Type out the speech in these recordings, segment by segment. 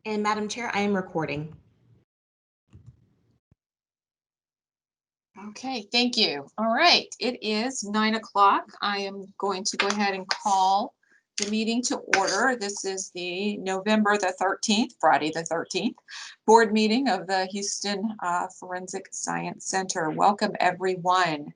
And Madam Chair, I am recording. Okay, thank you. All right, it is 9 o'clock. I am going to go ahead and call the meeting to order. This is the November the 13th, Friday the 13th, board meeting of the Houston Forensic Science Center. Welcome, everyone.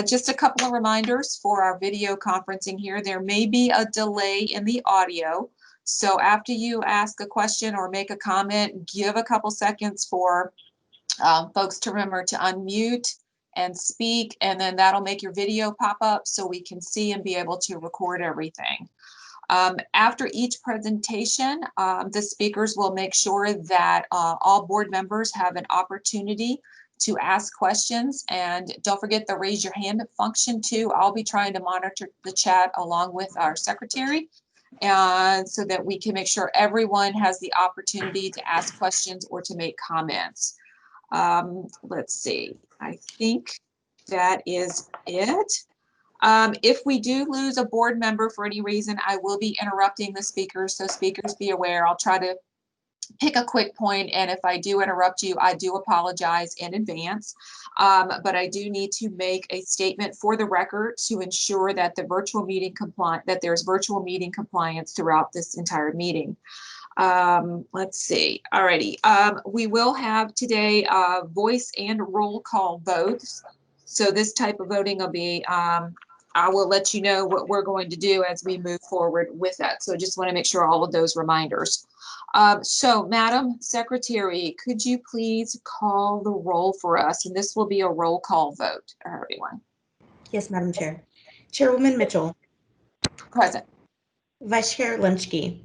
Just a couple of reminders for our video conferencing here. There may be a delay in the audio. So after you ask a question or make a comment, give a couple seconds for folks to remember to unmute and speak, and then that'll make your video pop up so we can see and be able to record everything. After each presentation, the speakers will make sure that all board members have an opportunity to ask questions, and don't forget the raise your hand function too. I'll be trying to monitor the chat along with our secretary, and so that we can make sure everyone has the opportunity to ask questions or to make comments. Let's see, I think that is it. If we do lose a board member for any reason, I will be interrupting the speakers, so speakers be aware. I'll try to pick a quick point, and if I do interrupt you, I do apologize in advance. But I do need to make a statement for the record to ensure that the virtual meeting there's virtual meeting compliance throughout this entire meeting. Let's see. Alrighty. We will have today voice and roll call votes. So this type of voting will be, I will let you know what we're going to do as we move forward with that. So just want to make sure all of those reminders. So Madam Secretary, could you please call the roll for us? And this will be a roll call vote, everyone. Yes, Madam Chair. Chairwoman Mitchell. Present. Vice Chair Lynchke.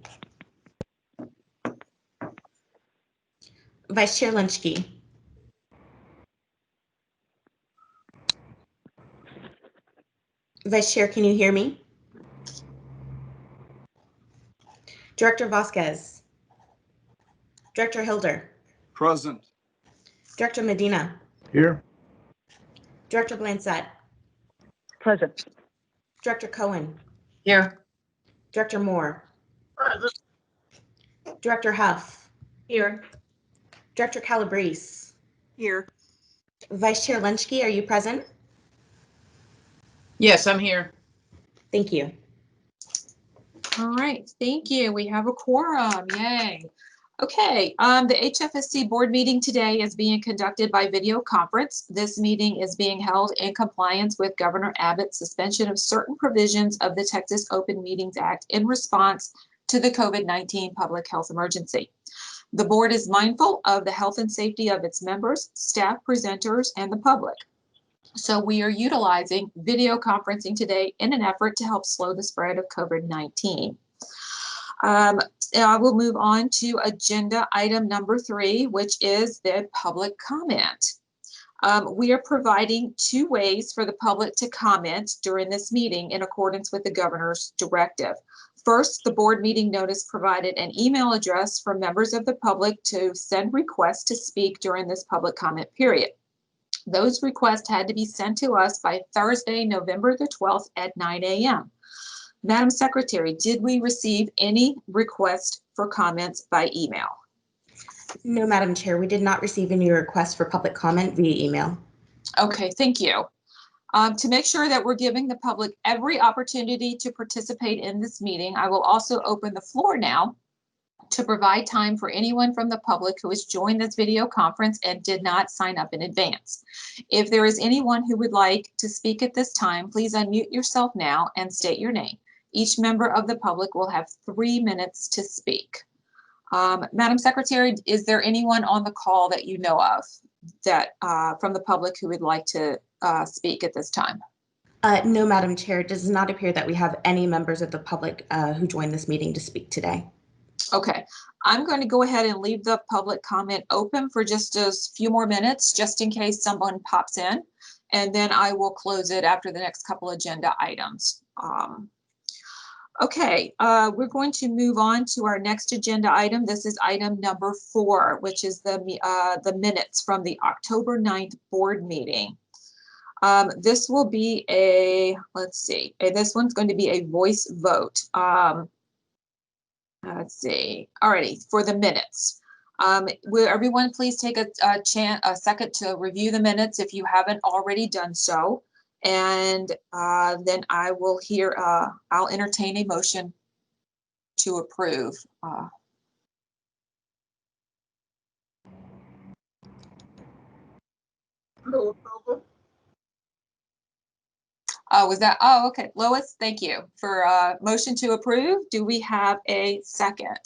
Vice Chair Lynchke. Vice Chair, can you hear me? Director Vasquez. Director Hilder. Present. Director Medina. Here. Director Blanchett. Present. Director Cohen. Here. Director Moore. Present. Director Huff. Here. Director Calabrese. Here. Vice Chair Lynchke, are you present? Yes, I'm here. Thank you. All right, thank you. We have a quorum, yay. Okay, the HFSC board meeting today is being conducted by video conference. This meeting is being held in compliance with Governor Abbott's suspension of certain provisions of the Texas Open Meetings Act in response to the COVID-19 public health emergency. The board is mindful of the health and safety of its members, staff, presenters, and the public. So we are utilizing video conferencing today in an effort to help slow the spread of COVID-19. I will move on to agenda item number 3, which is the public comment. We are providing 2 ways for the public to comment during this meeting in accordance with the governor's directive. First, the board meeting notice provided an email address for members of the public to send requests to speak during this public comment period. Those requests had to be sent to us by Thursday, November the 12th at 9 a.m. Madam Secretary, did we receive any requests for comments by email? No, Madam Chair, we did not receive any requests for public comment via email. Okay, thank you. To make sure that we're giving the public every opportunity to participate in this meeting, I will also open the floor now to provide time for anyone from the public who has joined this video conference and did not sign up in advance. If there is anyone who would like to speak at this time, please unmute yourself now and state your name. Each member of the public will have 3 minutes to speak. Madam Secretary, is there anyone on the call that you know of that from the public who would like to speak at this time? No, Madam Chair, it does not appear that we have any members of the public who joined this meeting to speak today. Okay, I'm going to go ahead and leave the public comment open for just a few more minutes, just in case someone pops in, and then I will close it after the next couple agenda items. Okay, we're going to move on to our next agenda item. This is item number 4, which is the minutes from the October 9th board meeting. This will be a, let's see, this one's going to be a voice vote. Let's see. Alrighty, for the minutes. Will everyone please take a second to review the minutes if you haven't already done so. And then I will I'll entertain a motion to approve. Okay, Lois, thank you for motion to approve. Do we have a second?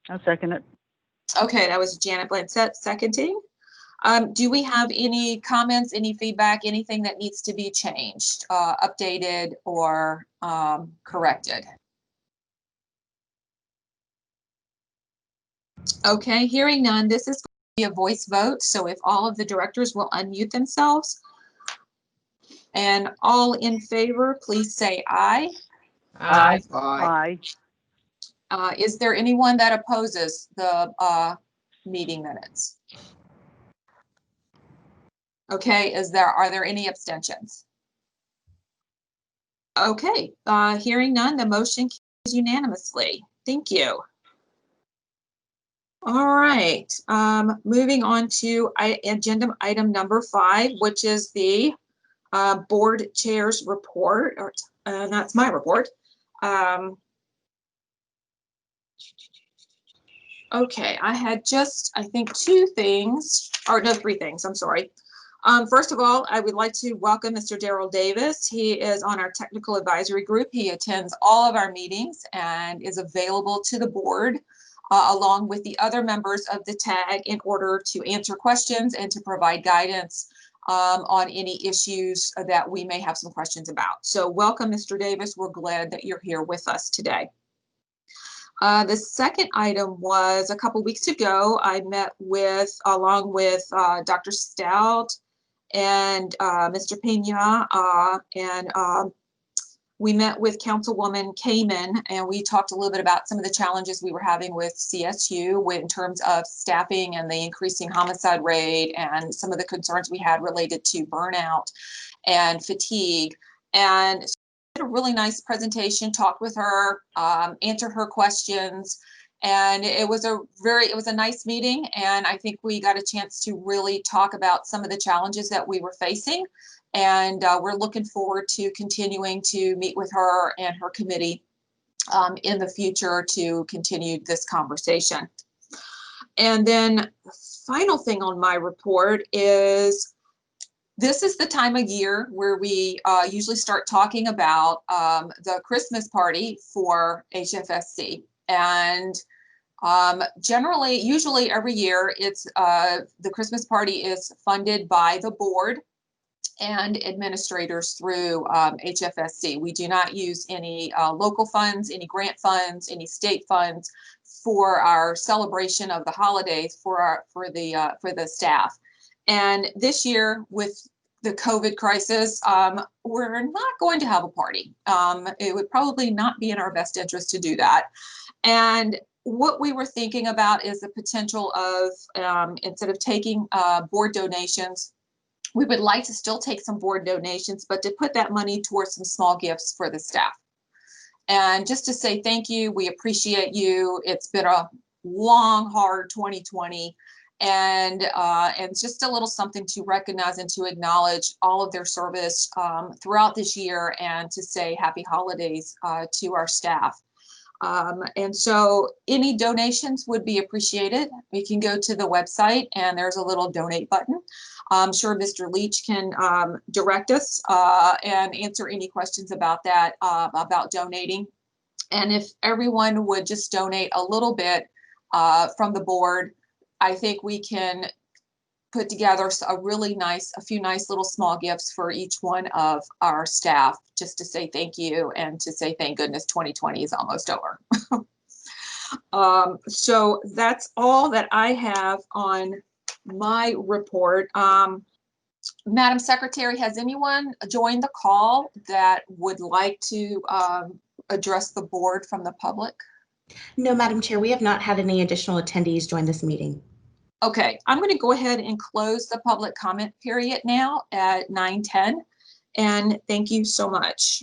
I'll second it. Okay, that was Janet Blanchett seconding. Do we have any comments, any feedback, anything that needs to be changed, updated, or corrected? Okay, hearing none, this is going to be a voice vote, so if all of the directors will unmute themselves. And all in favor, please say aye. Aye. Aye. Aye. Is there anyone that opposes the meeting minutes? Okay, are there any abstentions? Okay, hearing none, the motion carries unanimously. Thank you. All right, moving on to agenda item number 5, which is the board chair's report, or that's my report. Okay, I had I think 2 things, or no, 3 things, I'm sorry. First of all, I would like to welcome Mr. Daryl Davis. He is on our technical advisory group. He attends all of our meetings and is available to the board along with the other members of the TAG in order to answer questions and to provide guidance on any issues that we may have some questions about. So welcome, Mr. Davis. We're glad that you're here with us today. The second item was a couple weeks ago, I met along with Dr. Stout and Mr. Pena, and we met with Councilwoman Kamen, and we talked a little bit about some of the challenges we were having with CSU in terms of staffing and the increasing homicide rate and some of the concerns we had related to burnout and fatigue. And a really nice presentation, talked with her, answered her questions, and it was a nice meeting. And I think we got a chance to really talk about some of the challenges that we were facing. And we're looking forward to continuing to meet with her and her committee in the future to continue this conversation. And then the final thing on my report is this is the time of year where we usually start talking about the Christmas party for HFSC. And usually every year, it's the Christmas party is funded by the board and administrators through HFSC. We do not use any local funds, any grant funds, any state funds for our celebration of the holidays for the staff. And this year, with the COVID crisis, we're not going to have a party. It would probably not be in our best interest to do that. And what we were thinking about is the potential of, instead of taking board donations, we would like to still take some board donations, but to put that money towards some small gifts for the staff. And just to say thank you, we appreciate you. It's been a long, hard 2020. And just a little something to recognize and to acknowledge all of their service throughout this year, and to say happy holidays to our staff. And so any donations would be appreciated. We can go to the website and there's a little donate button. I'm sure Mr. Leach can direct us and answer any questions about that, about donating. And if everyone would just donate a little bit from the board, I think we can put together a few nice little small gifts for each one of our staff, just to say thank you and to say thank goodness 2020 is almost over. So that's all that I have on my report. Madam Secretary, has anyone joined the call that would like to address the board from the public? No, Madam Chair, we have not had any additional attendees join this meeting. Okay, I'm going to go ahead and close the public comment period now at 9:10, and thank you so much.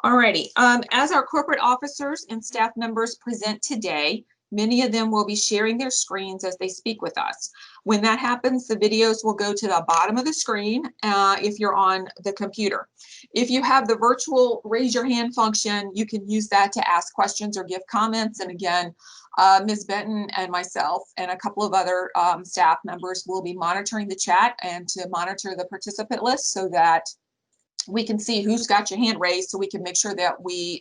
Alrighty, as our corporate officers and staff members present today, many of them will be sharing their screens as they speak with us. When that happens, the videos will go to the bottom of the screen if you're on the computer. If you have the virtual raise your hand function, you can use that to ask questions or give comments. And again, Ms. Benton and myself and a couple of other staff members will be monitoring the chat and to monitor the participant list so that we can see who's got your hand raised, so we can make sure that we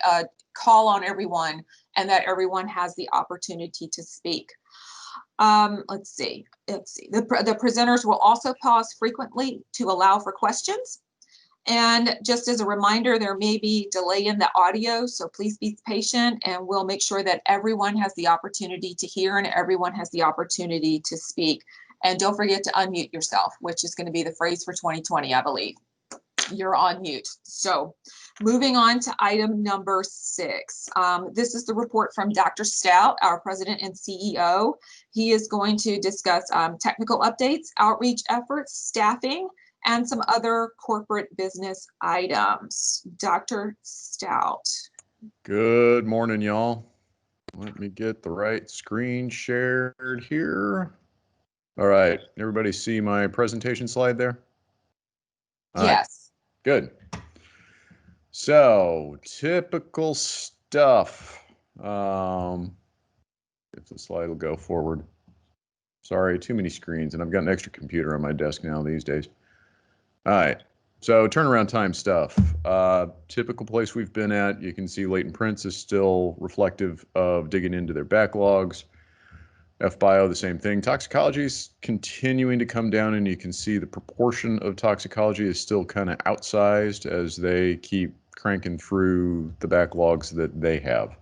call on everyone and that everyone has the opportunity to speak. Let's see. The presenters will also pause frequently to allow for questions. And just as a reminder, there may be delay in the audio, so please be patient and we'll make sure that everyone has the opportunity to hear and everyone has the opportunity to speak. And don't forget to unmute yourself, which is going to be the phrase for 2020, I believe. You're on mute. So moving on to item number 6. This is the report from Dr. Stout, our president and CEO. He is going to discuss technical updates, outreach efforts, staffing, and some other corporate business items. Dr. Stout. Good morning, y'all. Let me get the right screen shared here. All right, everybody see my presentation slide there? All right. Yes. Good. So typical stuff. If the slide will go forward. Sorry, too many screens, and I've got an extra computer on my desk now these days. All right. So turnaround time stuff. Typical place we've been at. You can see Latent Prints is still reflective of digging into their backlogs. FBio, the same thing. Toxicology is continuing to come down, and you can see the proportion of toxicology is still kind of outsized as they keep cranking through the backlogs that they have.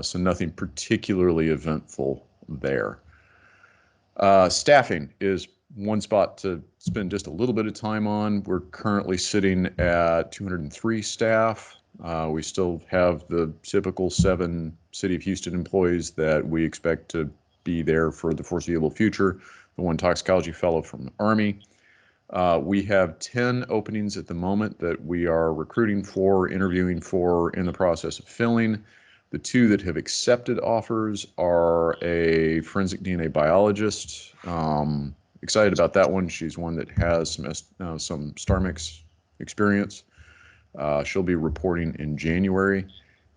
So nothing particularly eventful there. Staffing is one spot to spend just a little bit of time on. We're currently sitting at 203 staff. We still have the typical 7 City of Houston employees that we expect to be there for the foreseeable future. The 1 toxicology fellow from the Army. We have 10 openings at the moment that we are recruiting for, interviewing for, in the process of filling. The 2 that have accepted offers are a forensic DNA biologist. Excited about that one. She's one that has some StarMix experience. She'll be reporting in January.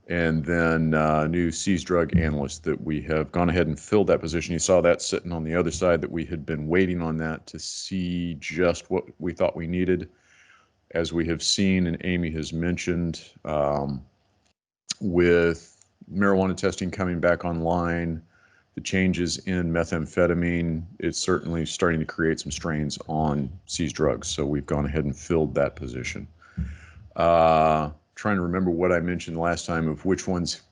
And then new Seize drug analyst that we have gone ahead and filled that position. You saw that sitting on the other side, that we had been waiting on that to see just what we thought we needed. As we have seen and Amy has mentioned, with marijuana testing coming back online, the changes in methamphetamine, it's certainly starting to create some strains on Seize drugs. So we've gone ahead and filled that position. Trying to remember what I mentioned last time of which ones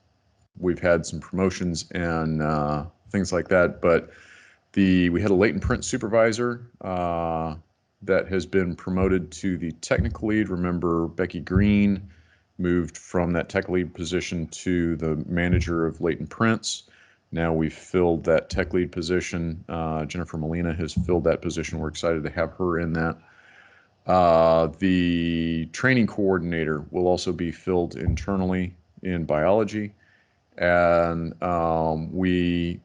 we've had some promotions and things like that. But we had a latent print supervisor that has been promoted to the technical lead. Remember, Becky Green moved from that tech lead position to the manager of latent prints. Now we've filled that tech lead position. Jennifer Molina has filled that position. We're excited to have her in that. The training coordinator will also be filled internally in biology. And I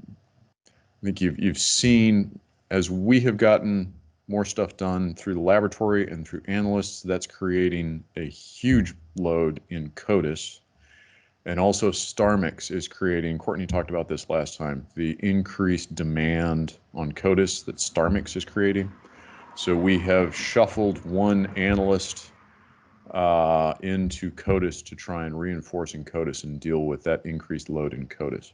think you've seen, as we have gotten more stuff done through the laboratory and through analysts, that's creating a huge load in CODIS. And also StarMix is creating, Courtney talked about this last time, the increased demand on CODIS that StarMix is creating. So we have shuffled 1 analyst into CODIS to try and reinforce in CODIS and deal with that increased load in CODIS.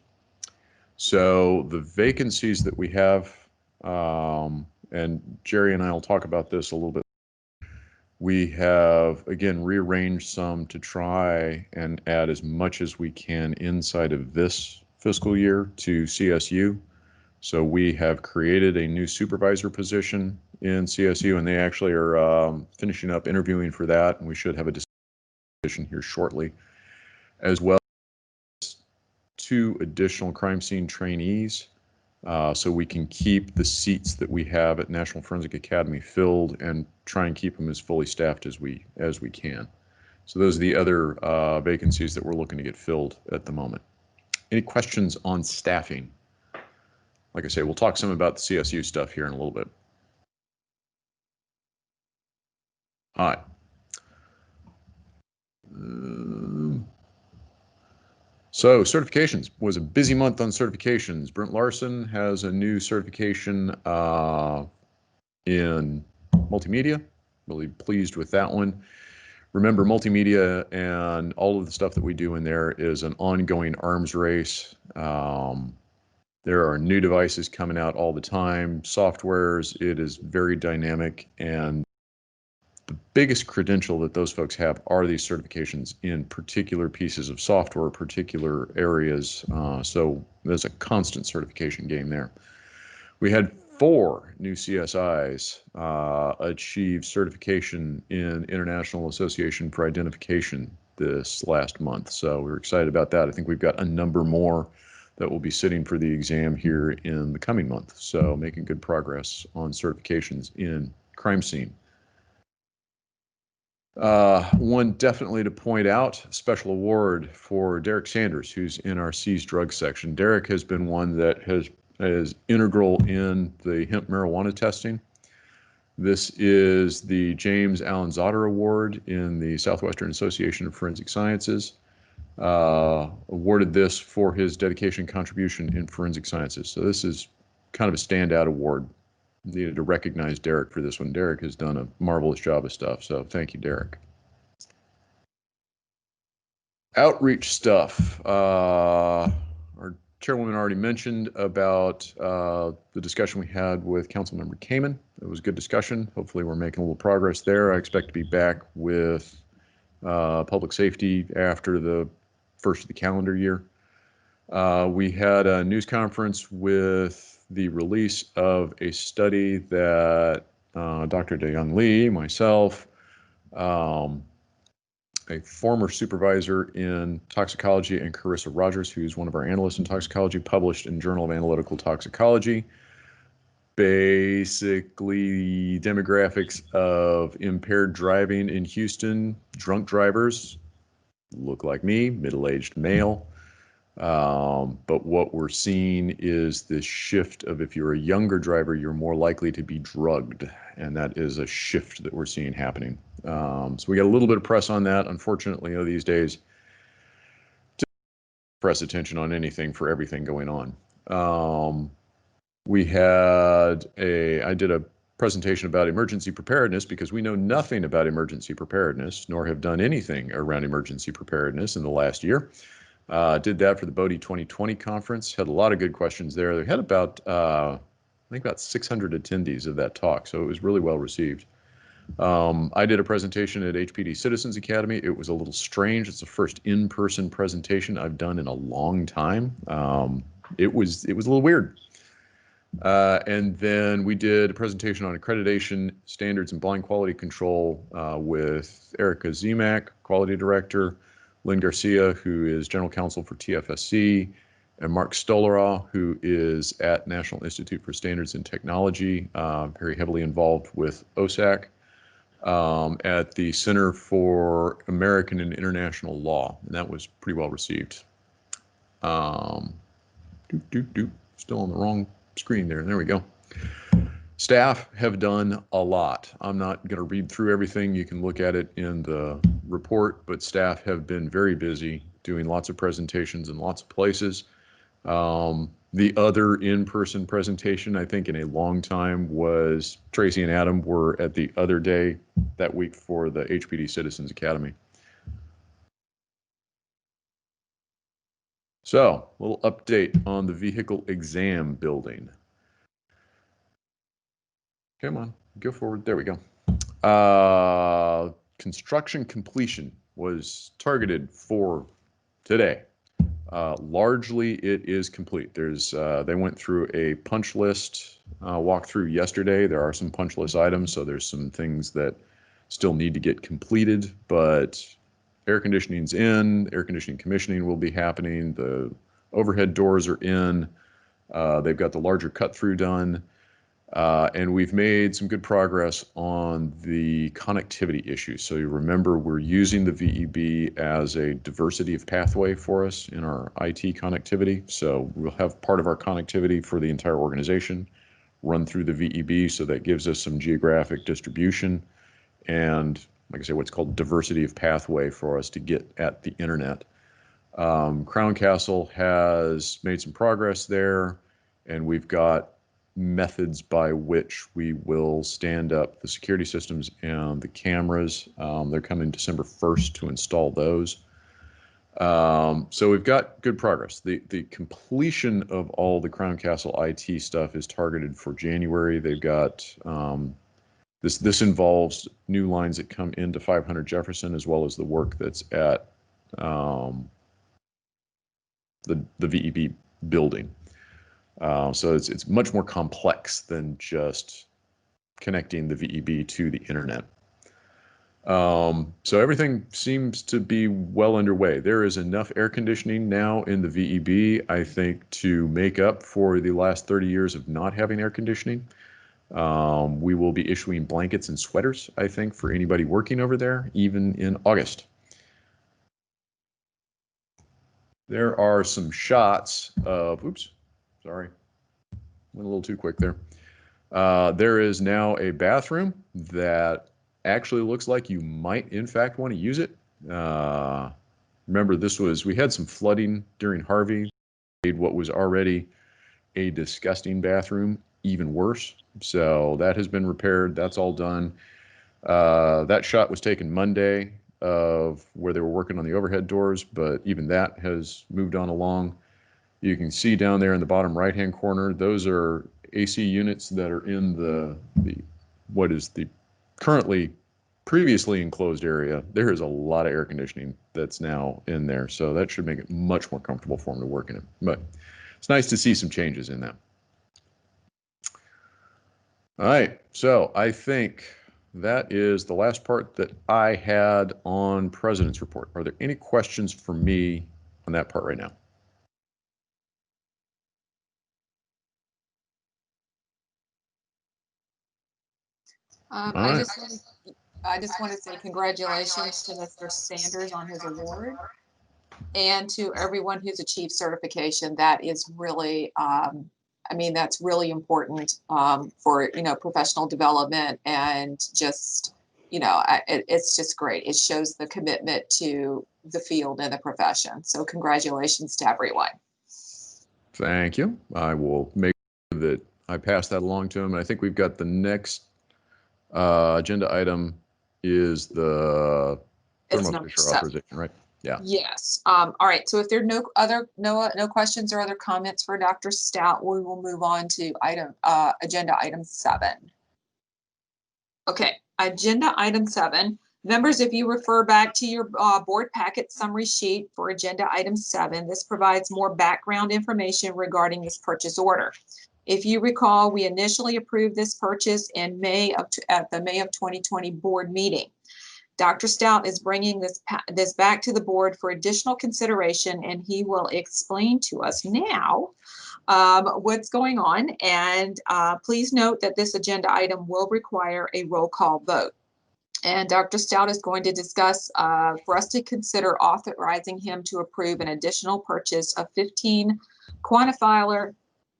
So the vacancies that we have, and Jerry and I will talk about this a little bit. We have, again, rearranged some to try and add as much as we can inside of this fiscal year to CSU. So we have created a new supervisor position in CSU, and they actually are finishing up interviewing for that, and we should have a decision here shortly, as well as 2 additional crime scene trainees, so we can keep the seats that we have at National Forensic Academy filled and try and keep them as fully staffed as we can. So those are the other vacancies that we're looking to get filled at the moment. Any questions on staffing? Like I say, we'll talk some about the CSU stuff here in a little bit. All right. So certifications was a busy month on certifications. Brent Larson has a new certification in multimedia. Really pleased with that one. Remember, multimedia and all of the stuff that we do in there is an ongoing arms race. There are new devices coming out all the time, softwares. It is very dynamic, and the biggest credential that those folks have are these certifications in particular pieces of software, particular areas. So there's a constant certification game there. We had 4 new CSIs achieve certification in International Association for Identification this last month. So we're excited about that. I think we've got a number more that will be sitting for the exam here in the coming month. So making good progress on certifications in crime scene. One definitely to point out, special award for Derek Sanders, who's in our seized drug section. Derek has been one that is integral in the hemp marijuana testing. This is the James Allen-Zotter Award in the Southwestern Association of Forensic Sciences. Awarded this for his dedication and contribution in forensic sciences. So this is kind of a standout award. Needed to recognize Derek for this one. Derek has done a marvelous job of stuff, so thank you, Derek. Outreach stuff. Our chairwoman already mentioned about the discussion we had with Councilmember Kamen. It was a good discussion. Hopefully we're making a little progress there. I expect to be back with public safety after the first of the calendar year. We had a news conference with the release of a study that Dr. DeYoung Lee, myself, a former supervisor in toxicology, and Carissa Rogers, who's one of our analysts in toxicology, published in Journal of Analytical Toxicology. Basically, demographics of impaired driving in Houston, drunk drivers, look like me, middle-aged male. But what we're seeing is this shift of if you're a younger driver, you're more likely to be drugged. And that is a shift that we're seeing happening. So we got a little bit of press on that. Unfortunately, these days, press attention on anything for everything going on. I did a presentation about emergency preparedness because we know nothing about emergency preparedness, nor have done anything around emergency preparedness in the last year. Did that for the Bodie 2020 conference. Had a lot of good questions there. They had about, I think about 600 attendees of that talk, so it was really well received. I did a presentation at HPD Citizens Academy. It was a little strange. It's the first in-person presentation I've done in a long time. It was a little weird. And then we did a presentation on accreditation standards and blind quality control with Erica Zemak, quality director, Lynn Garcia, who is general counsel for TFSC, and Mark Stolaraw, who is at National Institute for Standards and Technology, very heavily involved with OSAC, at the Center for American and International Law, and that was pretty well received. Still on the wrong screen there. There we go. Staff have done a lot. I'm not going to read through everything. You can look at it in the report, but staff have been very busy doing lots of presentations in lots of places. The other in-person presentation, I think in a long time, was Tracy and Adam were at the other day that week for the HPD Citizens Academy. So, a little update on the vehicle exam building. Come on, go forward. There we go. Construction completion was targeted for today. Largely, it is complete. They went through a punch list walkthrough yesterday. There are some punch list items, so there's some things that still need to get completed, but air conditioning's in, air conditioning commissioning will be happening. The overhead doors are in. They've got the larger cut through done. And we've made some good progress on the connectivity issues. So you remember we're using the VEB as a diversity of pathway for us in our IT connectivity. So we'll have part of our connectivity for the entire organization run through the VEB. So that gives us some geographic distribution and, like I say, what's called diversity of pathway for us to get at the internet. Crown Castle has made some progress there, and we've got methods by which we will stand up the security systems and the cameras. They're coming December 1st to install those. So we've got good progress. The completion of all the Crown Castle IT stuff is targeted for January. They've got this involves new lines that come into 500 Jefferson, as well as the work that's at the VEB building. So it's much more complex than just connecting the VEB to the internet. So everything seems to be well underway. There is enough air conditioning now in the VEB, I think, to make up for the last 30 years of not having air conditioning. We will be issuing blankets and sweaters, I think, for anybody working over there, even in August. There are some shots of, oops, sorry, went a little too quick there. There is now a bathroom that actually looks like you might, in fact, want to use it. Remember, we had some flooding during Harvey, made what was already a disgusting bathroom even worse. So that has been repaired. That's all done. That shot was taken Monday of where they were working on the overhead doors, but even that has moved on along. You can see down there in the bottom right-hand corner, those are AC units that are in the what is the previously enclosed area. There is a lot of air conditioning that's now in there, so that should make it much more comfortable for them to work in it. But it's nice to see some changes in that. All right, so I think that is the last part that I had on President's Report. Are there any questions for me on that part right now? I just want to say congratulations to Mr. Sanders on his award, and to everyone who's achieved certification. That is really, I mean, that's really important for, professional development, and just, it's just great. It shows the commitment to the field and the profession. So congratulations to everyone. Thank you. I will make sure that I pass that along to him. And I think we've got the next agenda item is the Thermo Fisher authorization, right? Yeah. Yes. All right. So if there are no questions or other comments for Dr. Stout, we will move on to agenda item 7. Okay. Agenda item 7. Members, if you refer back to your board packet summary sheet for agenda item 7, this provides more background information regarding this purchase order. If you recall, we initially approved this purchase in at the May of 2020 board meeting. Dr. Stout is bringing this back to the board for additional consideration, and he will explain to us now what's going on. And please note that this agenda item will require a roll call vote. And Dr. Stout is going to discuss for us to consider authorizing him to approve an additional purchase of 15 quantifier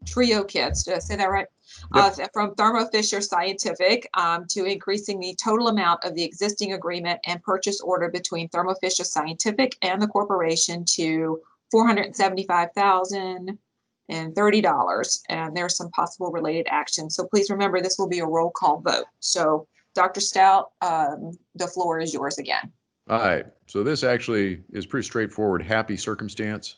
trio kits. Did I say that right? Yep. From Thermo Fisher Scientific to increasing the total amount of the existing agreement and purchase order between Thermo Fisher Scientific and the corporation to $475,030. And there's some possible related actions. So please remember, this will be a roll call vote. So Dr. Stout, the floor is yours again. All right. So this actually is pretty straightforward, happy circumstance.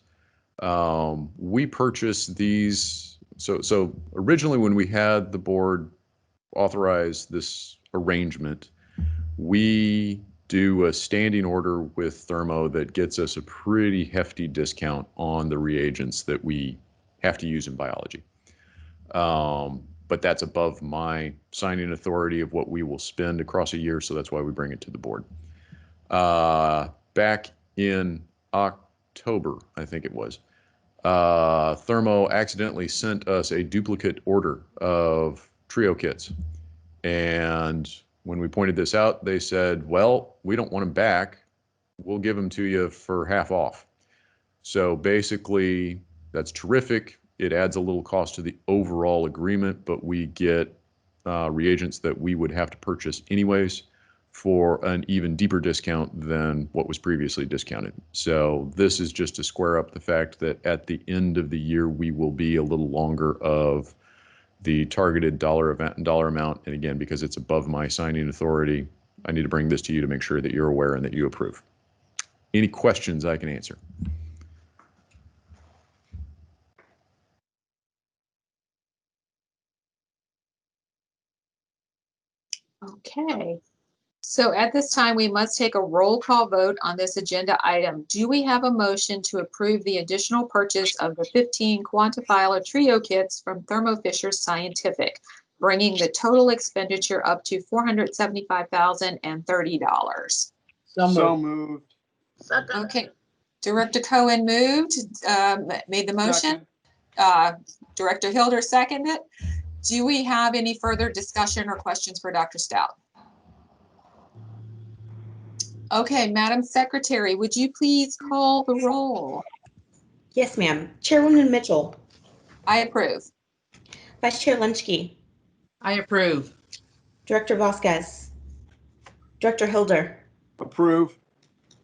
We purchased these. So originally when we had the board authorize this arrangement, we do a standing order with Thermo that gets us a pretty hefty discount on the reagents that we have to use in biology. But that's above my signing authority of what we will spend across a year. So that's why we bring it to the board. Back in October, I think it was, Thermo accidentally sent us a duplicate order of trio kits. And when we pointed this out, they said, well, we don't want them back. We'll give them to you for half off. So basically, that's terrific. It adds a little cost to the overall agreement, but we get reagents that we would have to purchase anyways for an even deeper discount than what was previously discounted. So this is just to square up the fact that at the end of the year, we will be a little longer of the targeted dollar amount. And again, because it's above my signing authority, I need to bring this to you to make sure that you're aware and that you approve. Any questions I can answer? Okay. So at this time, we must take a roll call vote on this agenda item. Do we have a motion to approve the additional purchase of the 15 quantifiler trio kits from Thermo Fisher Scientific, bringing the total expenditure up to $475,030? So moved. Okay, Director Cohen moved, made the motion. Second. Director Hilder seconded. Do we have any further discussion or questions for Dr. Stout? Okay, Madam Secretary, would you please call the roll? Yes, ma'am. Chairwoman Mitchell, I approve. Vice Chair Lunchke, I approve. Director Vasquez, Director Hilder, Approve.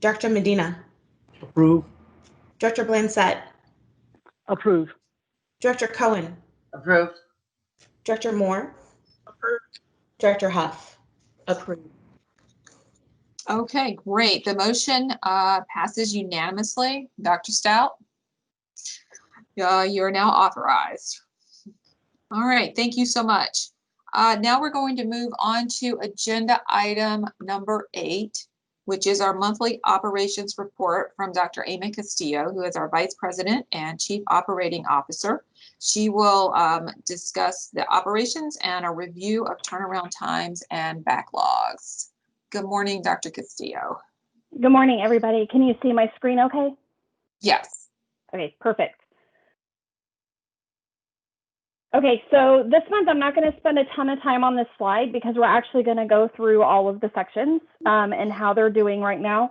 Director Medina, Approve. Director Blanchett, Approve. Director Cohen, Approve. Director Moore, Director Huff. Approve. Okay, great. The motion passes unanimously. Dr. Stout, you're now authorized. All right, thank you so much. Now we're going to move on to agenda item number 8, which is our monthly operations report from Dr. Amy Castillo, who is our Vice President and Chief Operating Officer. She will discuss the operations and a review of turnaround times and backlogs. Good morning, Dr. Castillo. Good morning, everybody. Can you see my screen okay? Yes. Okay, perfect. Okay, so this month I'm not going to spend a ton of time on this slide because we're actually going to go through all of the sections and how they're doing right now.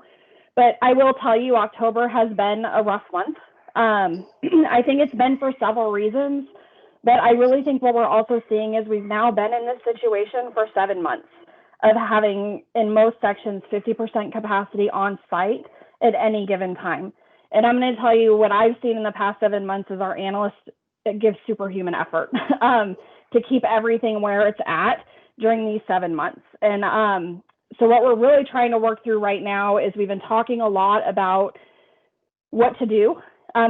But I will tell you, October has been a rough month. I think it's been for several reasons, but I really think what we're also seeing is we've now been in this situation for 7 months of having, in most sections, 50% capacity on site at any given time. And I'm going to tell you what I've seen in the past 7 months is our analysts give superhuman effort to keep everything where it's at during these 7 months. And so what we're really trying to work through right now is we've been talking a lot about what to do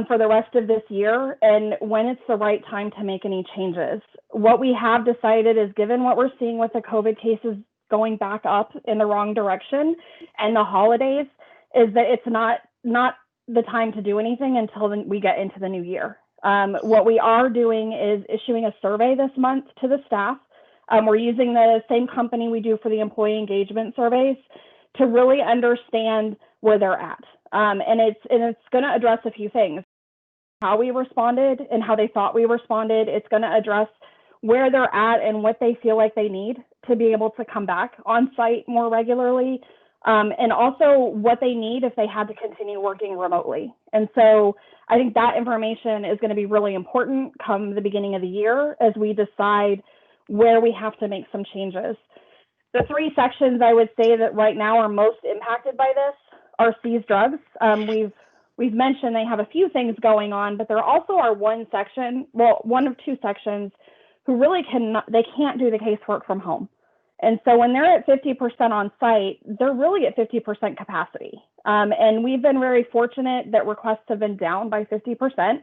for the rest of this year and when it's the right time to make any changes. What we have decided is, given what we're seeing with the COVID cases going back up in the wrong direction and the holidays, is that it's not the time to do anything until we get into the new year. What we are doing is issuing a survey this month to the staff. We're using the same company we do for the employee engagement surveys to really understand where they're at. And it's going to address a few things: how we responded and how they thought we responded. It's going to address where they're at and what they feel like they need to be able to come back on site more regularly, and also what they need if they had to continue working remotely. And so I think that information is going to be really important come the beginning of the year as we decide where we have to make some changes. The 3 sections I would say that right now are most impacted by this are seized drugs. We've mentioned they have a few things going on, but there also are one of 2 sections who really can't do the casework from home. And so when they're at 50% on site, they're really at 50% capacity. And we've been very fortunate that requests have been down by 50%.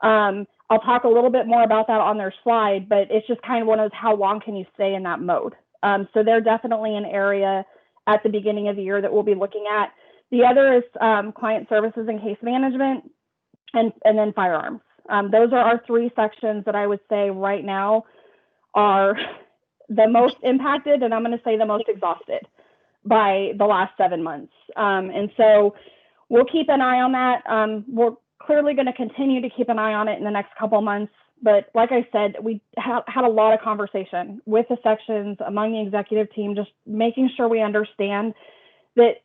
I'll talk a little bit more about that on their slide, but it's just kind of one of those, how long can you stay in that mode? So they're definitely an area at the beginning of the year that we'll be looking at. The other is client services and case management, and then firearms. Those are our 3 sections that I would say right now are the most impacted, and I'm going to say the most exhausted by the last 7 months. And so we'll keep an eye on that. We're clearly going to continue to keep an eye on it in the next couple months, But like I said, we had a lot of conversation with the sections among the executive team, just making sure we understand that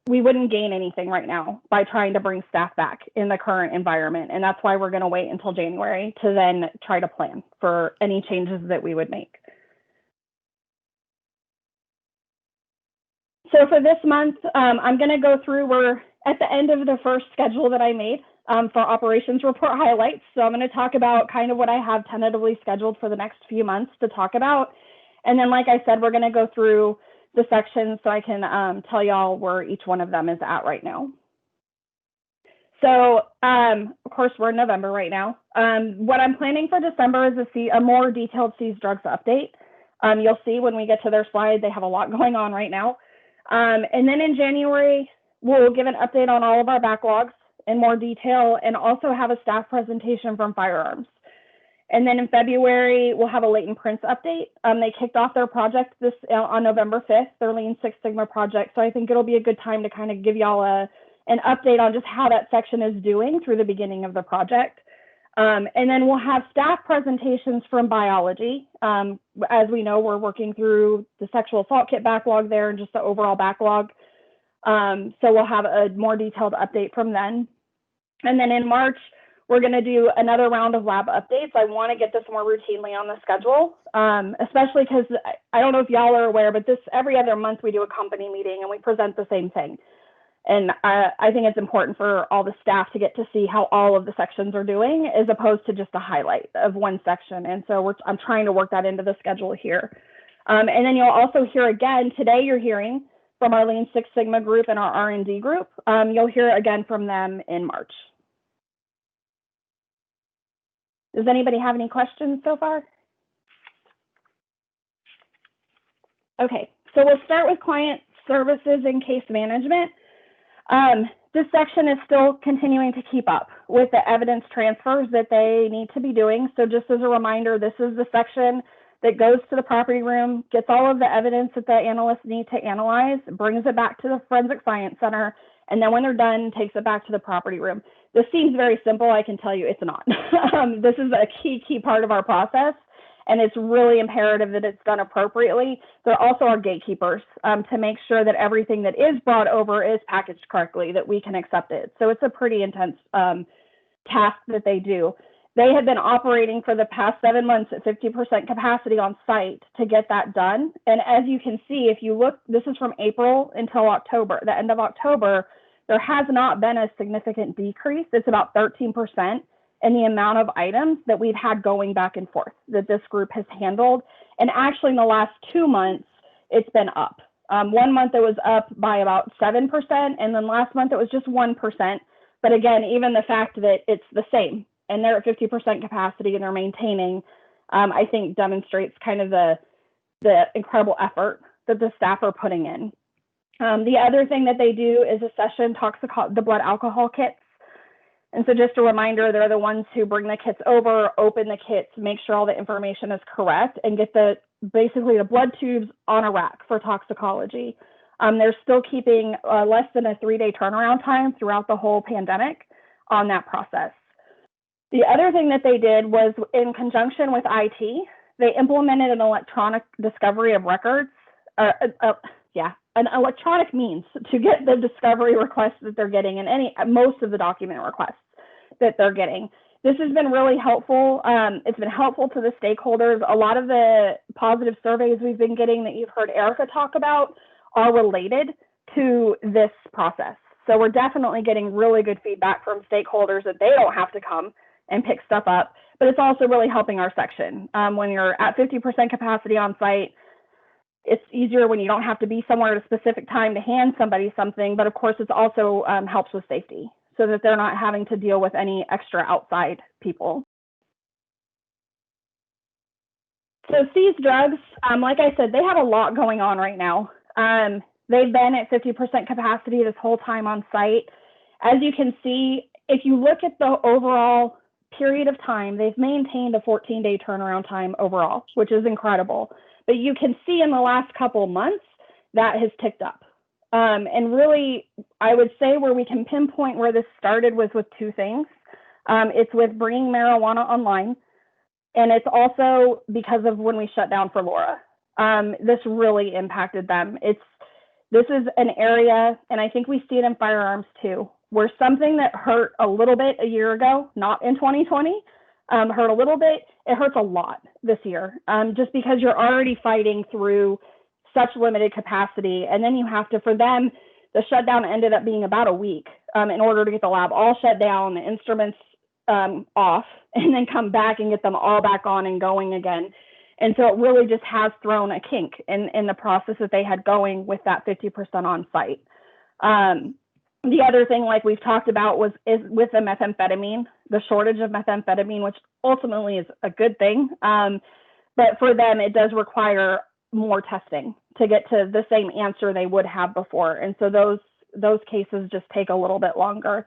we wouldn't gain anything right now by trying to bring staff back in the current environment. And that's why we're going to wait until January to then try to plan for any changes that we would make. So for this month, I'm going to go through, we're at the end of the first schedule that I made for operations report highlights. So I'm going to talk about kind of what I have tentatively scheduled for the next few months to talk about. And then, like I said, we're going to go through the sections so I can tell y'all where each one of them is at right now. So, of course, we're in November right now. What I'm planning for December is a more detailed Seas Drugs update. You'll see when we get to their slide, they have a lot going on right now. And then in January, we'll give an update on all of our backlogs in more detail and also have a staff presentation from Firearms. And then in February, we'll have a Latent Prints update. They kicked off their project on November 5th, their Lean Six Sigma project. So I think it'll be a good time to kind of give y'all an update on just how that section is doing through the beginning of the project. And then we'll have staff presentations from biology. As we know, we're working through the sexual assault kit backlog there and just the overall backlog. So we'll have a more detailed update from then. And then in March, we're going to do another round of lab updates. I want to get this more routinely on the schedule, especially because I don't know if y'all are aware, but every other month we do a company meeting and we present the same thing. And I think it's important for all the staff to get to see how all of the sections are doing as opposed to just a highlight of one section. And so I'm trying to work that into the schedule here. And then you'll also hear again, today you're hearing from our Lean Six Sigma group and our R&D group. You'll hear again from them in March. Does anybody have any questions so far? Okay, so we'll start with client services and case management. This section is still continuing to keep up with the evidence transfers that they need to be doing. So just as a reminder, this is the section that goes to the property room, gets all of the evidence that the analysts need to analyze, brings it back to the Forensic Science Center, and then when they're done, takes it back to the property room. This seems very simple. I can tell you it's not. This is a key part of our process, and it's really imperative that it's done appropriately. They're also our gatekeepers to make sure that everything that is brought over is packaged correctly, that we can accept it. So it's a pretty intense task that they do. They have been operating for the past 7 months at 50% capacity on site to get that done. And as you can see, if you look, this is from April until October, the end of October, there has not been a significant decrease. It's about 13% in the amount of items that we've had going back and forth that this group has handled. And actually in the last 2 months, it's been up. 1 month it was up by about 7%, and then last month it was just 1%. But again, even the fact that it's the same and they're at 50% capacity and they're maintaining, I think demonstrates kind of the incredible effort that the staff are putting in. The other thing that they do is accession the blood alcohol kits. And so just a reminder, they're the ones who bring the kits over, open the kits, make sure all the information is correct, and get basically the blood tubes on a rack for toxicology. They're still keeping less than a 3-day turnaround time throughout the whole pandemic on that process. The other thing that they did was in conjunction with IT, they implemented an electronic discovery of records, an electronic means to get the discovery requests that they're getting and most of the document requests that they're getting. This has been really helpful. It's been helpful to the stakeholders. A lot of the positive surveys we've been getting that you've heard Erica talk about are related to this process. So we're definitely getting really good feedback from stakeholders that they don't have to come and pick stuff up, but it's also really helping our section. When you're at 50% capacity on site, it's easier when you don't have to be somewhere at a specific time to hand somebody something, but of course it's also helps with safety so that they're not having to deal with any extra outside people. So Seas Drugs, like I said, they have a lot going on right now. They've been at 50% capacity this whole time on site. As you can see, if you look at the overall period of time, they've maintained a 14-day turnaround time overall, which is incredible. But you can see in the last couple months that has ticked up. And really, I would say where we can pinpoint where this started was with 2 things. It's with bringing marijuana online. And it's also because of when we shut down for Laura. This really impacted them. This is an area, and I think we see it in firearms too, where something that hurt a little bit a year ago, not in 2020, hurt a little bit, it hurts a lot this year, just because you're already fighting through such limited capacity. And then you have to, for them, the shutdown ended up being about a week in order to get the lab all shut down, the instruments off, and then come back and get them all back on and going again. And so it really just has thrown a kink in the process that they had going with that 50% on site. The other thing, like we've talked about, is with the methamphetamine, the shortage of methamphetamine, which ultimately is a good thing. But for them, it does require more testing to get to the same answer they would have before. And so those cases just take a little bit longer.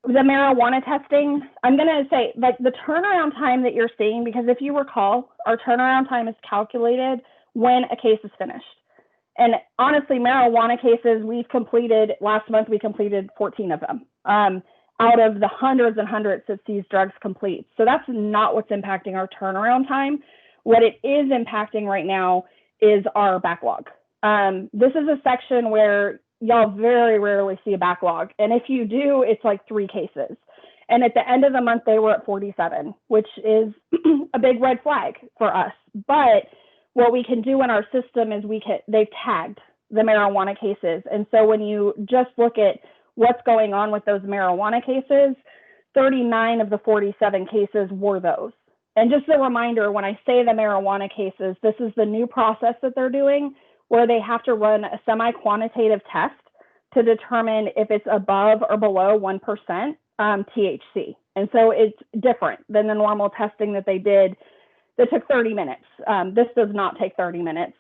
The marijuana testing, I'm going to say, like, the turnaround time that you're seeing, because if you recall, our turnaround time is calculated when a case is finished. And honestly, marijuana cases, last month we completed 14 of them out of the hundreds and hundreds that these drugs complete. So that's not what's impacting our turnaround time. What it is impacting right now is our backlog. This is a section where y'all very rarely see a backlog. And if you do, it's like 3 cases. And at the end of the month, they were at 47, which is a big red flag for us. But what we can do in our system is they've tagged the marijuana cases. And so when you just look at what's going on with those marijuana cases, 39 of the 47 cases were those. And just a reminder, when I say the marijuana cases, this is the new process that they're doing, where they have to run a semi-quantitative test to determine if it's above or below 1% THC. And so it's different than the normal testing that they did that took 30 minutes. This does not take 30 minutes.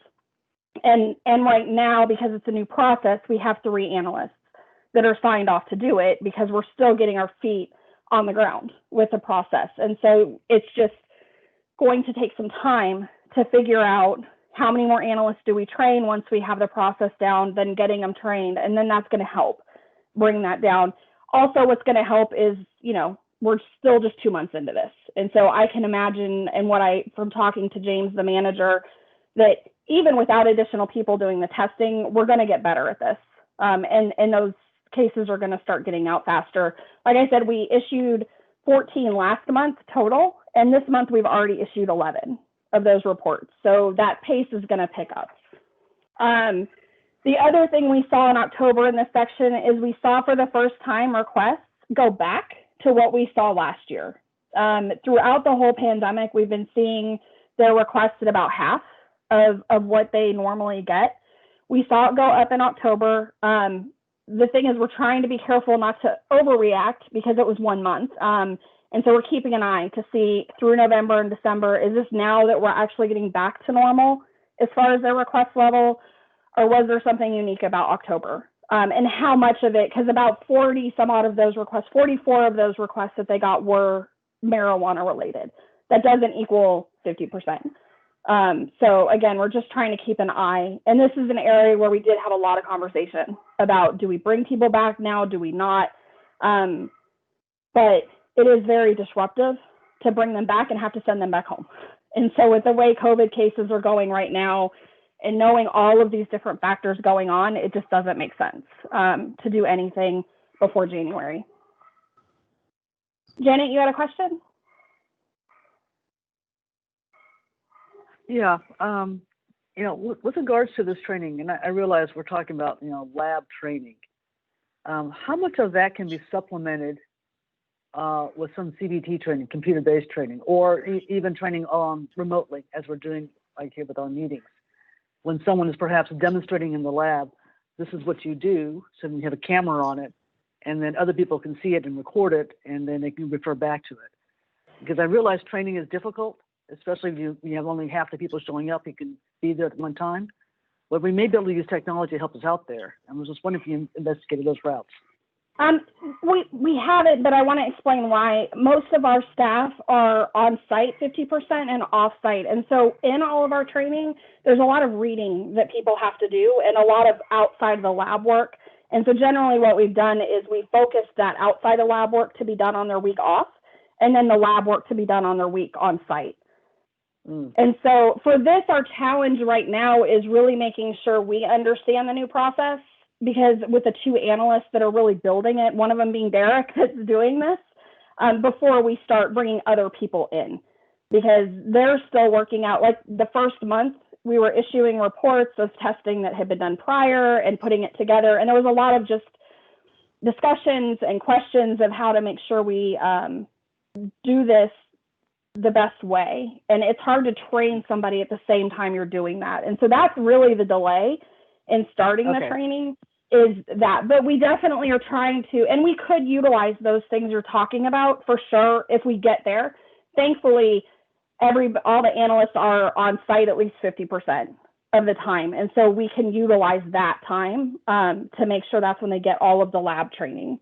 And right now, because it's a new process, we have 3 analysts that are signed off to do it, because we're still getting our feet on the ground with the process. And so it's just going to take some time to figure out how many more analysts do we train once we have the process down, then getting them trained. And then that's going to help bring that down. Also, what's going to help is, we're still just 2 months into this. And so I can imagine, and from talking to James, the manager, that even without additional people doing the testing, we're going to get better at this. And those cases are going to start getting out faster. Like I said, we issued 14 last month total, and this month we've already issued 11 of those reports. So that pace is going to pick up. The other thing we saw in October in this section is we saw for the first time requests go back to what we saw last year. Throughout the whole pandemic, we've been seeing their requests at about half of what they normally get. We saw it go up in October. The thing is, we're trying to be careful not to overreact because it was 1 month. And so we're keeping an eye to see through November and December, is this now that we're actually getting back to normal as far as their request level, or was there something unique about October? And how much of it, because about 40 some odd of those requests, 44 of those requests that they got were marijuana related. That doesn't equal 50%. So again, we're just trying to keep an eye. And this is an area where we did have a lot of conversation about, do we bring people back now? Do we not? But it is very disruptive to bring them back and have to send them back home. And so with the way COVID cases are going right now, and knowing all of these different factors going on, it just doesn't make sense to do anything before January. Janet, you had a question? Yeah. With regards to this training, and I realize we're talking about, lab training. How much of that can be supplemented with some CBT training, computer-based training, or even training remotely, as we're doing like here with our meetings? When someone is perhaps demonstrating in the lab, this is what you do, so you have a camera on it, and then other people can see it and record it, and then they can refer back to it. Because I realize training is difficult, especially if you have only half the people showing up, you can be there at one time. But we may be able to use technology to help us out there. I was just wondering if you investigated those routes. We haven't, but I want to explain why. Most of our staff are on site 50% and off site. And so in all of our training, there's a lot of reading that people have to do and a lot of outside the lab work. And so generally what we've done is we focused that outside the lab work to be done on their week off. and then the lab work to be done on their week on site. Mm. And so for this, our challenge right now is really making sure we understand the new process, because with the two analysts that are really building it, one of them being Derek that's doing this, before we start bringing other people in, because they're still working out. Like the first month, we were issuing reports of testing that had been done prior and putting it together. And there was a lot of just discussions and questions of how to make sure we do this the best way. And it's hard to train somebody at the same time you're doing that. And so that's really the delay in starting the Okay. training, is that. But we definitely are trying to, and we could utilize those things you're talking about for sure if we get there. Thankfully, all the analysts are on site at least 50% of the time. And so we can utilize that time to make sure that's when they get all of the lab training.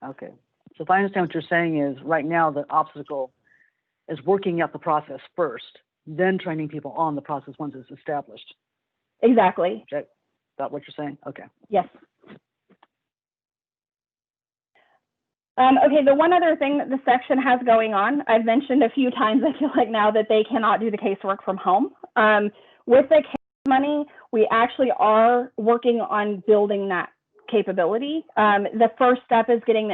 Okay. So if I understand what you're saying is right now the obstacle is working out the process first, then training people on the process once it's established. Exactly. Is that what you're saying? Okay. Yes. Okay, the one other thing that the section has going on, I've mentioned a few times, I feel like now, that they cannot do the casework from home. With the CARES money, we actually are working on building that capability. The first step is getting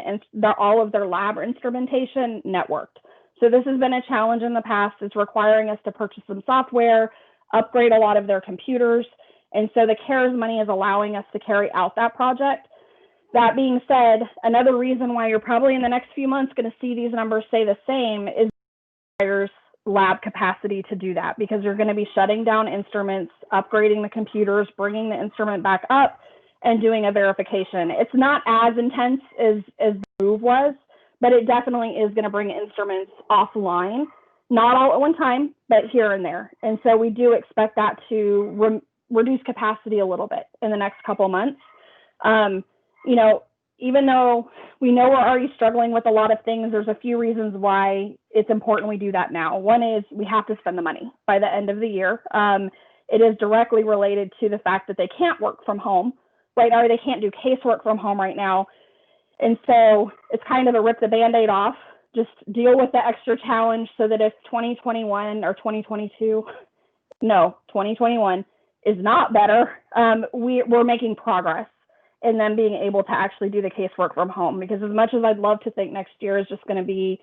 all of their lab instrumentation networked. So this has been a challenge in the past. It's requiring us to purchase some software, upgrade a lot of their computers. And so the CARES money is allowing us to carry out that project. That being said, another reason why you're probably in the next few months going to see these numbers stay the same is requires lab capacity to do that, because you're going to be shutting down instruments, upgrading the computers, bringing the instrument back up, and doing a verification. It's not as intense as the move was, but it definitely is going to bring instruments offline, not all at one time, but here and there. And so we do expect that to reduce capacity a little bit in the next couple months. You know, even though we know we're already struggling with a lot of things, there's a few reasons why it's important we do that now. One is we have to spend the money by the end of the year. It is directly related to the fact that they can't work from home right now, or they can't do casework from home right now. And so it's kind of a rip the Band-Aid off, just deal with the extra challenge, so that if 2021 or 2021 is not better, we're making progress in them being able to actually do the casework from home. Because as much as I'd love to think next year is just going to be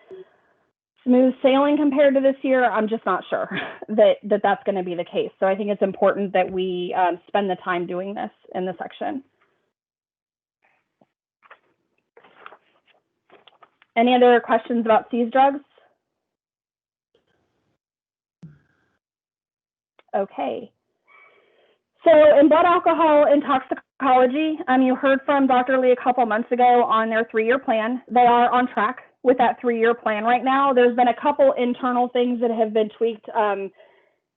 smooth sailing compared to this year, I'm just not sure that that's going to be the case. So I think it's important that we spend the time doing this in the section. Any other questions about seized drugs? Okay. So in blood alcohol and toxicology, you heard from Dr. Lee a couple months ago on their 3-year plan. They are on track with that 3-year plan right now. There's been a couple internal things that have been tweaked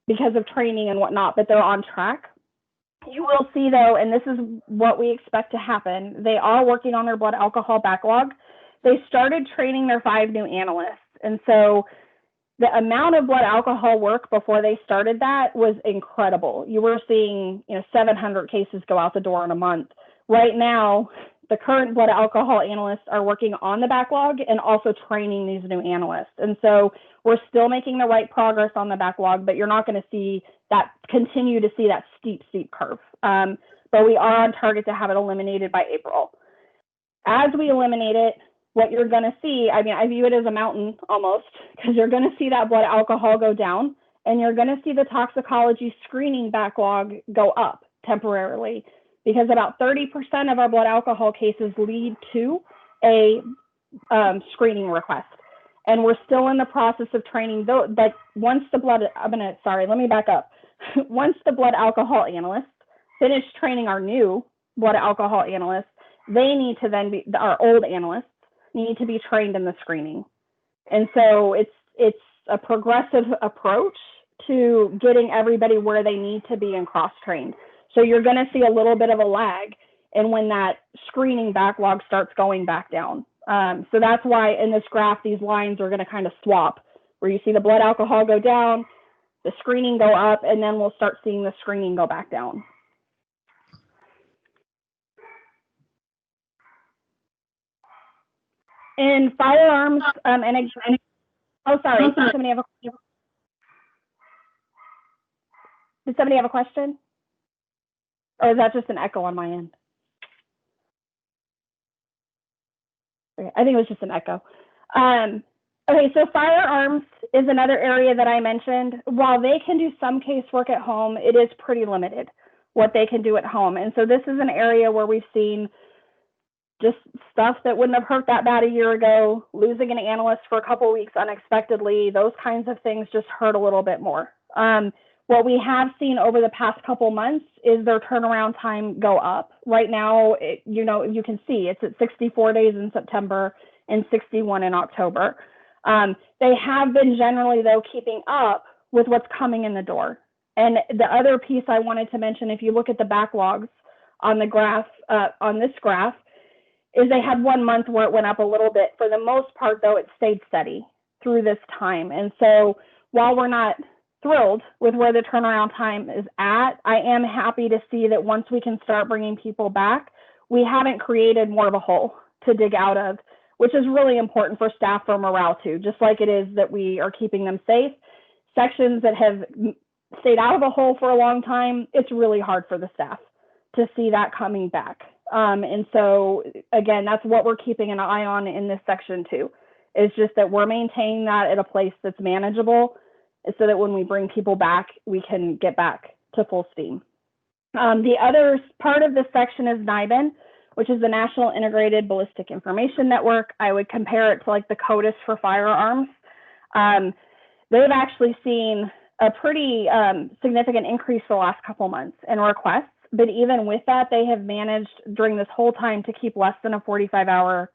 because of training and whatnot, but they're on track. You will see though, and this is what we expect to happen, they are working on their blood alcohol backlog. They started training their 5 new analysts. And so the amount of blood alcohol work before they started that was incredible. You were seeing, 700 cases go out the door in a month. Right now, the current blood alcohol analysts are working on the backlog and also training these new analysts. And so we're still making the right progress on the backlog, but you're not going to continue to see that steep curve. But we are on target to have it eliminated by April. As we eliminate it, what you're going to see, I view it as a mountain almost, because you're going to see that blood alcohol go down, and you're going to see the toxicology screening backlog go up temporarily, because about 30% of our blood alcohol cases lead to a screening request. And we're still in the process of training, though, but once the blood, let me back up. Once the blood alcohol analysts finish training our new blood alcohol analysts, they need to then be, our old analysts need to be trained in the screening. And so it's a progressive approach to getting everybody where they need to be and cross-trained. So you're going to see a little bit of a lag, and when that screening backlog starts going back down. So that's why in this graph, these lines are going to kind of swap, where you see the blood alcohol go down, the screening go up, and then we'll start seeing the screening go back down. in firearms, oh, sorry, did somebody have a question? Or is that just an echo on my end? Okay, I think it was just an echo. Okay, so firearms is another area that I mentioned. While they can do some casework at home, it is pretty limited what they can do at home. And so this is an area where we've seen just stuff that wouldn't have hurt that bad a year ago, losing an analyst for a couple of weeks unexpectedly, those kinds of things just hurt a little bit more. What we have seen over the past couple months is their turnaround time go up. Right now, you can see it's at 64 days in September and 61 in October. They have been generally, though, keeping up with what's coming in the door. And the other piece I wanted to mention, if you look at the backlogs on the graph, on this graph, is they had 1 month where it went up a little bit. For the most part, though, it stayed steady through this time. And so while we're not thrilled with where the turnaround time is at, I am happy to see that once we can start bringing people back, we haven't created more of a hole to dig out of, which is really important for staff for morale too, just like it is that we are keeping them safe. Sections that have stayed out of a hole for a long time, it's really hard for the staff to see that coming back. And so again, that's what we're keeping an eye on in this section too. It's just that we're maintaining that at a place that's manageable so that when we bring people back, we can get back to full steam. The other part of this section is NIBIN, which is the National Integrated Ballistic Information Network. I would compare it to like the CODIS for firearms. They've actually seen a pretty significant increase the last couple months in requests, but even with that, they have managed during this whole time to keep less than a 45-hour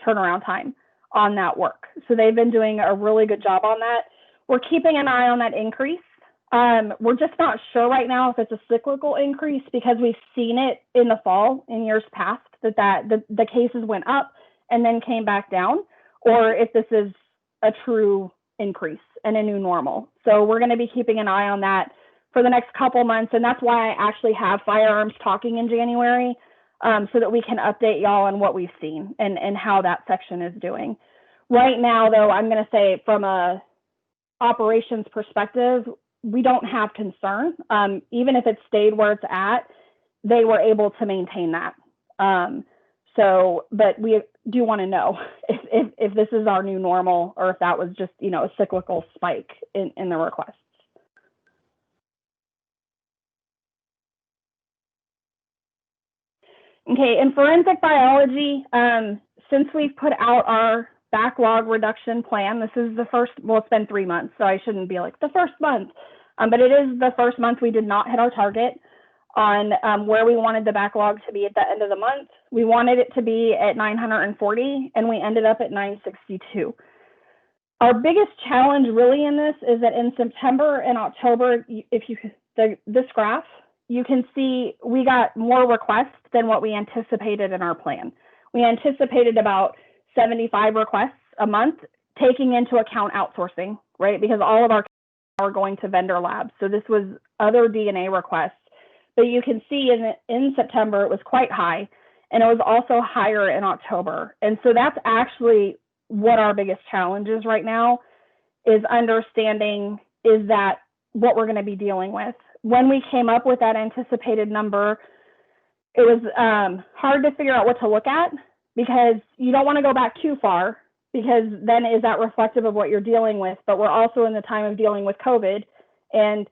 turnaround time on that work. So they've been doing a really good job on that. We're keeping an eye on that increase. We're just not sure right now if it's a cyclical increase because we've seen it in the fall in years past that the cases went up and then came back down, or if this is a true increase and a new normal. So we're going to be keeping an eye on that for the next couple months. And that's why I actually have firearms talking in January so that we can update y'all on what we've seen and how that section is doing. Right now, though, I'm going to say from a operations perspective, we don't have concern. Even if it stayed where it's at, they were able to maintain that. But we do want to know if this is our new normal or if that was just, a cyclical spike in the requests. Okay, in forensic biology, since we've put out our backlog reduction plan, this is the first, well, it's been 3 months, so I shouldn't be like the first month, but it is the first month we did not hit our target on where we wanted the backlog to be at the end of the month. We wanted it to be at 940, and we ended up at 962. Our biggest challenge really in this is that in September and October, if you this graph, you can see we got more requests than what we anticipated in our plan. We anticipated about 75 requests a month, taking into account outsourcing, right? Because all of our are going to vendor labs. So this was other DNA requests. But you can see in September, it was quite high, and it was also higher in October. And so that's actually what our biggest challenge is right now, is understanding is that what we're going to be dealing with. When we came up with that anticipated number, it was hard to figure out what to look at, because you don't want to go back too far, because then is that reflective of what you're dealing with? But we're also in the time of dealing with COVID and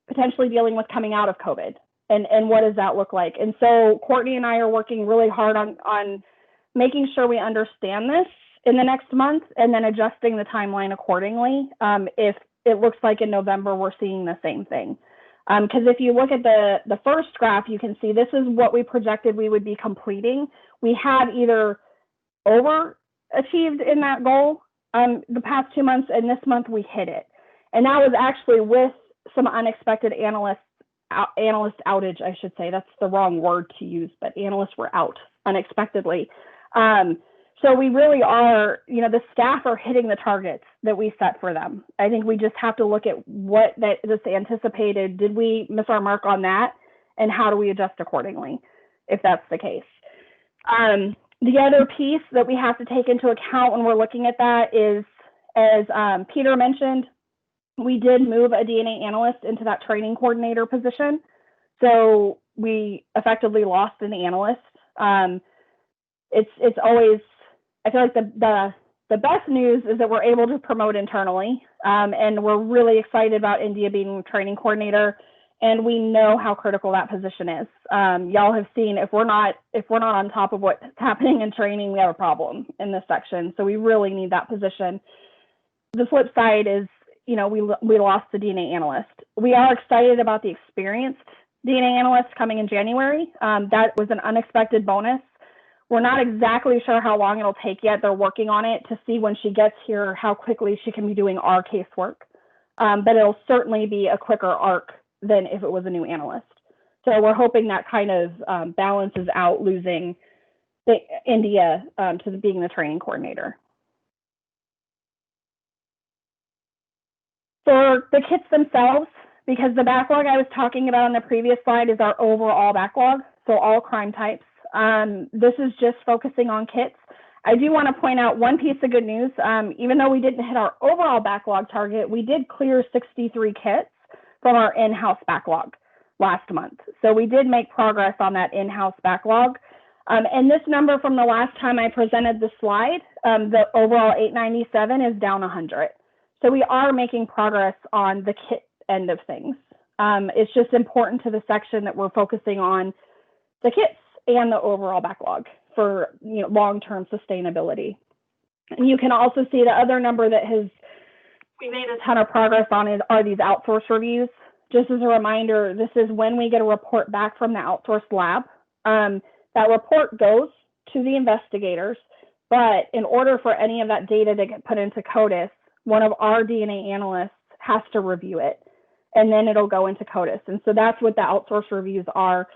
potentially dealing with coming out of COVID. And what does that look like? And so Courtney and I are working really hard on making sure we understand this in the next month and then adjusting the timeline accordingly. If it looks like in November, we're seeing the same thing. Because if you look at the first graph, you can see this is what we projected we would be completing. We had either overachieved in that goal the past 2 months, and this month we hit it. And that was actually with some unexpected analyst outage, I should say. That's the wrong word to use, but analysts were out unexpectedly. So we really are, the staff are hitting the targets that we set for them. I think we just have to look at what this anticipated. Did we miss our mark on that? And how do we adjust accordingly, if that's the case? The other piece that we have to take into account when we're looking at that is, as Peter mentioned, we did move a DNA analyst into that training coordinator position. So we effectively lost an analyst. It's always, I feel like the best news is that we're able to promote internally, and we're really excited about India being training coordinator, and we know how critical that position is. Y'all have seen, if we're not on top of what's happening in training, we have a problem in this section. So we really need that position. The flip side is, you know, we lost the DNA analyst. We are excited about the experienced DNA analyst coming in January. That was an unexpected bonus. We're not exactly sure how long it'll take yet. They're working on it to see when she gets here how quickly she can be doing our casework. But it'll certainly be a quicker arc than if it was a new analyst. So we're hoping that kind of balances out losing the India to being the training coordinator. For the kits themselves, because the backlog I was talking about on the previous slide is our overall backlog, so all crime types. This is just focusing on kits. I do want to point out one piece of good news. Even though we didn't hit our overall backlog target, we did clear 63 kits from our in-house backlog last month. So we did make progress on that in-house backlog. And this number from the last time I presented the slide, the overall 897 is down 100. So we are making progress on the kit end of things. It's just important to the section that we're focusing on the kits and the overall backlog for, you know, long-term sustainability. And you can also see the other number that we made a ton of progress on are these outsource reviews. Just as a reminder, this is when we get a report back from the outsourced lab. That report goes to the investigators, but in order for any of that data to get put into CODIS, one of our DNA analysts has to review it, and then it'll go into CODIS. And so that's what the outsource reviews are.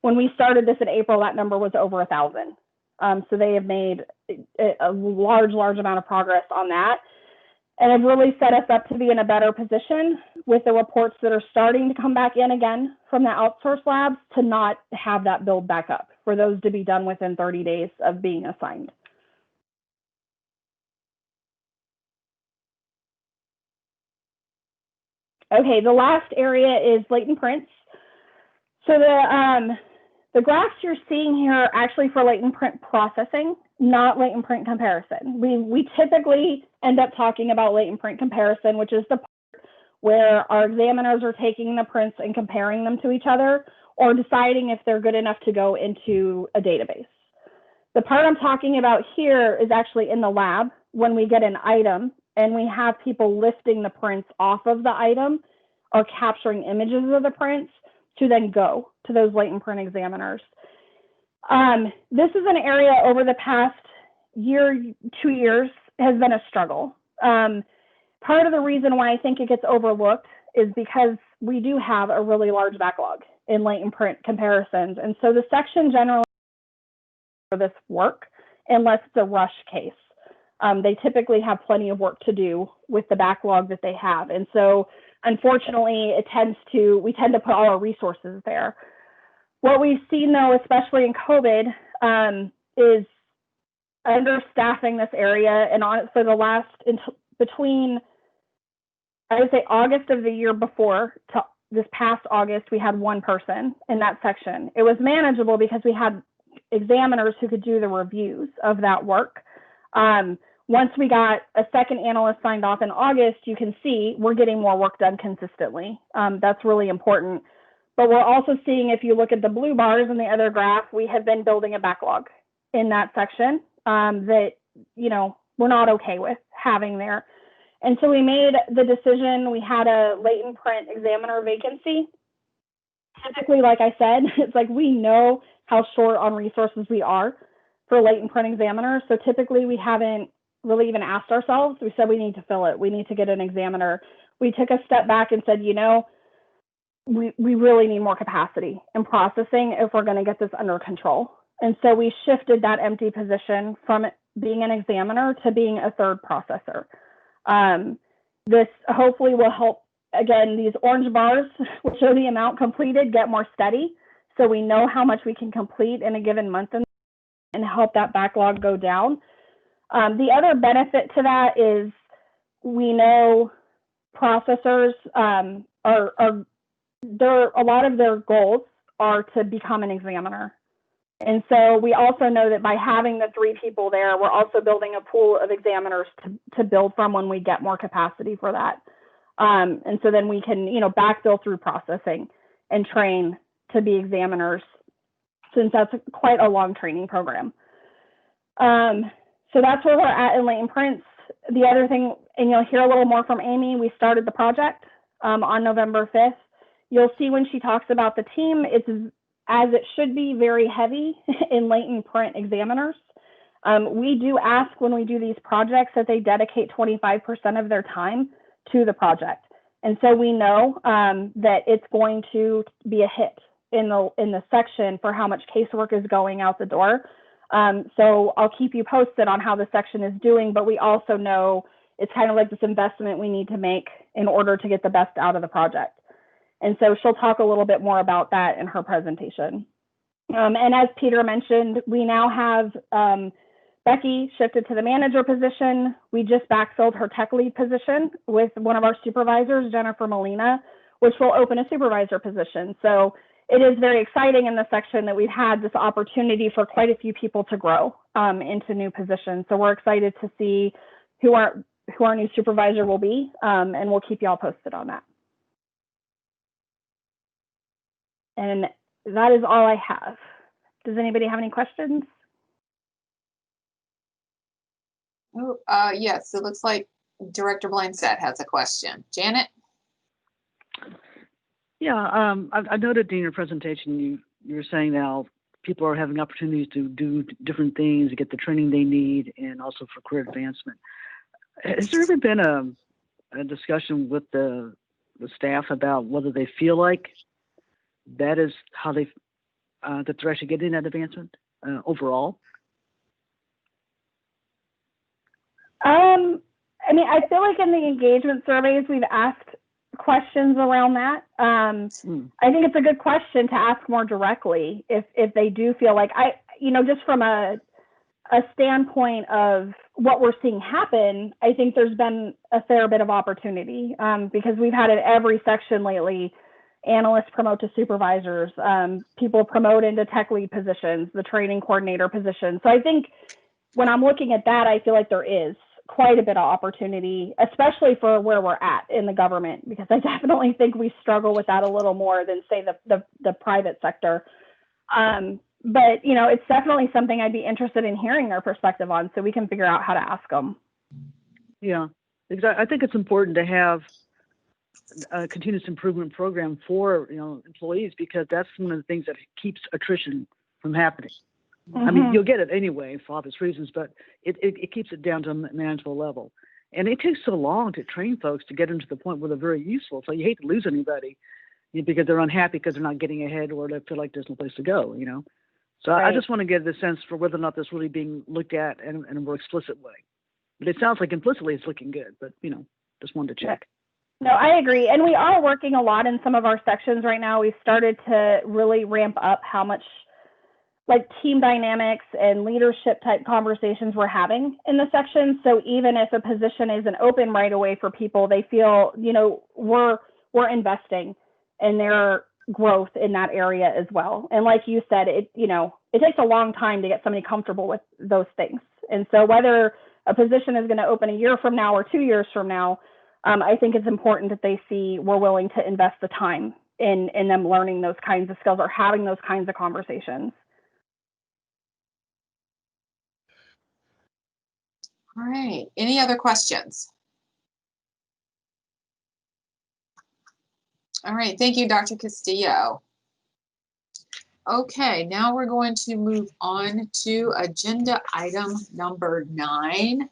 When we started this in April, that number was over 1,000. So they have made a large amount of progress on that, and have really set us up to be in a better position with the reports that are starting to come back in again from the outsourced labs to not have that build back up, for those to be done within 30 days of being assigned. Okay, the last area is latent prints. So the graphs you're seeing here are actually for latent print processing, not latent print comparison. We typically end up talking about latent print comparison, which is the part where our examiners are taking the prints and comparing them to each other, or deciding if they're good enough to go into a database. The part I'm talking about here is actually in the lab when we get an item and we have people lifting the prints off of the item or capturing images of the prints to then go to those latent print examiners. This is an area over the past year, 2 years, has been a struggle. Part of the reason why I think it gets overlooked is because we do have a really large backlog in latent print comparisons. And so the section generally for this work, unless it's a rush case. They typically have plenty of work to do with the backlog that they have. And so unfortunately, we tend to put all our resources there. What we've seen though, especially in COVID, is understaffing this area. And for the last, between, I would say August of the year before to this past August, we had one person in that section. It was manageable because we had examiners who could do the reviews of that work. Once we got a second analyst signed off in August, you can see we're getting more work done consistently. That's really important. But we're also seeing, if you look at the blue bars in the other graph, we have been building a backlog in that section that, you know, we're not okay with having there. And so we made the decision, we had a latent print examiner vacancy. Typically, like I said, it's like we know how short on resources we are for latent print examiners. So typically we haven't really even asked ourselves. We said we need to fill it. We need to get an examiner. We took a step back and said, you know, we really need more capacity in processing if we're going to get this under control. And so we shifted that empty position from being an examiner to being a third processor. This hopefully will help, again, these orange bars, which are the amount completed, get more steady. So we know how much we can complete in a given month. and help that backlog go down. The other benefit to that is we know processors a lot of their goals are to become an examiner. And so we also know that by having the 3 people there, we're also building a pool of examiners to build from when we get more capacity for that. And so then we can, backfill through processing and train to be examiners, since that's quite a long training program. So that's where we're at in Latent Prince. The other thing, and you'll hear a little more from Amy, we started the project on November 5th. You'll see when she talks about the team, it's, as it should be, very heavy in Latent Print examiners. We do ask when we do these projects that they dedicate 25% of their time to the project. And so we know that it's going to be a hit in the section for how much casework is going out the door. So I'll keep you posted on how the section is doing, but we also know it's kind of like this investment we need to make in order to get the best out of the project. And so she'll talk a little bit more about that in her presentation. And as Peter mentioned, we now have Becky shifted to the manager position. We just backfilled her tech lead position with one of our supervisors, Jennifer Molina, which will open a supervisor position. So it is very exciting in the section that we've had this opportunity for quite a few people to grow into new positions. So we're excited to see who our new supervisor will be, and we'll keep y'all posted on that. And that is all I have. Does anybody have any questions? Oh, yes, it looks like Director Blanksett has a question. Janet? Yeah, I noted in your presentation you were saying now people are having opportunities to do different things, to get the training they need, and also for career advancement. Has there ever been a discussion with the staff about whether they feel like that is how that they're actually getting that advancement overall? I mean, I feel like in the engagement surveys, we've asked questions around that. I think it's a good question to ask more directly if they do feel like, just from a standpoint of what we're seeing happen, I think there's been a fair bit of opportunity because we've had in every section lately, analysts promote to supervisors, people promote into tech lead positions, the training coordinator position. So I think when I'm looking at that, I feel like there is quite a bit of opportunity, especially for where we're at in the government, because I definitely think we struggle with that a little more than, say, the private sector. But, it's definitely something I'd be interested in hearing their perspective on so we can figure out how to ask them. Yeah, exactly. I think it's important to have a continuous improvement program for employees, because that's one of the things that keeps attrition from happening. I mean, you'll get it anyway for obvious reasons, but it keeps it down to a manageable level. And it takes so long to train folks to get them to the point where they're very useful. So you hate to lose anybody because they're unhappy because they're not getting ahead, or they feel like there's no place to go, So right. I just want to get the sense for whether or not that's really being looked at in a more explicit way. But it sounds like implicitly it's looking good, but, just wanted to check. No, I agree. And we are working a lot in some of our sections right now. We've started to really ramp up how much team dynamics and leadership type conversations we're having in the section. So even if a position isn't open right away for people, they feel, we're investing in their growth in that area as well. And like you said, it takes a long time to get somebody comfortable with those things. And so whether a position is going to open a year from now or 2 years from now, I think it's important that they see we're willing to invest the time in them learning those kinds of skills or having those kinds of conversations. All right. Any other questions? All right. Thank you, Dr. Castillo. Okay, now we're going to move on to agenda item number 9.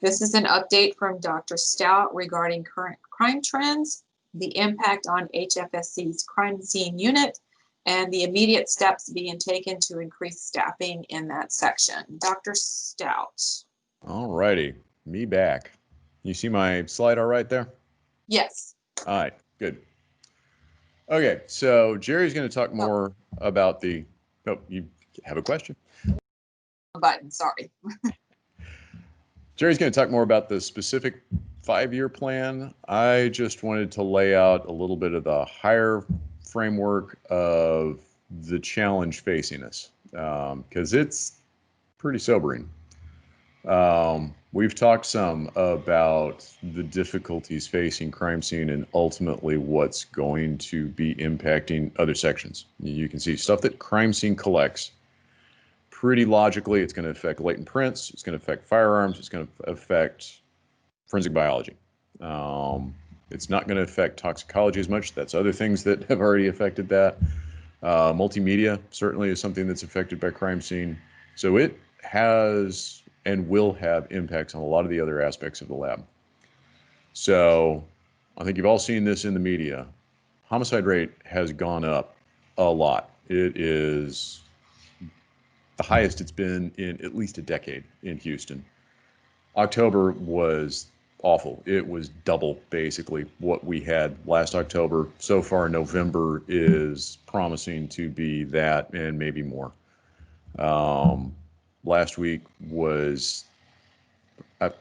This is an update from Dr. Stout regarding current crime trends, the impact on HFSC's crime scene unit, and the immediate steps being taken to increase staffing in that section. Dr. Stout. All righty, me back. You see my slide all right there? Yes. All right, good. Okay, so Jerry's going to talk more about the, oh, you have a question? button, sorry. Jerry's going to talk more about the specific 5-year plan. I just wanted to lay out a little bit of the higher framework of the challenge facing us, because it's pretty sobering. We've talked some about the difficulties facing crime scene and ultimately what's going to be impacting other sections. You can see stuff that crime scene collects. Pretty logically, it's going to affect latent prints, it's going to affect firearms, it's going to affect forensic biology. It's not going to affect toxicology as much. That's other things that have already affected that. Multimedia certainly is something that's affected by crime scene. So it has and will have impacts on a lot of the other aspects of the lab. So I think you've all seen this in the media. Homicide rate has gone up a lot. It is the highest it's been in at least a decade in Houston. October was awful. It was double basically what we had last October. So far, November is promising to be that and maybe more. Last week was it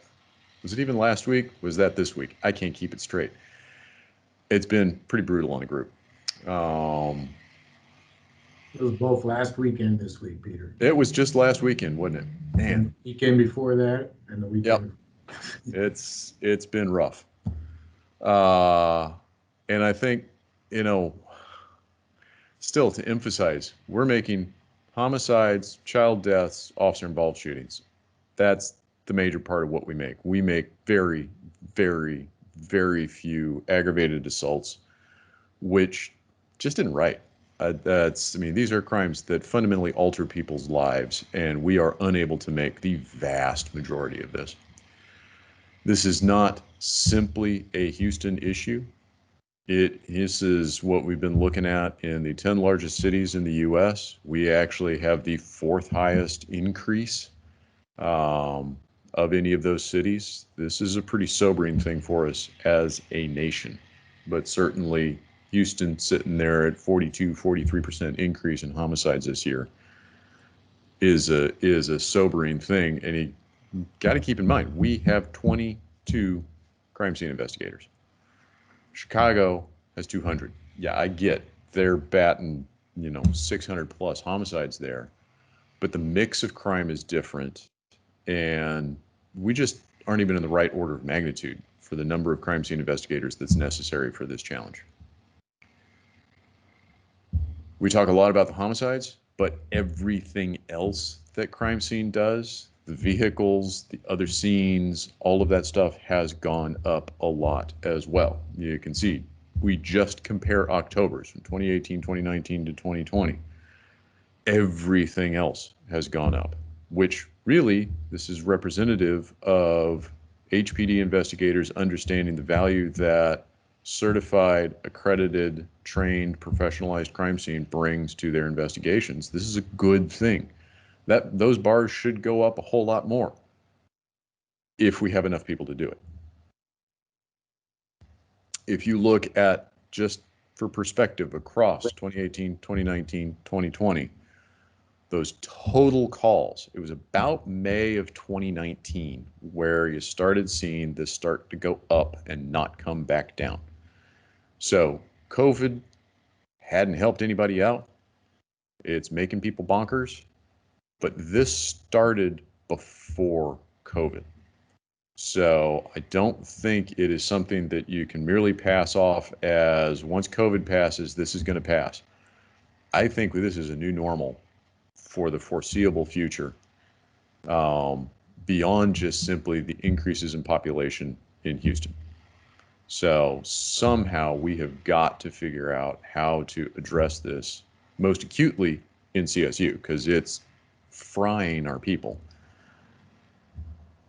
even last week? Was that this week? I can't keep it straight. It's been pretty brutal on the group. It was both last week and this week, Peter. It was just last weekend, wasn't it? Man. And the weekend before that and the weekend. Yep. It's been rough. And I think, still to emphasize, we're making homicides, child deaths, officer-involved shootings. That's the major part of what we make. We make very, very, very few aggravated assaults, which just isn't right. These are crimes that fundamentally alter people's lives, and we are unable to make the vast majority of this. This is not simply a Houston issue. This is what we've been looking at in the 10 largest cities in the U.S. We actually have the 4th highest increase of any of those cities. This is a pretty sobering thing for us as a nation, but certainly Houston sitting there at 43% increase in homicides this year is a sobering thing. And you got to keep in mind, we have 22 crime scene investigators. Chicago has 200. Yeah, I get they're batting, 600 plus homicides there, but the mix of crime is different, and we just aren't even in the right order of magnitude for the number of crime scene investigators that's necessary for this challenge. We talk a lot about the homicides, but everything else that crime scene does, the vehicles, the other scenes, all of that stuff has gone up a lot as well. You can see we just compare Octobers from 2018, 2019 to 2020. Everything else has gone up, which really this is representative of HPD investigators understanding the value that certified, accredited, trained, professionalized crime scene brings to their investigations. This is a good thing. Those bars should go up a whole lot more if we have enough people to do it. If you look at, just for perspective, across 2018, 2019, 2020, those total calls, it was about May of 2019 where you started seeing this start to go up and not come back down. So COVID hadn't helped anybody out. It's making people bonkers, but this started before COVID. So I don't think it is something that you can merely pass off as once COVID passes, this is going to pass. I think this is a new normal for the foreseeable future, beyond just simply the increases in population in Houston. So somehow we have got to figure out how to address this most acutely in CSU, because it's frying our people.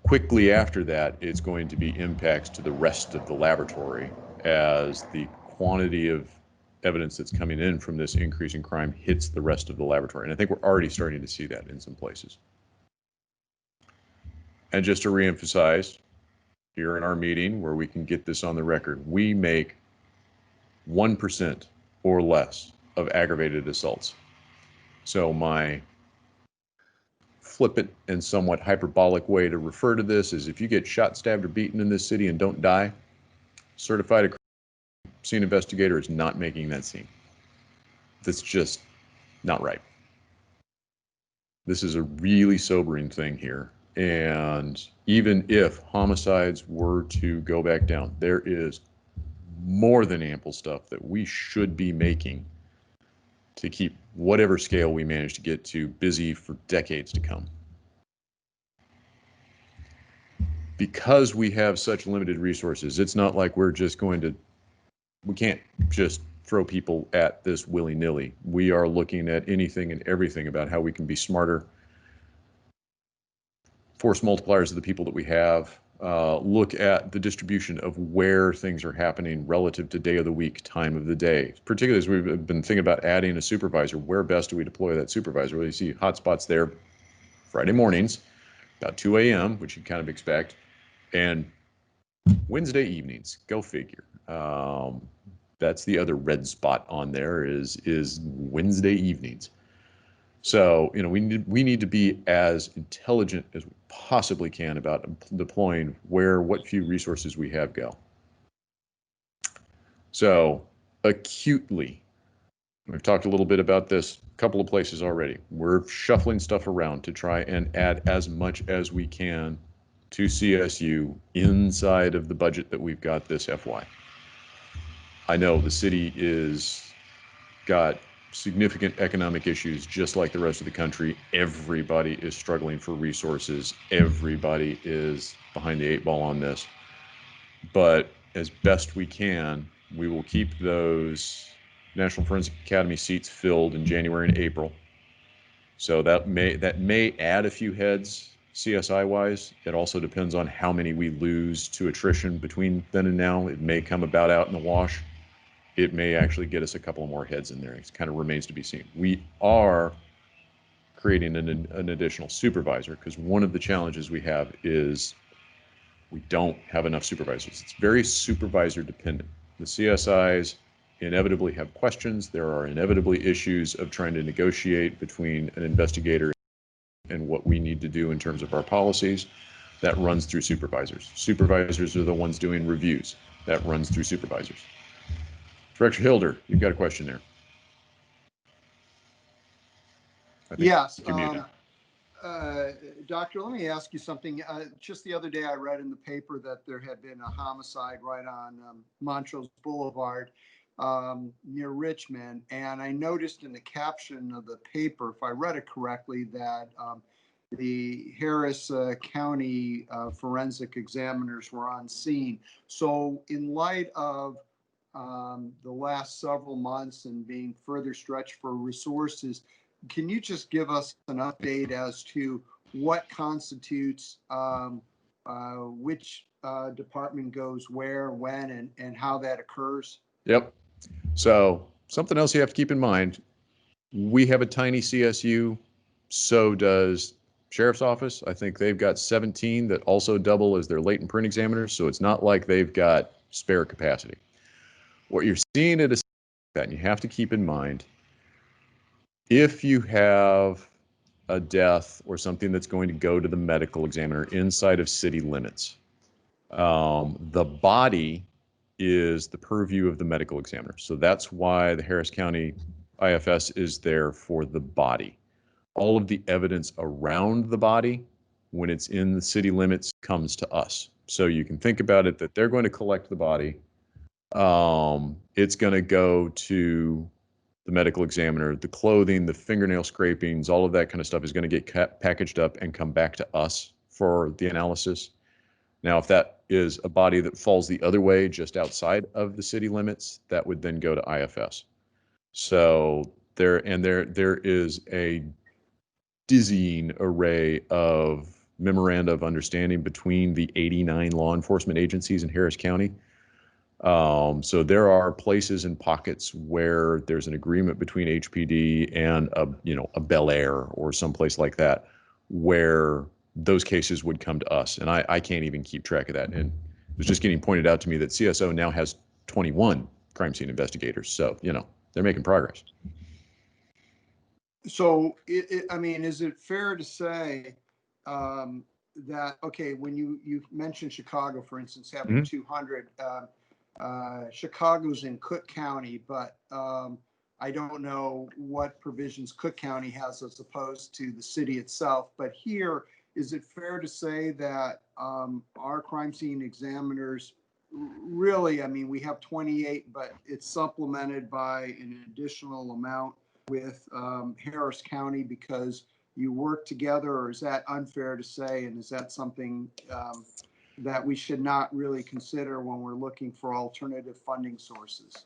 Quickly after that, it's going to be impacts to the rest of the laboratory as the quantity of evidence that's coming in from this increase in crime hits the rest of the laboratory. And I think we're already starting to see that in some places. And just to reemphasize, here in our meeting where we can get this on the record, we make 1% or less of aggravated assaults. So my flippant and somewhat hyperbolic way to refer to this is if you get shot, stabbed, or beaten in this city and don't die, certified scene investigator is not making that scene. That's just not right. This is a really sobering thing here. And even if homicides were to go back down, there is more than ample stuff that we should be making to keep whatever scale we manage to get to busy for decades to come. Because we have such limited resources, it's not like we're just going to, we can't just throw people at this willy-nilly. We are looking at anything and everything about how we can be smarter, force multipliers of the people that we have, look at the distribution of where things are happening relative to day of the week, time of the day. Particularly as we've been thinking about adding a supervisor, where best do we deploy that supervisor? Well, you see hotspots there Friday mornings, about 2 a.m., which you'd kind of expect, and Wednesday evenings, go figure. That's the other red spot on there is Wednesday evenings. So, you know, we need to be as intelligent as we possibly can about deploying what few resources we have go. So, acutely, we've talked a little bit about this a couple of places already. We're shuffling stuff around to try and add as much as we can to CSU inside of the budget that we've got this FY. I know the city is got significant economic issues just like the rest of the country. Everybody is struggling for resources. Everybody is behind the 8 ball on this. But as best we can, we will keep those National Forensic Academy seats filled in January and April. So that may add a few heads CSI wise. It also depends on how many we lose to attrition between then and now. It may come about out in the wash. It may actually get us a couple more heads in there. It kind of remains to be seen. We are creating an additional supervisor because one of the challenges we have is we don't have enough supervisors. It's very supervisor dependent. The CSIs inevitably have questions. There are inevitably issues of trying to negotiate between an investigator and what we need to do in terms of our policies. That runs through supervisors. Supervisors are the ones doing reviews. That runs through supervisors. Director Hilder, you've got a question there. Yes. You're muted. Doctor, let me ask you something. Just the other day, I read in the paper that there had been a homicide right on Montrose Boulevard near Richmond. And I noticed in the caption of the paper, if I read it correctly, that the Harris County forensic examiners were on scene. So in light of the last several months and being further stretched for resources, can you just give us an update as to what constitutes which department goes where, when, and how that occurs? Yep. So something else you have to keep in mind, we have a tiny CSU, so does Sheriff's Office. I think they've got 17 that also double as their latent print examiners, so it's not like they've got spare capacity. What you're seeing at a that, and you have to keep in mind, if you have a death or something that's going to go to the medical examiner inside of city limits, the body is the purview of the medical examiner. So that's why the Harris County IFS is there for the body. All of the evidence around the body, when it's in the city limits, comes to us. So you can think about it that they're going to collect the body. It's going to go to the medical examiner. The clothing, the fingernail scrapings, all of that kind of stuff is going to get packaged up and come back to us for the analysis. Now, if that is a body that falls the other way, just outside of the city limits, that would then go to IFS. So there is a dizzying array of memoranda of understanding between the 89 law enforcement agencies in Harris County. So there are places and pockets where there's an agreement between HPD and a Bel Air or someplace like that, where those cases would come to us. And I can't even keep track of that. And it was just getting pointed out to me that CSO now has 21 crime scene investigators. So, they're making progress. So I mean, is it fair to say that, okay, when you mentioned Chicago, for instance, having 200, Chicago's in Cook County, but I don't know what provisions Cook County has as opposed to the city itself. But here, is it fair to say that our crime scene examiners really, I mean, we have 28, but it's supplemented by an additional amount with Harris County because you work together, or is that unfair to say? And is that something that we should not really consider when we're looking for alternative funding sources?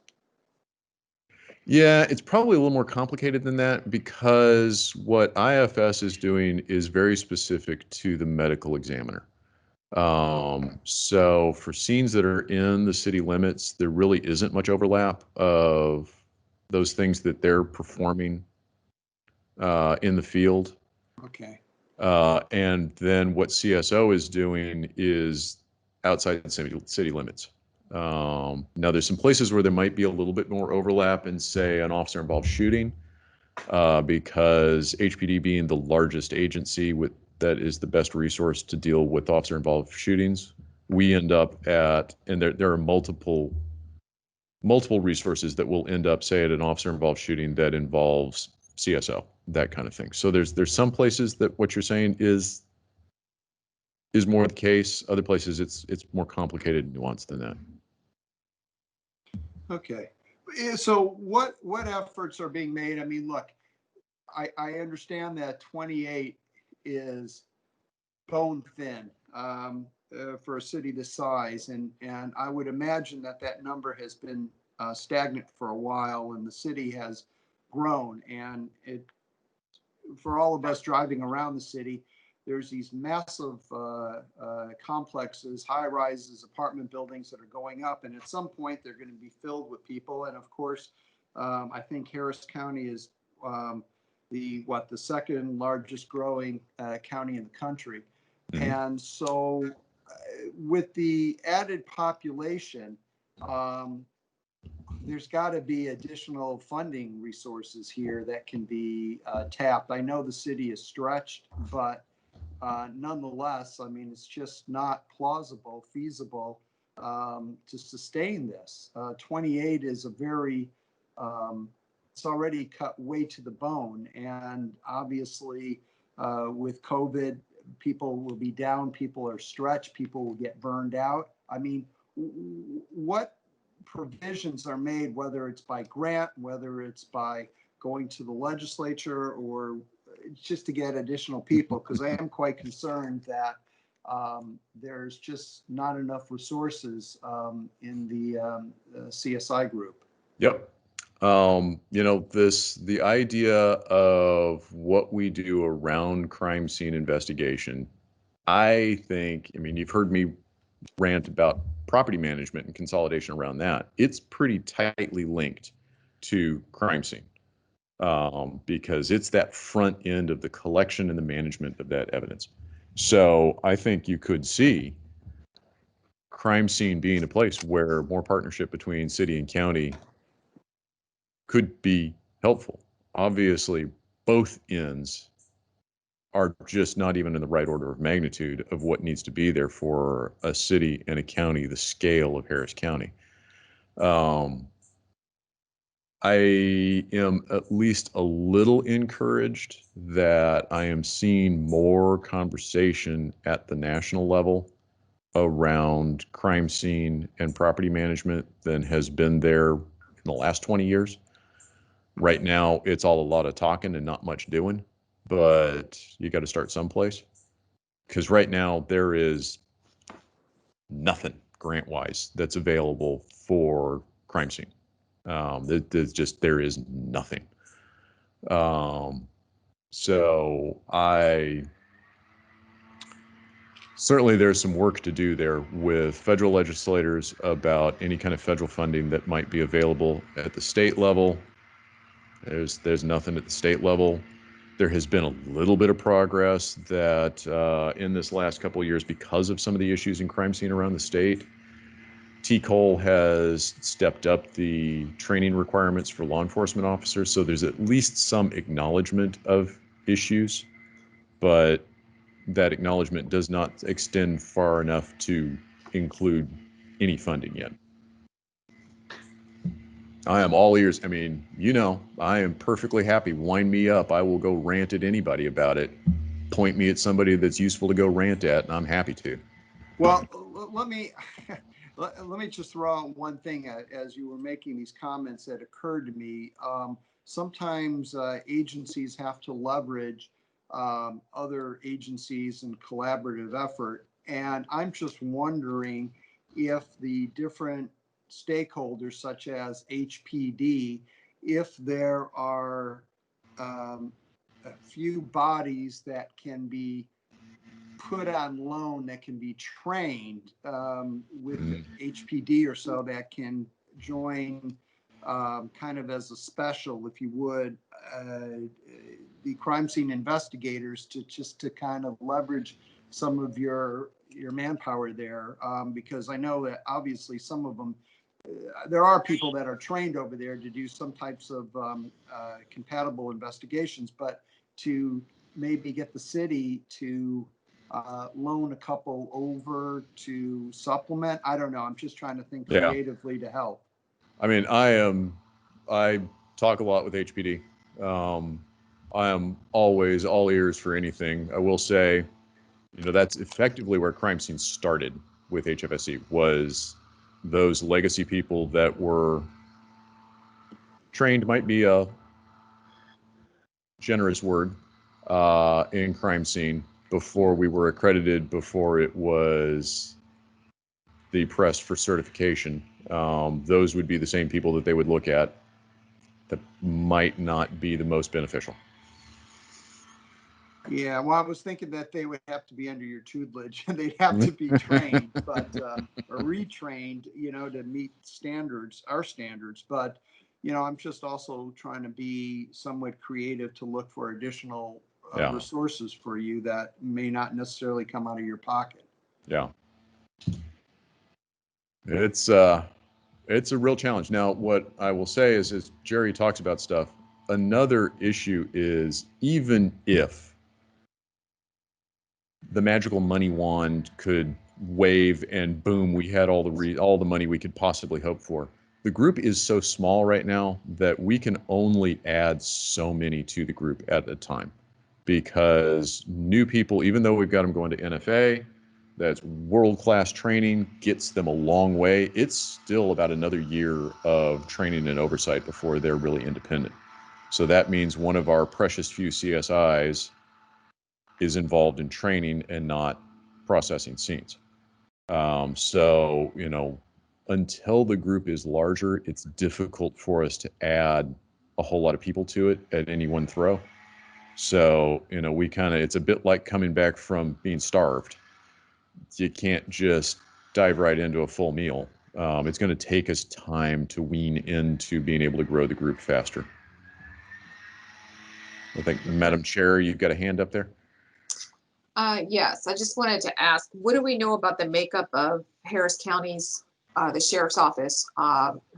Yeah, it's probably a little more complicated than that because what IFS is doing is very specific to the medical examiner. So for scenes that are in the city limits, there really isn't much overlap of those things that they're performing in the field. Okay. And then what CSO is doing is outside the city limits. Now, there's some places where there might be a little bit more overlap in, say, an officer-involved shooting, because HPD being the largest agency that is the best resource to deal with officer-involved shootings, we end up at, and there are multiple resources that will end up, say, at an officer-involved shooting that involves CSO, that kind of thing. So there's some places that what you're saying is more the case. Other places it's more complicated and nuanced than that. Okay. So what efforts are being made? I mean, look, I understand that 28 is bone thin for a city this size, and I would imagine that number has been stagnant for a while, and the city has grown. And for all of us driving around the city, there's these massive complexes, high rises, apartment buildings that are going up. And at some point, they're going to be filled with people. And of course, I think Harris County is the second largest growing county in the country. Mm-hmm. And so with the added population, there's got to be additional funding resources here that can be tapped. I know the city is stretched, but nonetheless, I mean, it's just not feasible to sustain this. 28 is it's already cut way to the bone. And obviously, with COVID, people will be down, people are stretched, people will get burned out. I mean, what provisions are made, whether it's by grant, whether it's by going to the legislature, or just to get additional people? Because I am quite concerned that there's just not enough resources in the CSI group. Yep. The idea of what we do around crime scene investigation, I mean, you've heard me rant about property management and consolidation around that. It's pretty tightly linked to crime scene because it's that front end of the collection and the management of that evidence. So I think you could see crime scene being a place where more partnership between city and county could be helpful. Obviously, both ends are just not even in the right order of magnitude of what needs to be there for a city and a county the scale of Harris County. I am at least a little encouraged that I am seeing more conversation at the national level around crime scene and property management than has been there in the last 20 years. Right now, it's all a lot of talking and not much doing, but you got to start someplace. Because right now, there is nothing grant-wise that's available for crime scene. There is nothing. So certainly there's some work to do there with federal legislators about any kind of federal funding that might be available at the state level. There's nothing at the state level. There has been a little bit of progress that in this last couple of years, because of some of the issues in crime scene around the state, T. Cole has stepped up the training requirements for law enforcement officers, so there's at least some acknowledgement of issues, but that acknowledgement does not extend far enough to include any funding yet. I am all ears. I mean, I am perfectly happy. Wind me up. I will go rant at anybody about it. Point me at somebody that's useful to go rant at, and I'm happy to. Well, let me let me just throw out one thing as you were making these comments that occurred to me. Sometimes agencies have to leverage other agencies and collaborative effort, and I'm just wondering if the different stakeholders, such as HPD, if there are a few bodies that can be put on loan that can be trained with HPD or so that can join kind of as a special, if you would, the crime scene investigators to kind of leverage some of your manpower there, because I know that obviously some of them, there are people that are trained over there to do some types of compatible investigations, but to maybe get the city to loan a couple over to supplement. I don't know. I'm just trying to think creatively to help. I mean, I talk a lot with HPD. I am always all ears for anything. I will say, that's effectively where crime scene started with HFSC, was those legacy people that were trained, might be a generous word, in crime scene before we were accredited, before it was the press for certification. Those would be the same people that they would look at that might not be the most beneficial. Yeah, well, I was thinking that they would have to be under your tutelage and they'd have to be trained, but or retrained, to meet standards, our standards. But I'm just also trying to be somewhat creative to look for additional resources for you that may not necessarily come out of your pocket. Yeah, it's a real challenge. Now, what I will say is, as Jerry talks about stuff, another issue is, even if the magical money wand could wave and boom, we had all the money we could possibly hope for, the group is so small right now that we can only add so many to the group at a time, because new people, even though we've got them going to NFA, that's world-class training, gets them a long way. It's still about another year of training and oversight before they're really independent. So that means one of our precious few CSIs is involved in training and not processing scenes. So, until the group is larger, it's difficult for us to add a whole lot of people to it at any one throw. So, it's a bit like coming back from being starved. You can't just dive right into a full meal. It's going to take us time to wean into being able to grow the group faster. I think, Madam Chair, you've got a hand up there. Yes, I just wanted to ask, what do we know about the makeup of Harris County's, the sheriff's office,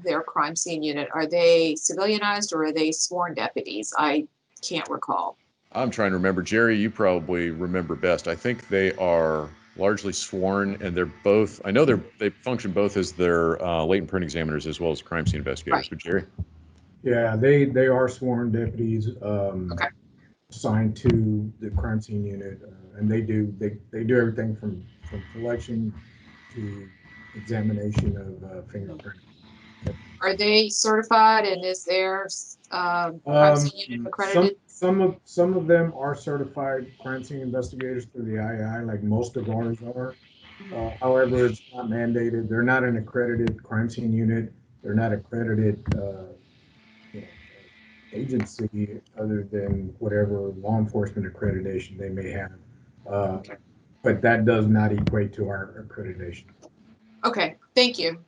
their crime scene unit? Are they civilianized or are they sworn deputies? I can't recall. I'm trying to remember. Jerry, you probably remember best. I think they are largely sworn, and they're both, I know they function both as their latent print examiners as well as crime scene investigators. Right. But Jerry? Yeah, they are sworn deputies. Okay. Assigned to the crime scene unit, and they do everything from collection to examination of fingerprint. Are they certified, and is their crime scene unit accredited? Some of them are certified crime scene investigators through the II, like most of ours are. However, it's not mandated. They're not an accredited crime scene unit. They're not accredited agency other than whatever law enforcement accreditation they may have. But that does not equate to our accreditation. Okay, thank you.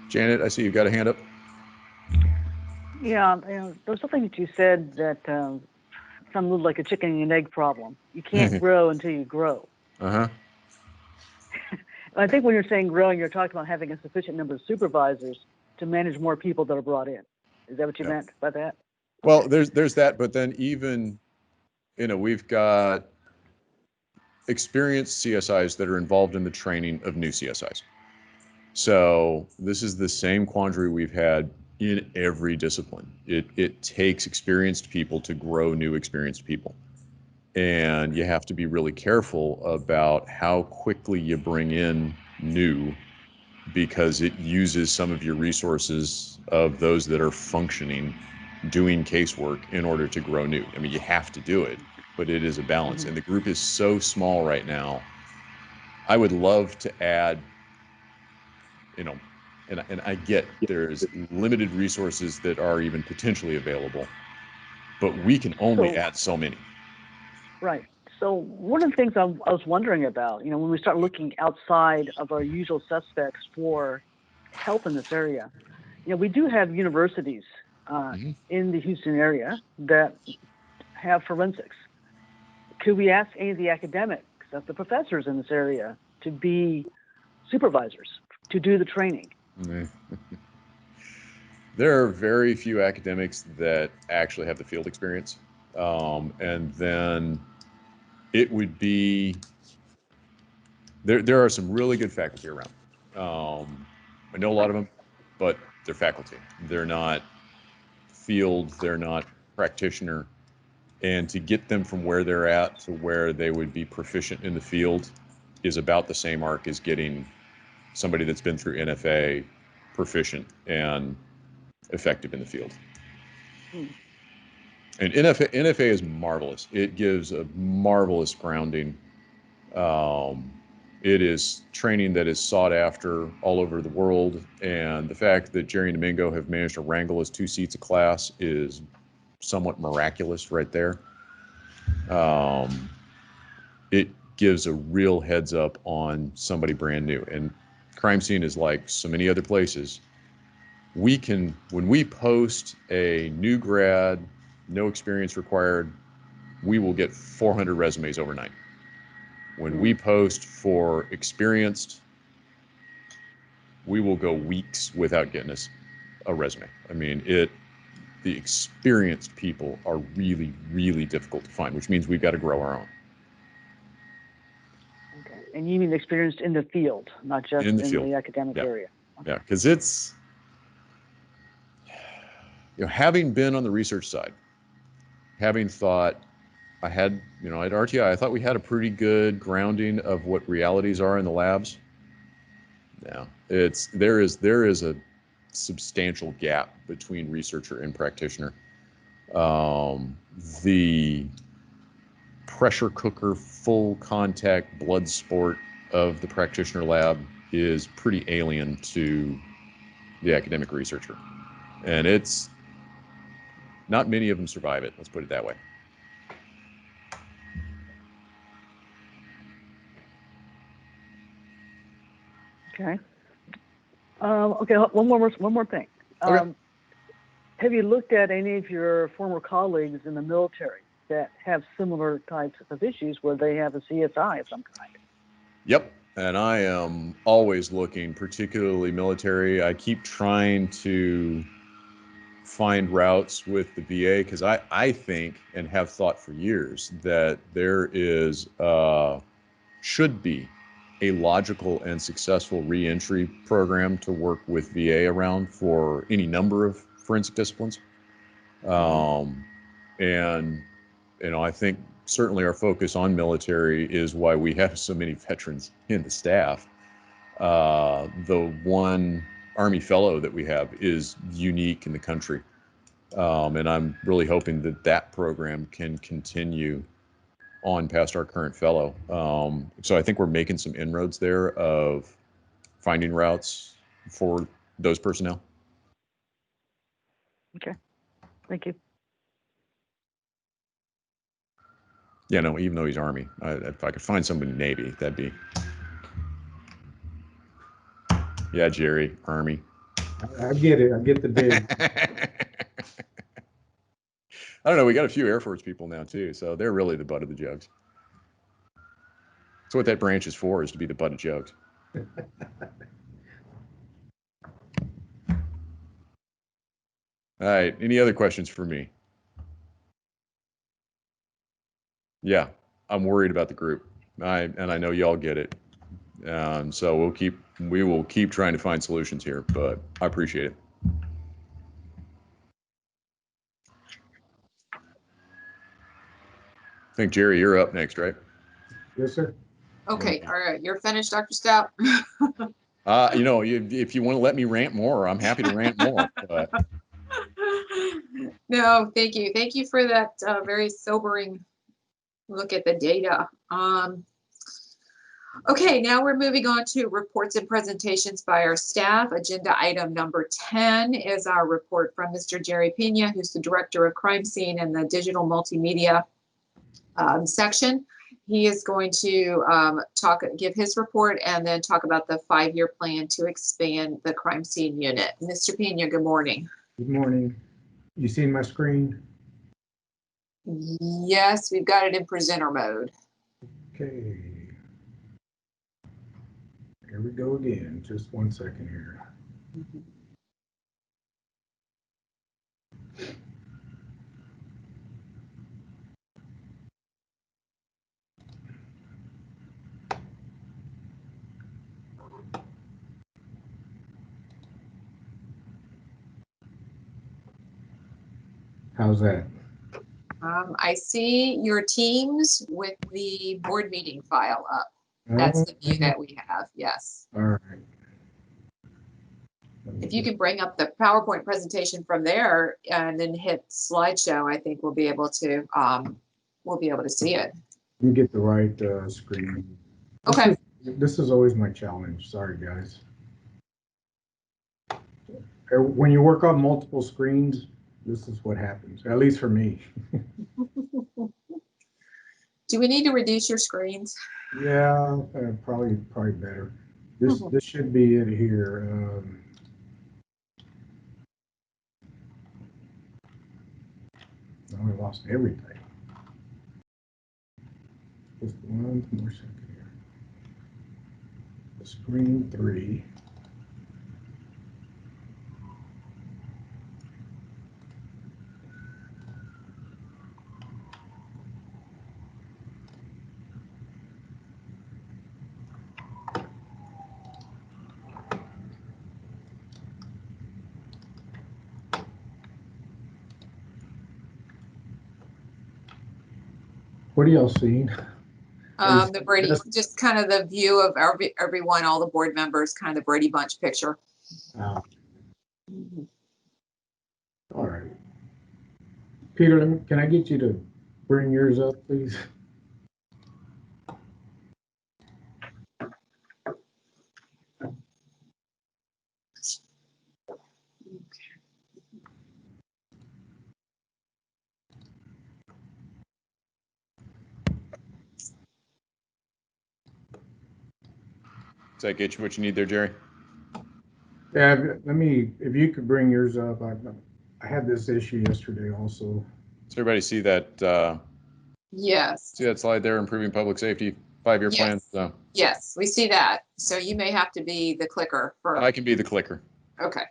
Janet, I see you've got a hand up. Yeah, there's something that you said that sounded like a chicken and egg problem. You can't grow until you grow. Uh-huh. I think when you're saying growing, you're talking about having a sufficient number of supervisors to manage more people that are brought in. Is that what you Yeah. meant by that? Well, there's that, but then even, we've got experienced CSIs that are involved in the training of new CSIs. So this is the same quandary we've had in every discipline. It takes experienced people to grow new experienced people. And you have to be really careful about how quickly you bring in new, because it uses some of your resources of those that are functioning, doing casework in order to grow new. I mean, you have to do it, but it is a balance. And the group is so small right now. I would love to add, and I get there's limited resources that are even potentially available, but we can only add so many. Right. So one of the things I was wondering about, when we start looking outside of our usual suspects for help in this area, we do have universities in the Houston area that have forensics. Could we ask any of the academics, of the professors in this area, to be supervisors, to do the training? There are very few academics that actually have the field experience. And then it would be, there are some really good faculty around. I know a lot of them, but they're faculty. They're not field, they're not practitioner. And to get them from where they're at to where they would be proficient in the field is about the same arc as getting somebody that's been through NFA proficient and effective in the field. And NFA is marvelous. It gives a marvelous grounding. It is training that is sought after all over the world. And the fact that Jerry and Domingo have managed to wrangle us 2 seats a class is somewhat miraculous right there. It gives a real heads up on somebody brand new. And crime scene is like so many other places. When we post a new grad, no experience required, we will get 400 resumes overnight. When we post for experienced, we will go weeks without getting us a resume. I mean, the experienced people are really, really difficult to find, which means we've got to grow our own. Okay. And you mean experienced in the field, not just in the academic area? Yeah, because it's, having been on the research side, having thought, I had, at RTI, I thought we had a pretty good grounding of what realities are in the labs. Yeah, there is a substantial gap between researcher and practitioner. The pressure cooker, full contact blood sport of the practitioner lab is pretty alien to the academic researcher. And it's not many of them survive it. Let's put it that way. Okay. Okay. One more thing. Okay. Have you looked at any of your former colleagues in the military that have similar types of issues where they have a CSI of some kind? Yep. And I am always looking, particularly military. I keep trying to find routes with the VA because I think and have thought for years that there should be a logical and successful reentry program to work with VA around for any number of forensic disciplines. And, I think certainly our focus on military is why we have so many veterans in the staff. The one Army fellow that we have is unique in the country. And I'm really hoping that program can continue on past our current fellow. So I think we're making some inroads there of finding routes for those personnel. Okay, thank you. Yeah, no, even though he's Army, if I could find somebody in Navy, that'd be. Yeah, Jerry, Army. I get it. I get the dig. I don't know. We got a few Air Force people now too, so they're really the butt of the jokes. That's what that branch is for, is to be the butt of jokes. All right, any other questions for me? Yeah, I'm worried about the group. And I know y'all get it. So we will keep trying to find solutions here, but I appreciate it. I think Jerry, you're up next, right? Yes, sir. Okay, all right, you're finished, Dr. Stout? If you want to let me rant more, I'm happy to rant more. But No, thank you. Thank you for that very sobering look at the data. Okay, now we're moving on to reports and presentations by our staff. Agenda item number 10 is our report from Mr. Jerry Pena, who's the Director of Crime Scene and the Digital Multimedia section. He is going to give his report and then talk about the 5-year plan to expand the crime scene unit. Mr. Pena, good morning. Good morning. You seen my screen? Yes, we've got it in presenter mode. Okay. Here we go again. Just 1 second here. How's that? I see your teams with the board meeting file up. That's the view that we have, yes. All right. If you can bring up the PowerPoint presentation from there and then hit slideshow, I think we'll be able to see it. Let me get the right screen. Okay. This is always my challenge. Sorry, guys. When you work on multiple screens, this is what happens, at least for me. Do we need to reduce your screens? Yeah, probably better. This should be it here. Now I lost everything. Just 1 more second here. The screen 3. What are y'all seeing? The Brady, just kind of the view of everyone, all the board members, kind of the Brady Bunch picture. All right. Peter, can I get you to bring yours up, please? does that get you what you need there, Jerry? Yeah, if you could bring yours up. I had this issue yesterday also. Does everybody see that? Yes. See that slide there, improving public safety 5-year plan? Yes. So Yes, we see that. So you may have to be the clicker for. I can be the clicker. Okay.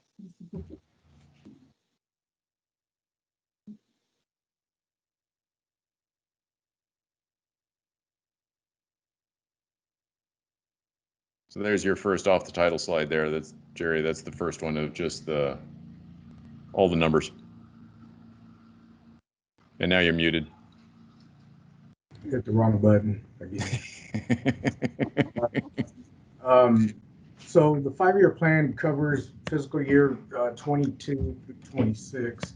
So there's your first off the title slide there. That's Jerry. That's the first one of just all the numbers. And now you're muted. Hit the wrong button again. So the 5-year plan covers fiscal year 22 through 26.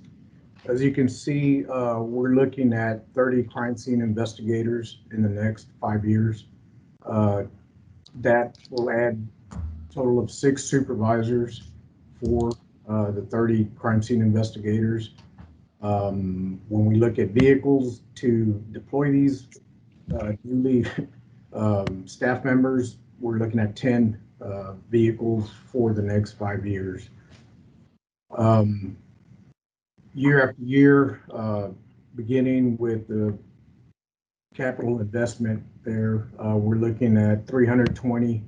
As you can see, we're looking at 30 crime scene investigators in the next 5 years. That will add a total of 6 supervisors for the 30 crime scene investigators. When we look at vehicles to deploy these newly staff members, we're looking at 10 vehicles for the next 5 years. Year after year, beginning with the capital investment there, we're looking at 320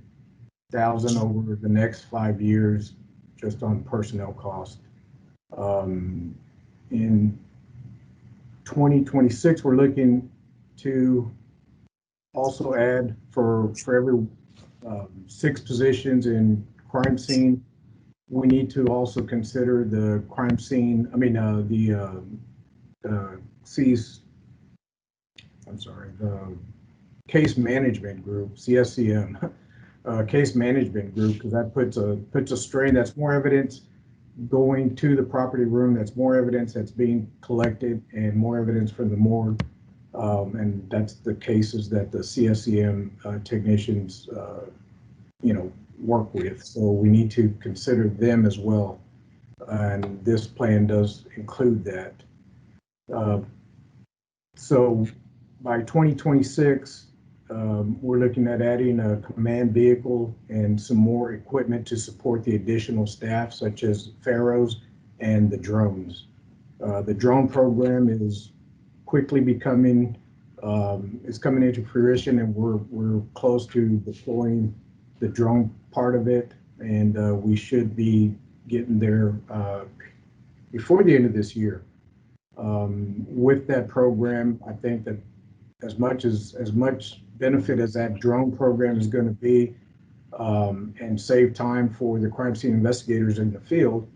over the next 5 years, just on personnel cost. In 2026, we're looking to also add for every 6 positions in crime scene. We need to also consider the crime scene, the case management group, CSCM, case management group, because that puts a strain. That's more evidence going to the property room. That's more evidence that's being collected and more evidence from the morgue. And that's the cases that the CSCM technicians, work with. So we need to consider them as well. And this plan does include that. So by 2026, we're looking at adding a command vehicle and some more equipment to support the additional staff, such as Pharaohs and the drones. The drone program is quickly becoming, it's coming into fruition, and we're close to deploying the drone part of it, and we should be getting there before the end of this year. With that program, I think that as much benefit as that drone program is going to be, and save time for the crime scene investigators in the field,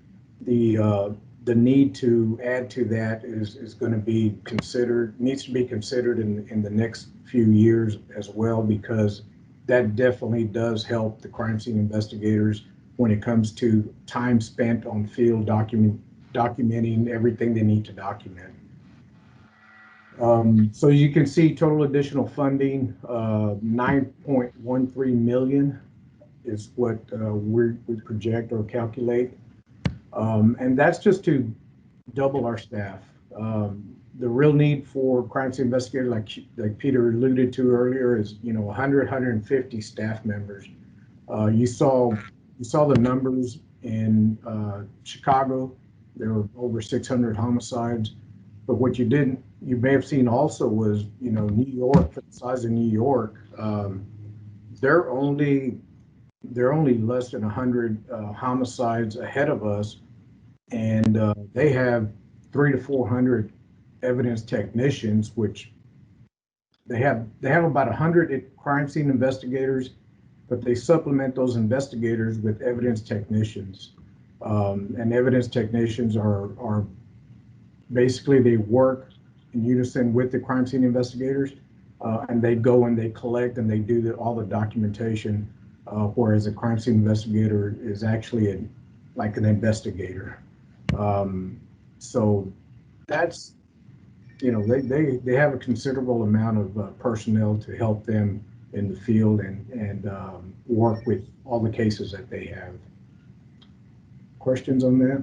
the need to add to that is going to be considered, needs to be considered in the next few years as well, because that definitely does help the crime scene investigators when it comes to time spent on field documenting everything they need to document. So you can see total additional funding, 9.13 million is what we project or calculate. And that's just to double our staff. The real need for crime scene investigators, like Peter alluded to earlier, is 150 staff members. You saw the numbers in Chicago. There were over 600 homicides. But what you may have seen also was, New York, for the size of New York, they're only less than 100 homicides ahead of us, and they have 300 to 400 evidence technicians, which they have about 100 crime scene investigators, but they supplement those investigators with evidence technicians, and evidence technicians are basically, they work in unison with the crime scene investigators, and they go and they collect and they do all the documentation, whereas a crime scene investigator is actually like an investigator. So that's, they have a considerable amount of personnel to help them in the field and work with all the cases that they have. Questions on that?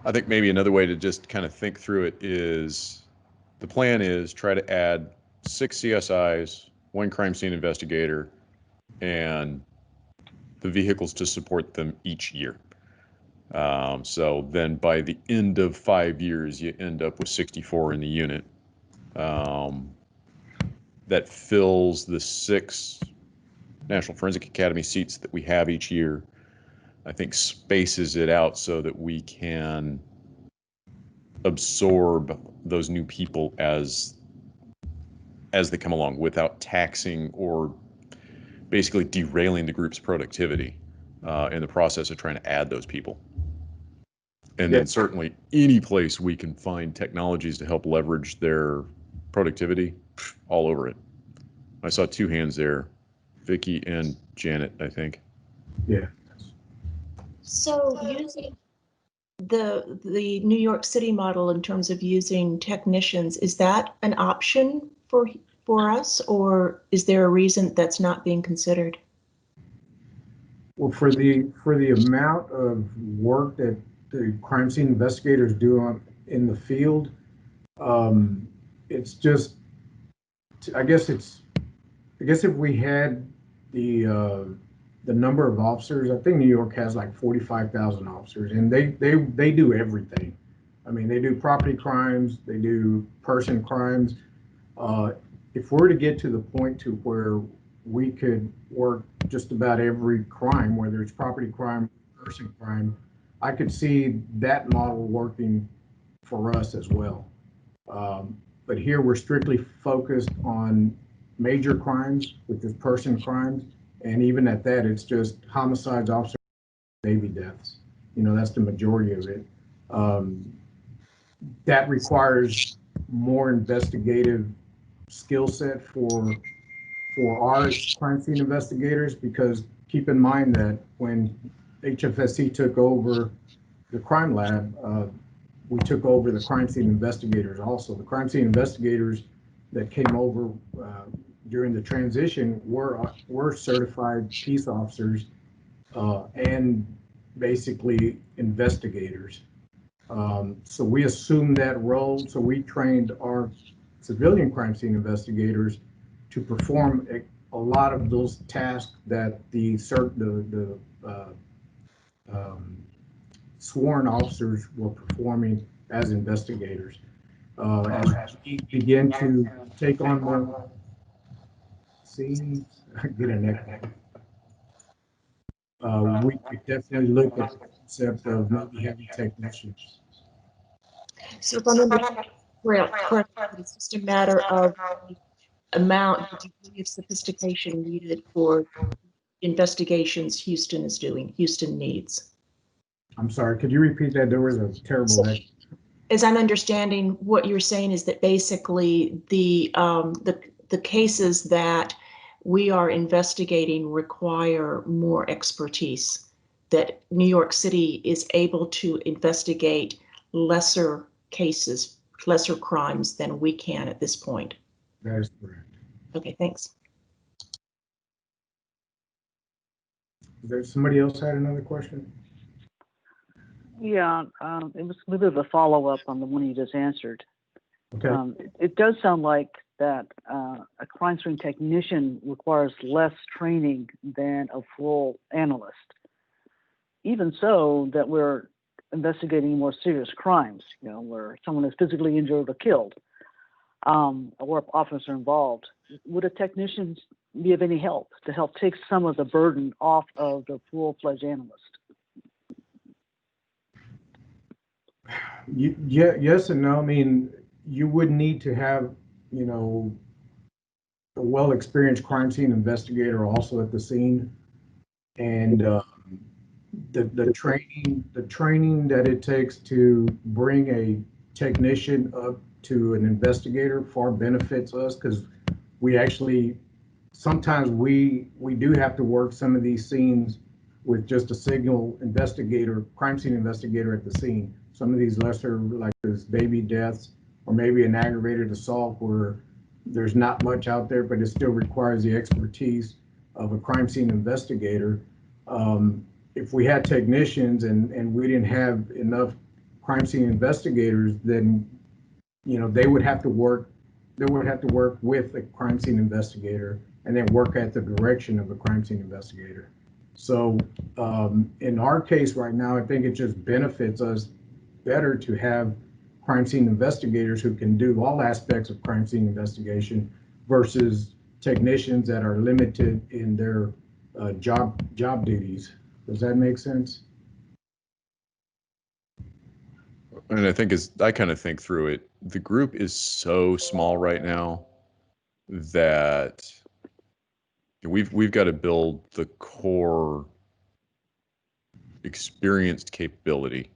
I think maybe another way to just kind of think through it is, the plan is try to add 6 CSIs, 1 crime scene investigator, and the vehicles to support them each year. So then by the end of 5 years, you end up with 64 in the unit. That fills the 6 National Forensic Academy seats that we have each year. I think spaces it out so that we can absorb those new people as they come along, without taxing or basically derailing the group's productivity in the process of trying to add those people. And then certainly any place we can find technologies to help leverage their productivity, all over it. I saw 2 hands there, Vicky and Janet, I think. Yeah. So using the New York City model in terms of using technicians, is that an option for us, or is there a reason that's not being considered? Well, for the amount of work that the crime scene investigators do in the field, it's just, I guess if we had the number of officers, I think New York has like 45,000 officers, and they do everything. I mean, they do property crimes, they do person crimes. if we're to get to the point to where we could work just about every crime, whether it's property crime, person crime, I could see that model working for us as well. But here we're strictly focused on major crimes, which is person crimes. And even at that, it's just homicides, officer, baby deaths. You know, that's the majority of it. That requires more investigative skill set for our crime scene investigators, because keep in mind that when HFSC took over the crime lab, we took over the crime scene investigators also. The crime scene investigators that came over during the transition were certified peace officers and basically investigators. So we assumed that role. So we trained our civilian crime scene investigators to perform a lot of those tasks that the sworn officers were performing as investigators. As we begin to take on more, get a neck. We definitely look at the concept of maybe having technicians. So if I'm understanding correctly, it's just a matter of amount, the degree of sophistication needed for investigations Houston needs. I'm sorry, could you repeat that? There was a terrible echo. As I'm understanding, what you're saying is that basically the cases that we are investigating require more expertise, that New York City is able to investigate lesser cases, lesser crimes than we can at this point. That is correct. Okay, thanks. There somebody else had another question? Yeah, it was a little bit of a follow-up on the one you just answered. Okay. It does sound like that a crime scene technician requires less training than a full analyst. Even so, that we're investigating more serious crimes, you know, where someone is physically injured or killed, or officers are involved. Would a technician be of any help to help take some of the burden off of the full-fledged analyst? Yes and no. I mean, you would need to have, you know, a well-experienced crime scene investigator also at the scene, and the training that it takes to bring a technician up to an investigator far benefits us, because we actually sometimes we do have to work some of these scenes with just a signal investigator, crime scene investigator at the scene. Some of these lesser, like this baby deaths, or maybe an aggravated assault where there's not much out there, but it still requires the expertise of a crime scene investigator. If we had technicians and we didn't have enough crime scene investigators, then, you know, they would have to work with a crime scene investigator and then work at the direction of a crime scene investigator. So in our case right now, I think it just benefits us better to have crime scene investigators who can do all aspects of crime scene investigation versus technicians that are limited in their job duties. Does that make sense? And I think as I kind of think through it, the group is so small right now that we've got to build the core experienced capability.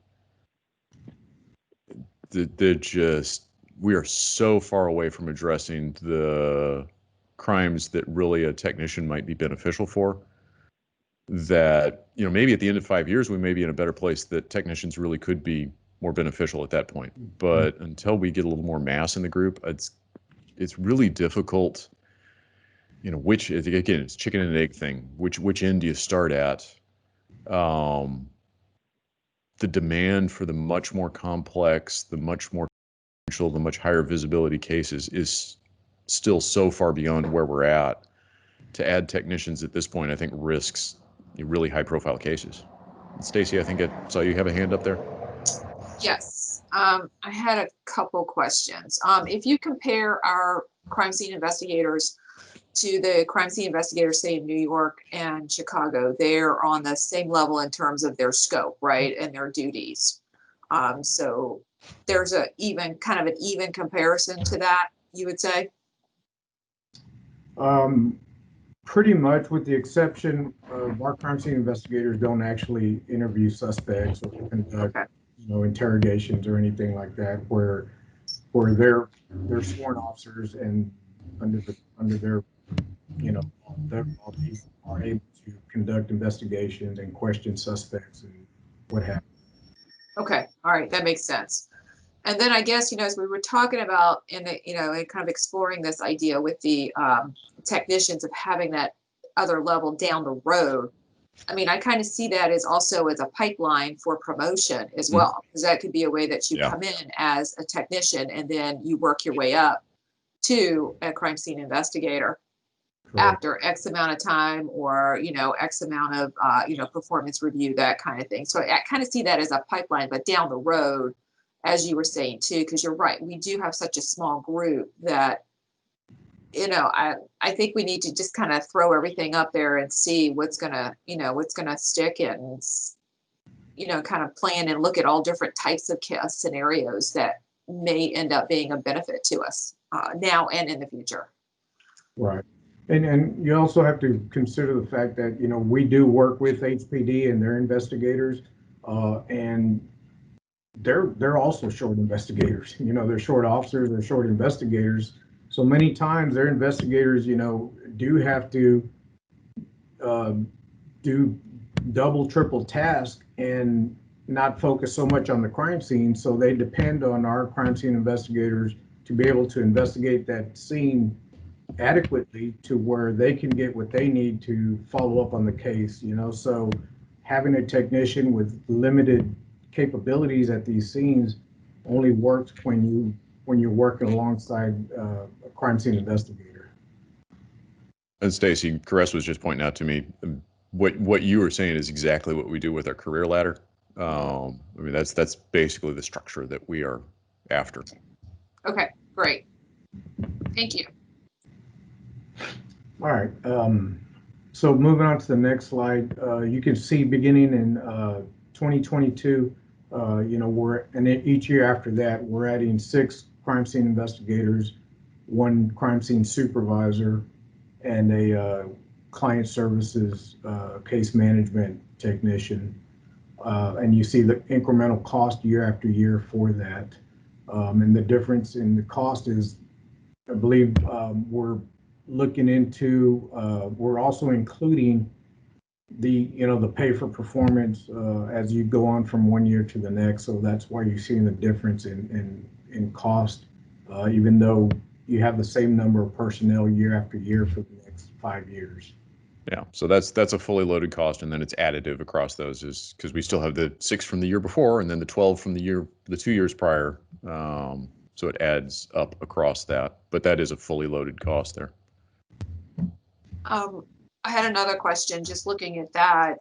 We are so far away from addressing the crimes that really a technician might be beneficial for, that, you know, maybe at the end of 5 years, we may be in a better place that technicians really could be more beneficial at that point. But until we get a little more mass in the group, it's really difficult. You know, again, it's chicken and egg thing. Which end do you start at? The demand for the much more complex, the much more potential, the much higher visibility cases is still so far beyond where we're at. To add technicians at this point, I think risks really high profile cases. Stacy, I think I saw you have a hand up there. Yes, I had a couple questions. If you compare our crime scene investigators to the crime scene investigators, say in New York and Chicago, they're on the same level in terms of their scope, right, and their duties. So there's a even kind of an even comparison to that, you would say? Pretty much, with the exception of our crime scene investigators don't actually interview suspects or conduct, Okay. interrogations or anything like that, where they're sworn officers and under their, their they are able to conduct investigations and question suspects and what have you. Okay, all right, that makes sense. And then I guess, as we were talking about in the, and kind of exploring this idea with the technicians of having that other level down the road, I mean, I kind of see that as also as a pipeline for promotion as well, because that could be a way that you come in as a technician and then you work your way up to a crime scene investigator after X amount of time, or, X amount of, performance review, that kind of thing. So I kind of see that as a pipeline, but down the road, as you were saying too, because you're right, we do have such a small group that, I think we need to just kind of throw everything up there and see what's gonna stick, and, kind of plan and look at all different types of scenarios that may end up being a benefit to us now and in the future. Right. And you also have to consider the fact that, we do work with HPD and their investigators, and they're also short investigators. They're short officers, they're short investigators. So many times their investigators, do have to do double, triple task and not focus so much on the crime scene. So they depend on our crime scene investigators to be able to investigate that scene adequately to where they can get what they need to follow up on the case. So having a technician with limited capabilities at these scenes only works when you're working alongside a crime scene investigator. And Stacy, Caress was just pointing out to me, what you were saying is exactly what we do with our career ladder. I mean, that's basically the structure that we are after. Okay, great. Thank you. All right. So moving on to the next slide, you can see beginning in 2022, and each year after that, we're adding 6 crime scene investigators, 1 crime scene supervisor, and a client services case management technician. And you see the incremental cost year after year for that. And the difference in the cost is, I believe, we're looking into, we're also including the pay for performance as you go on from one year to the next. So that's why you're seeing the difference in cost, even though you have the same number of personnel year after year for the next 5 years. Yeah, so that's a fully loaded cost, and then it's additive across those, is because we still have the 6 from the year before, and then the 12 from the 2 years prior. So it adds up across that, but that is a fully loaded cost there. I had another question, just looking at that.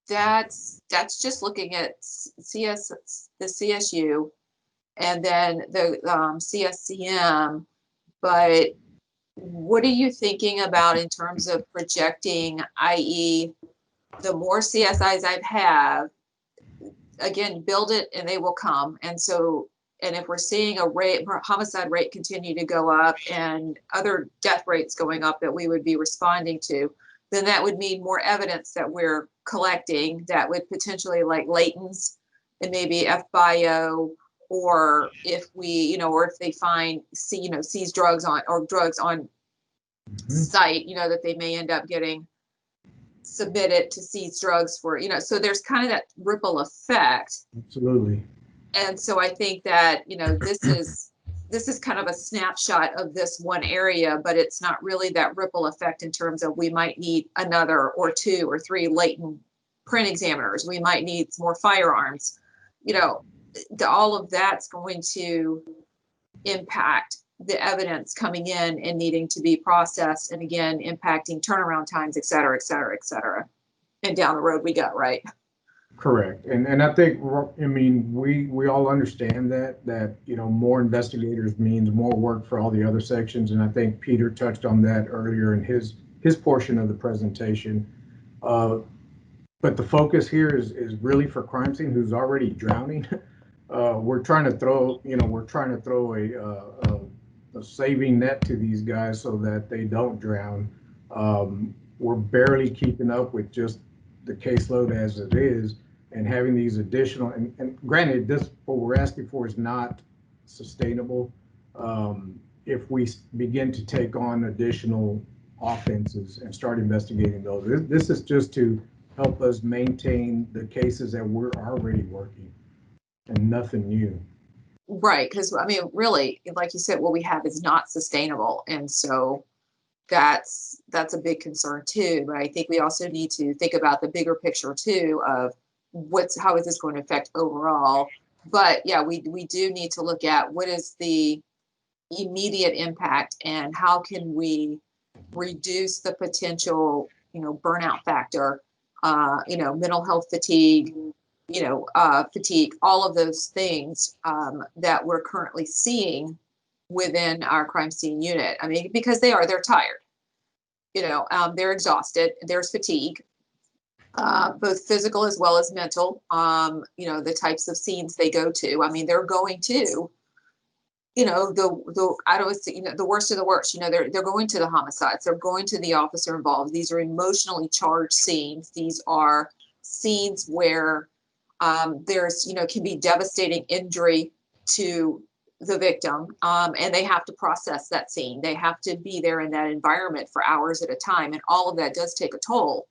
That's just looking at the CSU, and then the CSCM, but what are you thinking about in terms of projecting, i.e., the more CSIs I have, again, build it and they will come. And so, and if we're seeing a homicide rate continue to go up and other death rates going up that we would be responding to, then that would mean more evidence that we're collecting that would potentially, like latents and maybe FBIO, or if we, or if they find, seize drugs on site, that they may end up getting submitted to seize drugs for, so there's kind of that ripple effect. Absolutely. And so I think that, this is kind of a snapshot of this one area, but it's not really that ripple effect in terms of we might need another or 2 or 3 latent print examiners. We might need more firearms. All of that's going to impact the evidence coming in and needing to be processed, and again, impacting turnaround times, et cetera, et cetera, et cetera. And down the road we go, right? Correct. And I think, I mean, we all understand that, you know, more investigators means more work for all the other sections. And I think Peter touched on that earlier in his portion of the presentation. But the focus here is really for crime scene who's already drowning. We're trying to throw, you know, a saving net to these guys so that they don't drown. We're barely keeping up with just the caseload as it is, and having these additional, and granted, this, what we're asking for is not sustainable. If we begin to take on additional offenses and start investigating those, this is just to help us maintain the cases that we're already working and nothing new. Right, because I mean, really, like you said, what we have is not sustainable. And so that's a big concern too. But I think we also need to think about the bigger picture too of how is this going to affect overall. But yeah, we do need to look at what is the immediate impact and how can we reduce the potential, you know, burnout factor, you know, mental health fatigue, you know, fatigue, all of those things that we're currently seeing within our crime scene unit. I mean, because they're tired, you know, they're exhausted, there's fatigue, both physical as well as mental, you know, the types of scenes they go to. I mean, they're going to, you know, I don't see, you know, the worst of the worst, you know, they're going to the homicides, they're going to the officer involved. These are emotionally charged scenes. These are scenes where there's, you know, can be devastating injury to the victim, and they have to process that scene. They have to be there in that environment for hours at a time, and all of that does take a toll,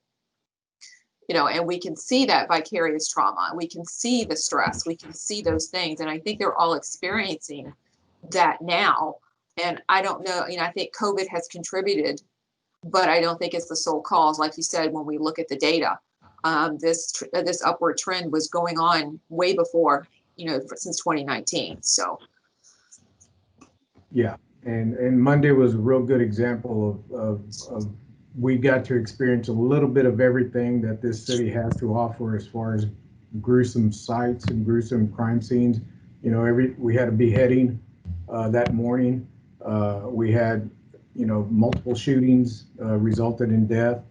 you know, and we can see that vicarious trauma. We can see the stress. We can see those things, and I think they're all experiencing that now. And I don't know, you know, I think COVID has contributed, but I don't think it's the sole cause. Like you said, when we look at the data, this upward trend was going on way before, you know, since 2019. So. Yeah, and Monday was a real good example of we got to experience a little bit of everything that this city has to offer as far as gruesome sights and gruesome crime scenes. You know, we had a beheading that morning. We had, you know, multiple shootings resulted in death.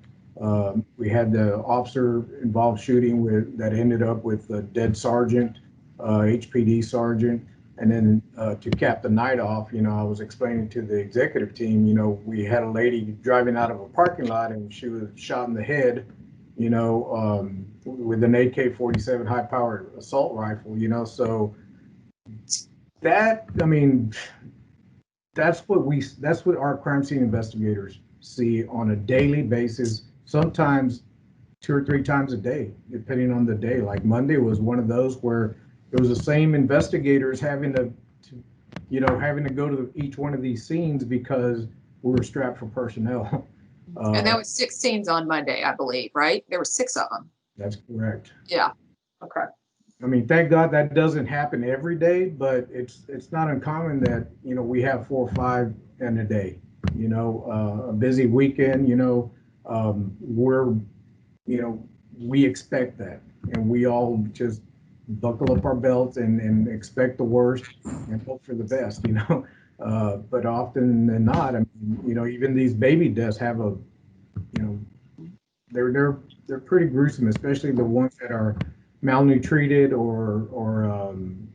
We had the officer involved shooting that ended up with a dead sergeant, HPD sergeant. And then to cap the night off, you know, I was explaining to the executive team, you know, we had a lady driving out of a parking lot and she was shot in the head, you know, with an AK-47 high-powered assault rifle, you know. So that, I mean, that's what our crime scene investigators see on a daily basis, sometimes 2 or 3 times a day, depending on the day. Like Monday was one of those where it was the same investigators having to go to each one of these scenes because we were strapped for personnel. And that was 6 scenes on Monday, I believe, right? There were 6 of them. That's correct. Yeah. Okay. I mean, thank God that doesn't happen every day, but it's not uncommon that, you know, we have 4 or 5 in a day. You know, a busy weekend, you know, we expect that, and we all just buckle up our belts and expect the worst and hope for the best, you know. But often than not, I mean, you know, even these baby deaths have a, you know, they're pretty gruesome, especially the ones that are malnutreated or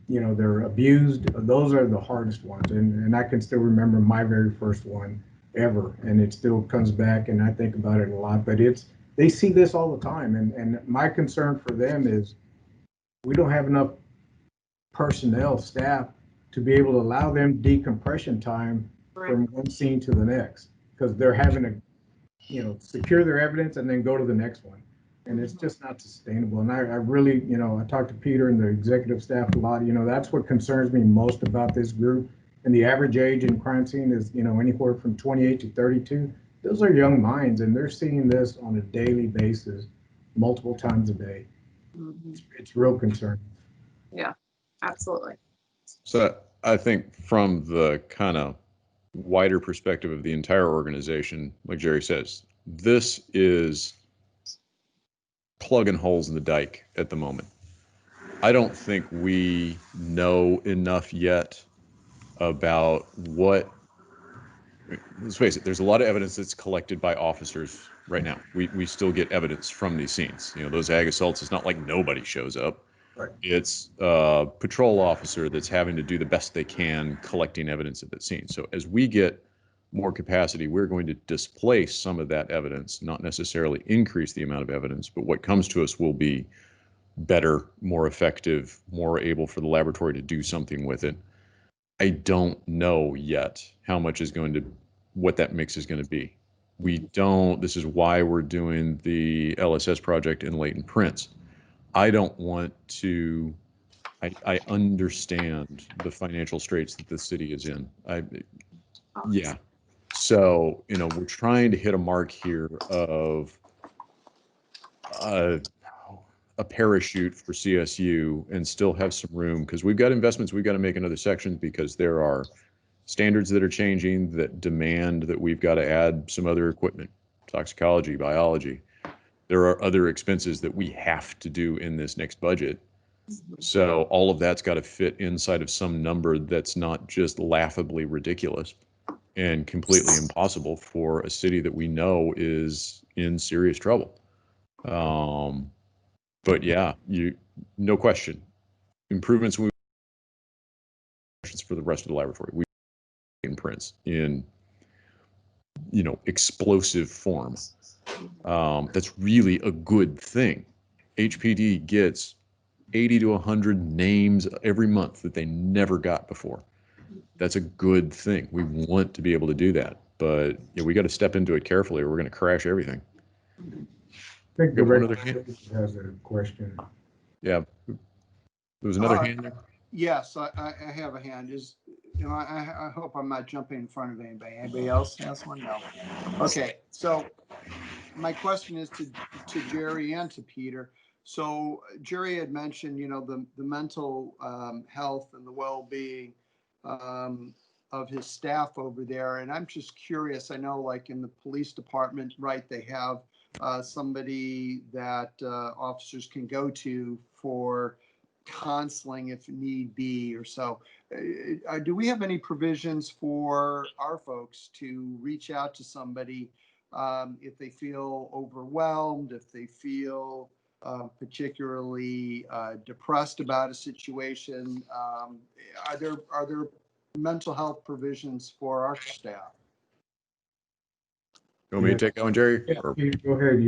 you know, they're abused. Those are the hardest ones, and I can still remember my very first one ever, and it still comes back, and I think about it a lot. But they see this all the time, and my concern for them is we don't have enough personnel, staff, to be able to allow them decompression time from one scene to the next, because they're having to, you know, secure their evidence and then go to the next one. And it's just not sustainable. And I really, you know, I talked to Peter and the executive staff a lot. You know, that's what concerns me most about this group. And the average age in crime scene is, you know, anywhere from 28 to 32. Those are young minds, and they're seeing this on a daily basis, multiple times a day. Mm-hmm. It's real concerning. Yeah, absolutely. So I think from the kind of wider perspective of the entire organization, like Jerry says, this is plugging holes in the dike at the moment. I don't think we know enough yet about what, let's face it, there's a lot of evidence that's collected by officers right now. We still get evidence from these scenes. You know, those ag assaults, it's not like nobody shows up. Right. It's a patrol officer that's having to do the best they can collecting evidence at that scene. So as we get more capacity, we're going to displace some of that evidence, not necessarily increase the amount of evidence, but what comes to us will be better, more effective, more able for the laboratory to do something with it. I don't know yet how much is going to, what that mix is going to be. We don't, this is why we're doing the LSS project in Leighton Prince. I don't want to, I understand the financial straits that the city is in. Yeah. So, you know, we're trying to hit a mark here of a parachute for CSU and still have some room, because we've got investments we've got to make in other sections, because there are standards that are changing that demand that we've got to add some other equipment, toxicology, biology. There are other expenses that we have to do in this next budget. So all of that's got to fit inside of some number that's not just laughably ridiculous and completely impossible for a city that we know is in serious trouble. But yeah, no question, improvements for the rest of the laboratory. We in Prince in, you know, explosive form. That's really a good thing. HPD gets 80 to 100 names every month that they never got before. That's a good thing. We want to be able to do that, but you know, we got to step into it carefully or we're going to crash everything. I think Got one Director other hand? Davis has a question. Yeah, there was another hand there. Yes, I have a hand. You know, I hope I'm not jumping in front of anybody. Anybody else has one? No. Okay, so my question is to Jerry and to Peter. So Jerry had mentioned, you know, the mental health and the well-being of his staff over there. And I'm just curious, I know like in the police department, right, they have somebody that officers can go to for counseling if need be or so. Do we have any provisions for our folks to reach out to somebody if they feel overwhelmed, if they feel particularly depressed about a situation? Are there mental health provisions for our staff? You want me to take that one, Jerry? Yeah, Or- you go ahead.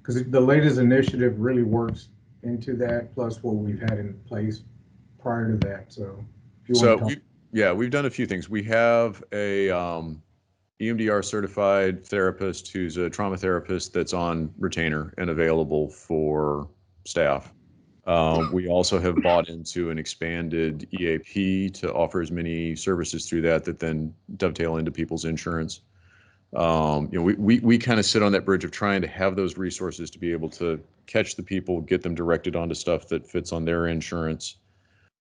Because the latest initiative really works into that, plus what we've had in place prior to that. So, if you So want to talk. we've done a few things. We have a EMDR certified therapist who's a trauma therapist that's on retainer and available for staff. We also have bought into an expanded EAP to offer as many services through that then dovetail into people's insurance. You know, we kind of sit on that bridge of trying to have those resources to be able to catch the people, get them directed onto stuff that fits on their insurance.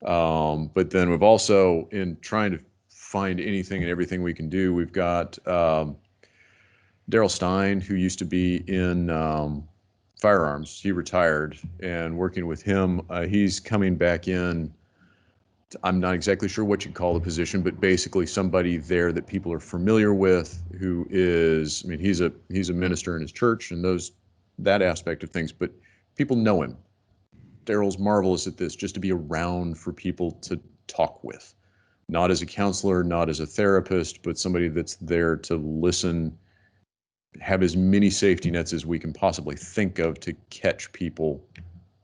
But then we've also, in trying to find anything and everything we can do, we've got Daryl Stein, who used to be in firearms. He retired, and working with him, he's coming back in. I'm not exactly sure what you'd call the position, but basically somebody there that people are familiar with, who is, I mean, he's a minister in his church and that aspect of things, but people know him. Daryl's marvelous at this, just to be around for people to talk with, not as a counselor, not as a therapist, but somebody that's there to listen, have as many safety nets as we can possibly think of to catch people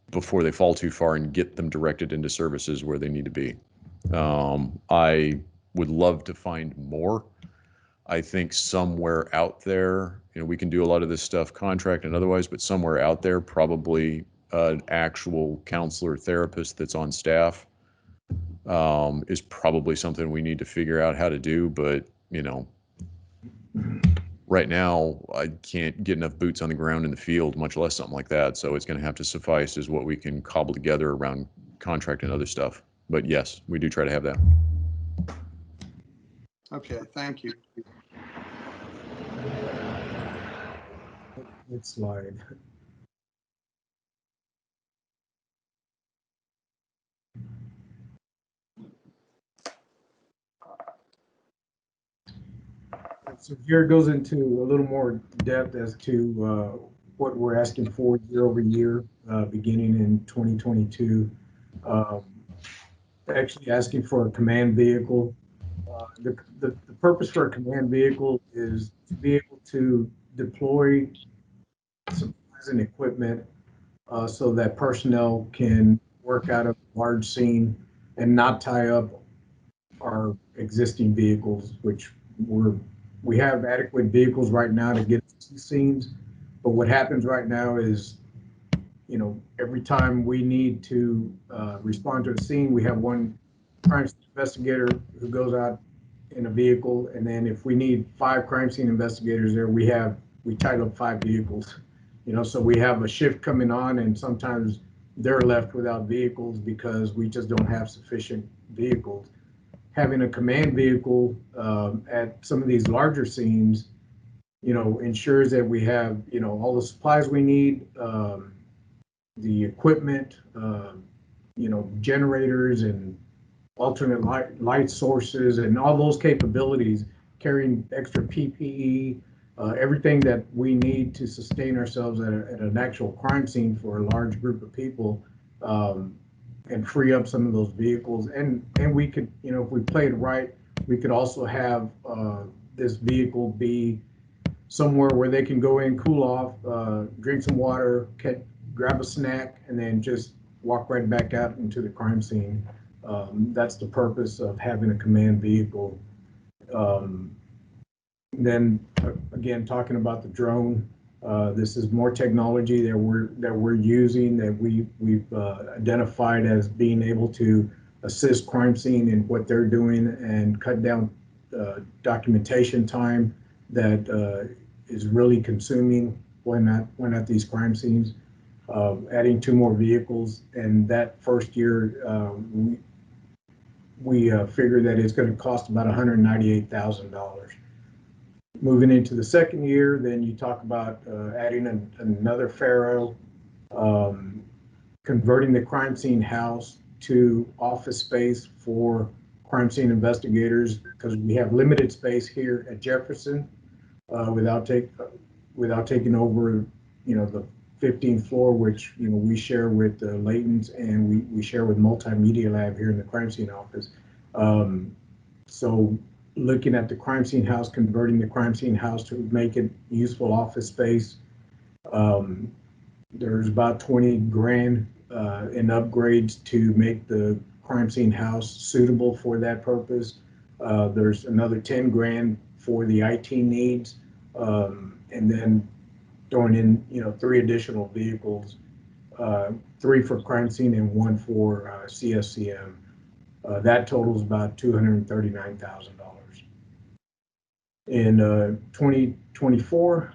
before they fall too far and get them directed into services where they need to be. I would love to find more. I think somewhere out there, you know, we can do a lot of this stuff contract and otherwise, but somewhere out there, probably an actual counselor therapist that's on staff is probably something we need to figure out how to do. But, you know, right now I can't get enough boots on the ground in the field, much less something like that. So it's going to have to suffice as what we can cobble together around contract and other stuff. But yes, we do try to have that. Okay, thank you. Next slide. So here it goes into a little more depth as to what we're asking for year over year, beginning in 2022. Actually asking for a command vehicle. The purpose for a command vehicle is to be able to deploy supplies and equipment so that personnel can work out of a large scene and not tie up our existing vehicles, which we have adequate vehicles right now to get to scenes. But what happens right now is, you know, every time we need to respond to a scene, we have one crime scene investigator who goes out in a vehicle, and then if we need 5 crime scene investigators there, we tied up 5 vehicles. You know, so we have a shift coming on, and sometimes they're left without vehicles because we just don't have sufficient vehicles. Having a command vehicle at some of these larger scenes, you know, ensures that we have, you know, all the supplies we need, the equipment, you know, generators and alternate light sources and all those capabilities, carrying extra PPE, everything that we need to sustain ourselves at an actual crime scene for a large group of people, and free up some of those vehicles. And we could, you know, if we play it right, we could also have this vehicle be somewhere where they can go in, cool off, drink some water, grab a snack, and then just walk right back out into the crime scene. That's the purpose of having a command vehicle. Then again, talking about the drone, this is more technology that we're using, that we've identified as being able to assist crime scene in what they're doing and cut down documentation time that is really consuming when at these crime scenes. Adding 2 more vehicles, and that first year we figure that it's going to cost about $198,000. Moving into the second year, then you talk about adding another Faro, converting the crime scene house to office space for crime scene investigators, because we have limited space here at Jefferson without taking over, you know, the 15th floor, which, you know, we share with Layton's, and we share with Multimedia Lab here in the crime scene office. So looking at the crime scene house, converting the crime scene house to make it useful office space. There's about 20 grand in upgrades to make the crime scene house suitable for that purpose. There's another 10 grand for the IT needs, and then throwing in, you know, 3 additional vehicles, 3 for crime scene and 1 for CSCM. That totals about $239,000. In 2024,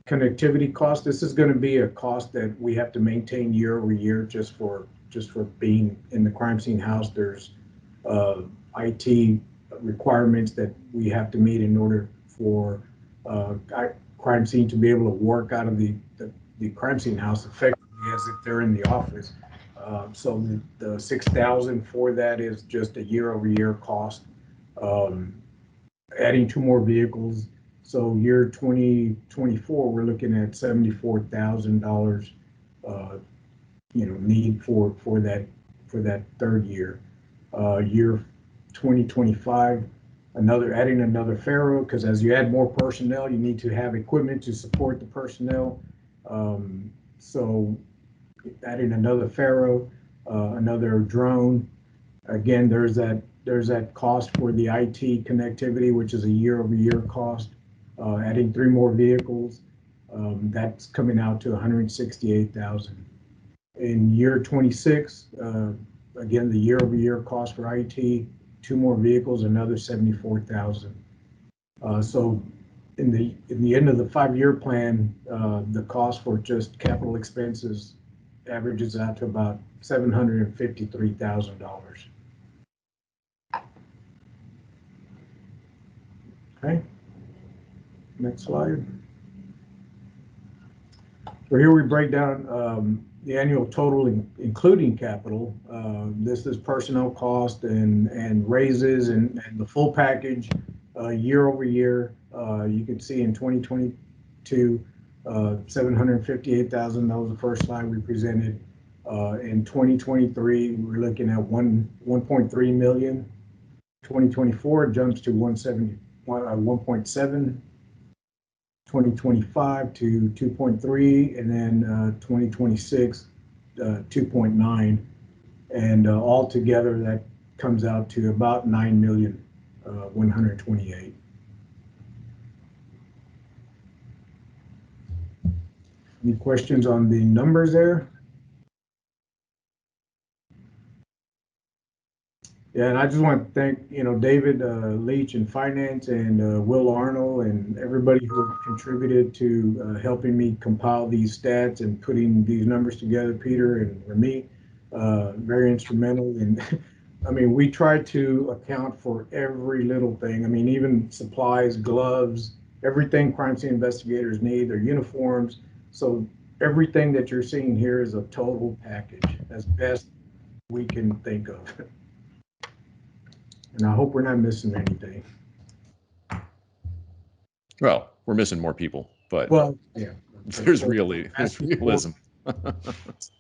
connectivity cost. This is going to be a cost that we have to maintain year over year just for being in the crime scene house. There's IT requirements that we have to meet in order for crime scene to be able to work out of the crime scene house effectively as if they're in the office. So the $6,000 for that is just a year over year cost. Adding 2 more vehicles. So year 2024, we're looking at $74,000, you know, need for that third year. Year 2025, adding another Faro, because as you add more personnel, you need to have equipment to support the personnel. So adding another Faro, another drone. Again, there's that cost for the IT connectivity, which is a year-over-year cost. Adding 3 more vehicles, that's coming out to $168,000. In year 26, again, the year-over-year cost for IT, 2 more vehicles, another $74,000. So in the end of the 5-year plan, the cost for just capital expenses averages out to about $753,000. Okay, next slide. So here we break down the annual total, including capital. This is personnel cost and raises and the full package. year over year. You can see in 2022, 758,000. That was the first slide we presented. In 2023, we're looking at 1.3 million. 2024 jumps to 1.7. 2025 to 2.3, and then 2026 2.9, and altogether that comes out to about 9,128,000. Any questions on the numbers there? Yeah, and I just want to thank, David Leach in finance, and Will Arnold, and everybody who contributed to helping me compile these stats and putting these numbers together. Peter and Ramit, very instrumental. And I mean, we try to account for every little thing. I mean, even supplies, gloves, everything crime scene investigators need, their uniforms. So everything that you're seeing here is a total package as best we can think of. And I hope we're not missing anything. Well, we're missing more people, but Well, yeah. there's realism.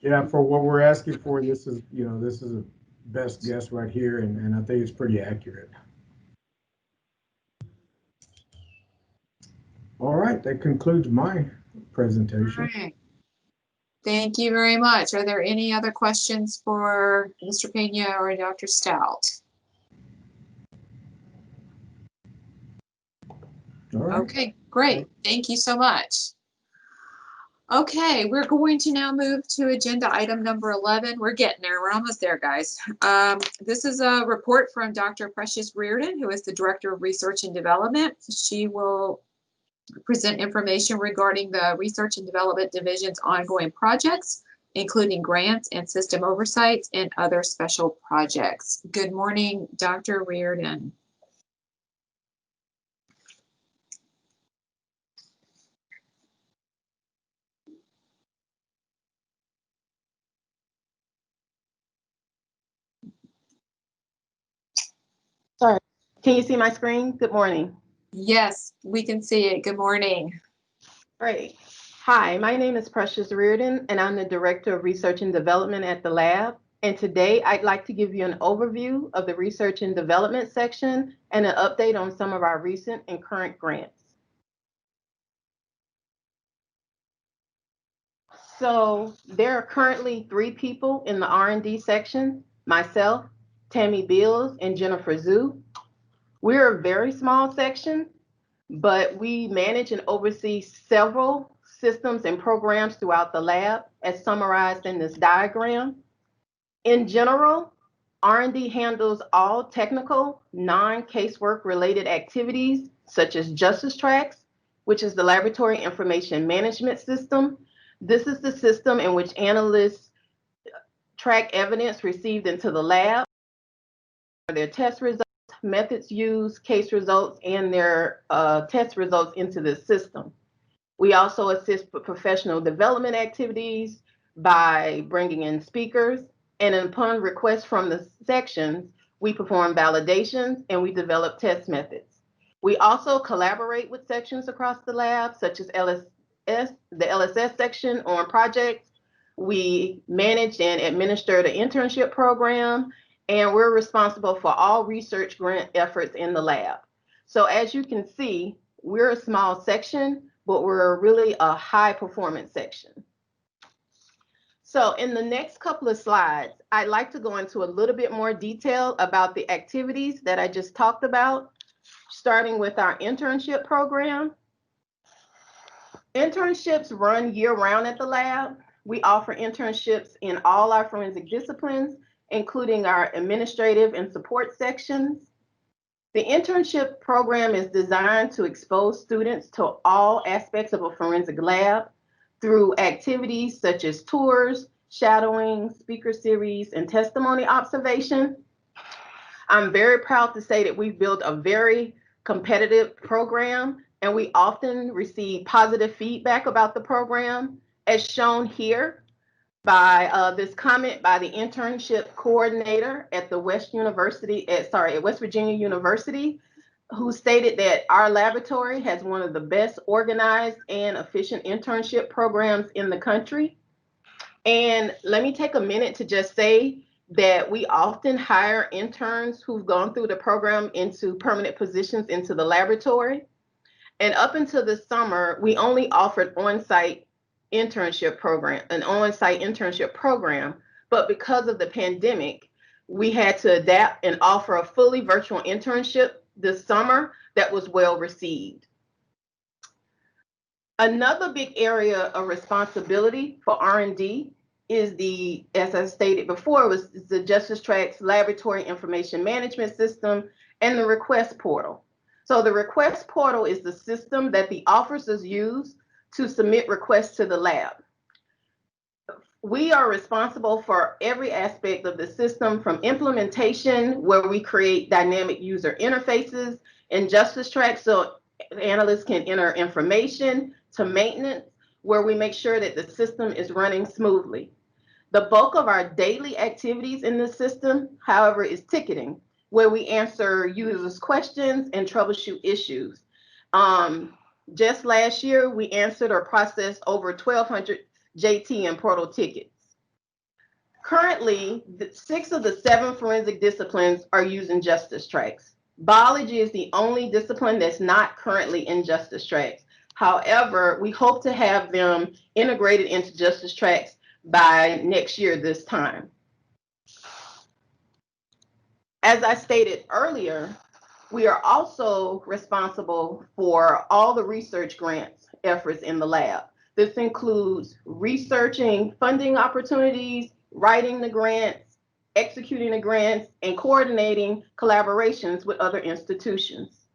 Yeah, for what we're asking for, this is a best guess right here, and I think it's pretty accurate. All right, that concludes my presentation. All right. Thank you very much. Are there any other questions for Mr. Pena or Dr. Stout? All right. Okay, great. Thank you so much. Okay, we're going to now move to agenda item number 11. We're getting there. We're almost there, guys. This is a report from Dr. Precious Reardon, who is the Director of Research and Development. She will present information regarding the Research and Development Division's ongoing projects, including grants and system oversights and other special projects. Good morning, Dr. Reardon. Sorry, can you see my screen? Good morning. Yes, we can see it. Good morning. Great. Hi, my name is Precious Reardon, and I'm the Director of Research and Development at the lab. And today I'd like to give you an overview of the Research and Development section and an update on some of our recent and current grants. So there are currently 3 people in the R&D section: myself, Tammy Beals, and Jennifer Zhu. We're a very small section, but we manage and oversee several systems and programs throughout the lab, as summarized in this diagram. In general, R&D handles all technical, non-casework related activities, such as Justice Tracks, which is the Laboratory Information Management System. This is the system in which analysts track evidence received into the lab, their test results, methods used, case results, and their test results into this system. We also assist with professional development activities by bringing in speakers, and upon request from the sections, we perform validations and we develop test methods. We also collaborate with sections across the lab, such as the LSS section on projects. We manage and administer the internship program, and we're responsible for all research grant efforts in the lab. So as you can see, we're a small section, but we're really a high performance section. So in the next couple of slides, I'd like to go into a little bit more detail about the activities that I just talked about, starting with our internship program. Internships run year-round at the lab. We offer internships in all our forensic disciplines, including our administrative and support sections. The internship program is designed to expose students to all aspects of a forensic lab through activities such as tours, shadowing, speaker series, and testimony observation. I'm very proud to say that we've built a very competitive program, and we often receive positive feedback about the program, as shown here by this comment by the internship coordinator at the West Virginia University. who stated that our laboratory has one of the best organized and efficient internship programs in the country. And let me take a minute to just say that we often hire interns who've gone through the program into permanent positions into the laboratory. And up until the summer, we only offered an on-site internship program. But because of the pandemic, we had to adapt and offer a fully virtual internship this summer that was well received. Another big area of responsibility for R&D is the, as I stated before, was the Justice Tracks Laboratory Information Management System and the request portal. So the request portal is the system that the officers use to submit requests to the lab. We are responsible for every aspect of the system, from implementation, where we create dynamic user interfaces in Justice Tracks so analysts can enter information, to maintenance, where we make sure that the system is running smoothly. The bulk of our daily activities in this system, however, is ticketing, where we answer users' questions and troubleshoot issues. Just last year, we answered or processed over 1,200 JT and portal tickets. Currently, 6 of the 7 forensic disciplines are using Justice Tracks. Biology is the only discipline that's not currently in Justice Tracks. However, we hope to have them integrated into Justice Tracks by next year this time. As I stated earlier, we are also responsible for all the research grants efforts in the lab. This includes researching funding opportunities, writing the grants, executing the grants, and coordinating collaborations with other institutions.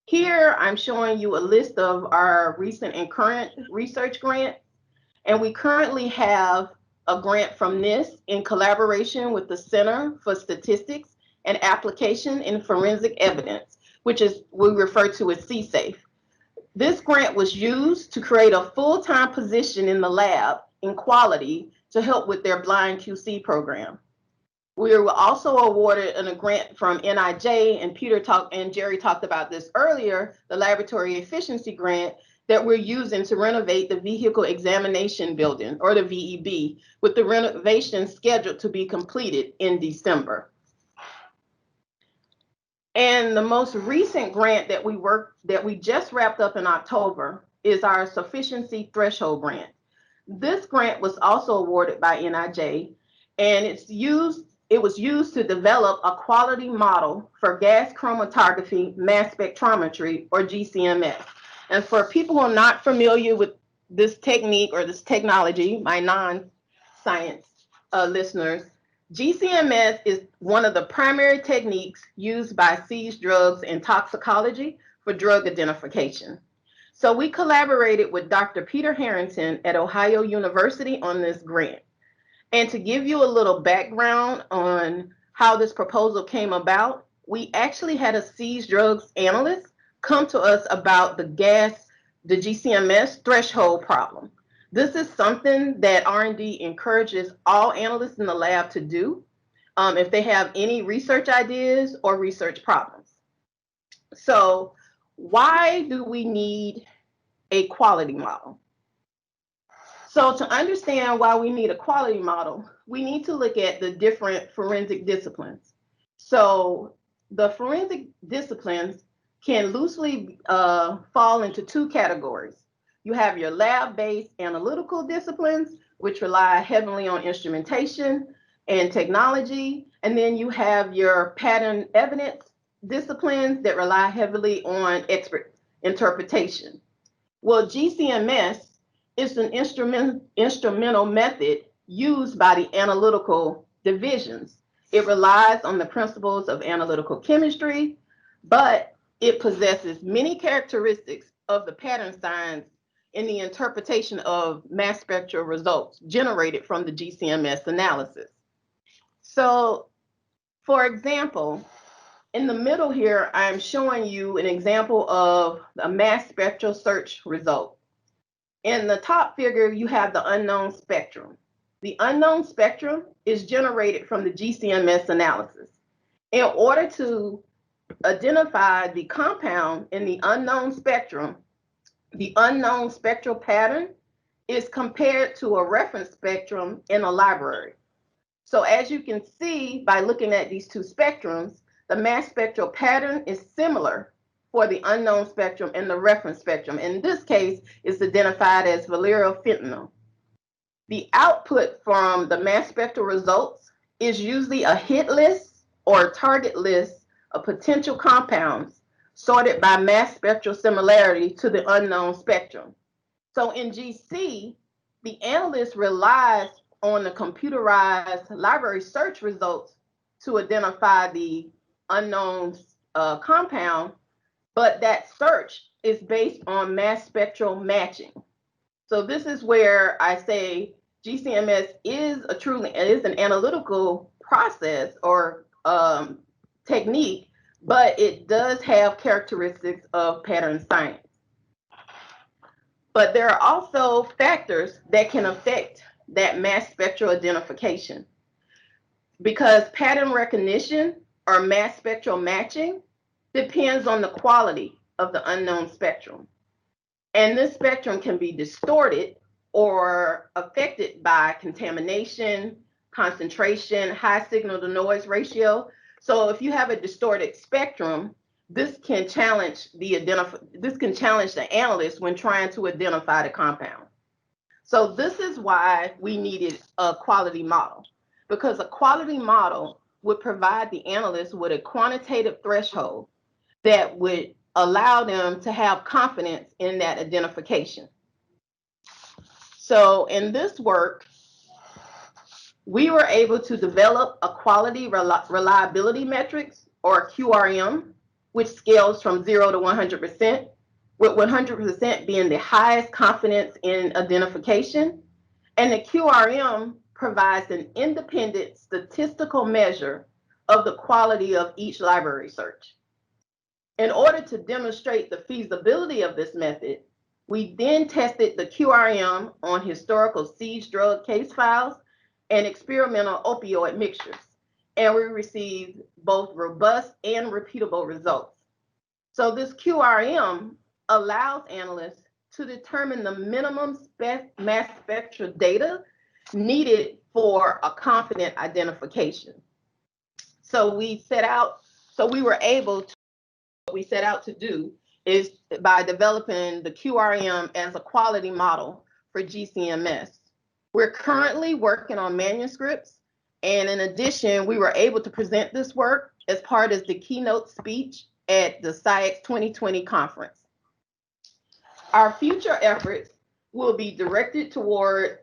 Here, I'm showing you a list of our recent and current research grants, and we currently have a grant from NIST in collaboration with the Center for Statistics and Application in Forensic Evidence, which is we refer to as CSAFE. This grant was used to create a full-time position in the lab in quality to help with their blind QC program. We were also awarded a grant from NIJ, and Jerry talked about this earlier, the Laboratory Efficiency Grant that we're using to renovate the Vehicle Examination Building, or the VEB, with the renovation scheduled to be completed in December. And the most recent grant that we just wrapped up in October is our Sufficiency Threshold Grant. This grant was also awarded by NIJ, and it was used to develop a quality model for gas chromatography mass spectrometry, or GCMS. And for people who are not familiar with this technique or this technology, my non-science listeners, GCMS is one of the primary techniques used by seized drugs in toxicology for drug identification. So we collaborated with Dr. Peter Harrington at Ohio University on this grant. And to give you a little background on how this proposal came about, we actually had a seized drugs analyst come to us about the GCMS threshold problem. This is something that R&D encourages all analysts in the lab to do if they have any research ideas or research problems. So why do we need a quality model? So to understand why we need a quality model, we need to look at the different forensic disciplines. So the forensic disciplines can loosely fall into 2 categories. You have your lab-based analytical disciplines, which rely heavily on instrumentation and technology. And then you have your pattern evidence disciplines that rely heavily on expert interpretation. Well, GCMS is an instrumental method used by the analytical divisions. It relies on the principles of analytical chemistry, but it possesses many characteristics of the pattern science in the interpretation of mass spectral results generated from the GCMS analysis. So, for example, in the middle here, I'm showing you an example of a mass spectral search result. In the top figure, you have the unknown spectrum. The unknown spectrum is generated from the GCMS analysis. In order to identify the compound in the unknown spectrum, the unknown spectral pattern is compared to a reference spectrum in a library. So as you can see by looking at these two spectrums, the mass spectral pattern is similar for the unknown spectrum and the reference spectrum. In this case, it's identified as valeriofentanyl. The output from the mass spectral results is usually a hit list or a target list of potential compounds sorted by mass spectral similarity to the unknown spectrum. So in GC, the analyst relies on the computerized library search results to identify the unknown compound, but that search is based on mass spectral matching. So this is where I say GCMS is an analytical process or technique, but it does have characteristics of pattern science. But there are also factors that can affect that mass spectral identification, because pattern recognition or mass spectral matching depends on the quality of the unknown spectrum. And this spectrum can be distorted or affected by contamination, concentration, high signal to noise ratio. So if you have a distorted spectrum, this can challenge the analyst when trying to identify the compound. So this is why we needed a quality model, because a quality model would provide the analyst with a quantitative threshold that would allow them to have confidence in that identification. So in this work, we were able to develop a quality reliability metrics, or QRM, which scales from 0 to 100%, with 100% being the highest confidence in identification. And the QRM provides an independent statistical measure of the quality of each library search. In order to demonstrate the feasibility of this method, we then tested the QRM on historical siege drug case files and experimental opioid mixtures, and we received both robust and repeatable results. So this QRM allows analysts to determine the minimum mass spectral data needed for a confident identification. So we were able to, what we set out to do is by developing the QRM as a quality model for GCMS. We're currently working on manuscripts, and in addition, we were able to present this work as part of the keynote speech at the SCIEX 2020 conference. Our future efforts will be directed toward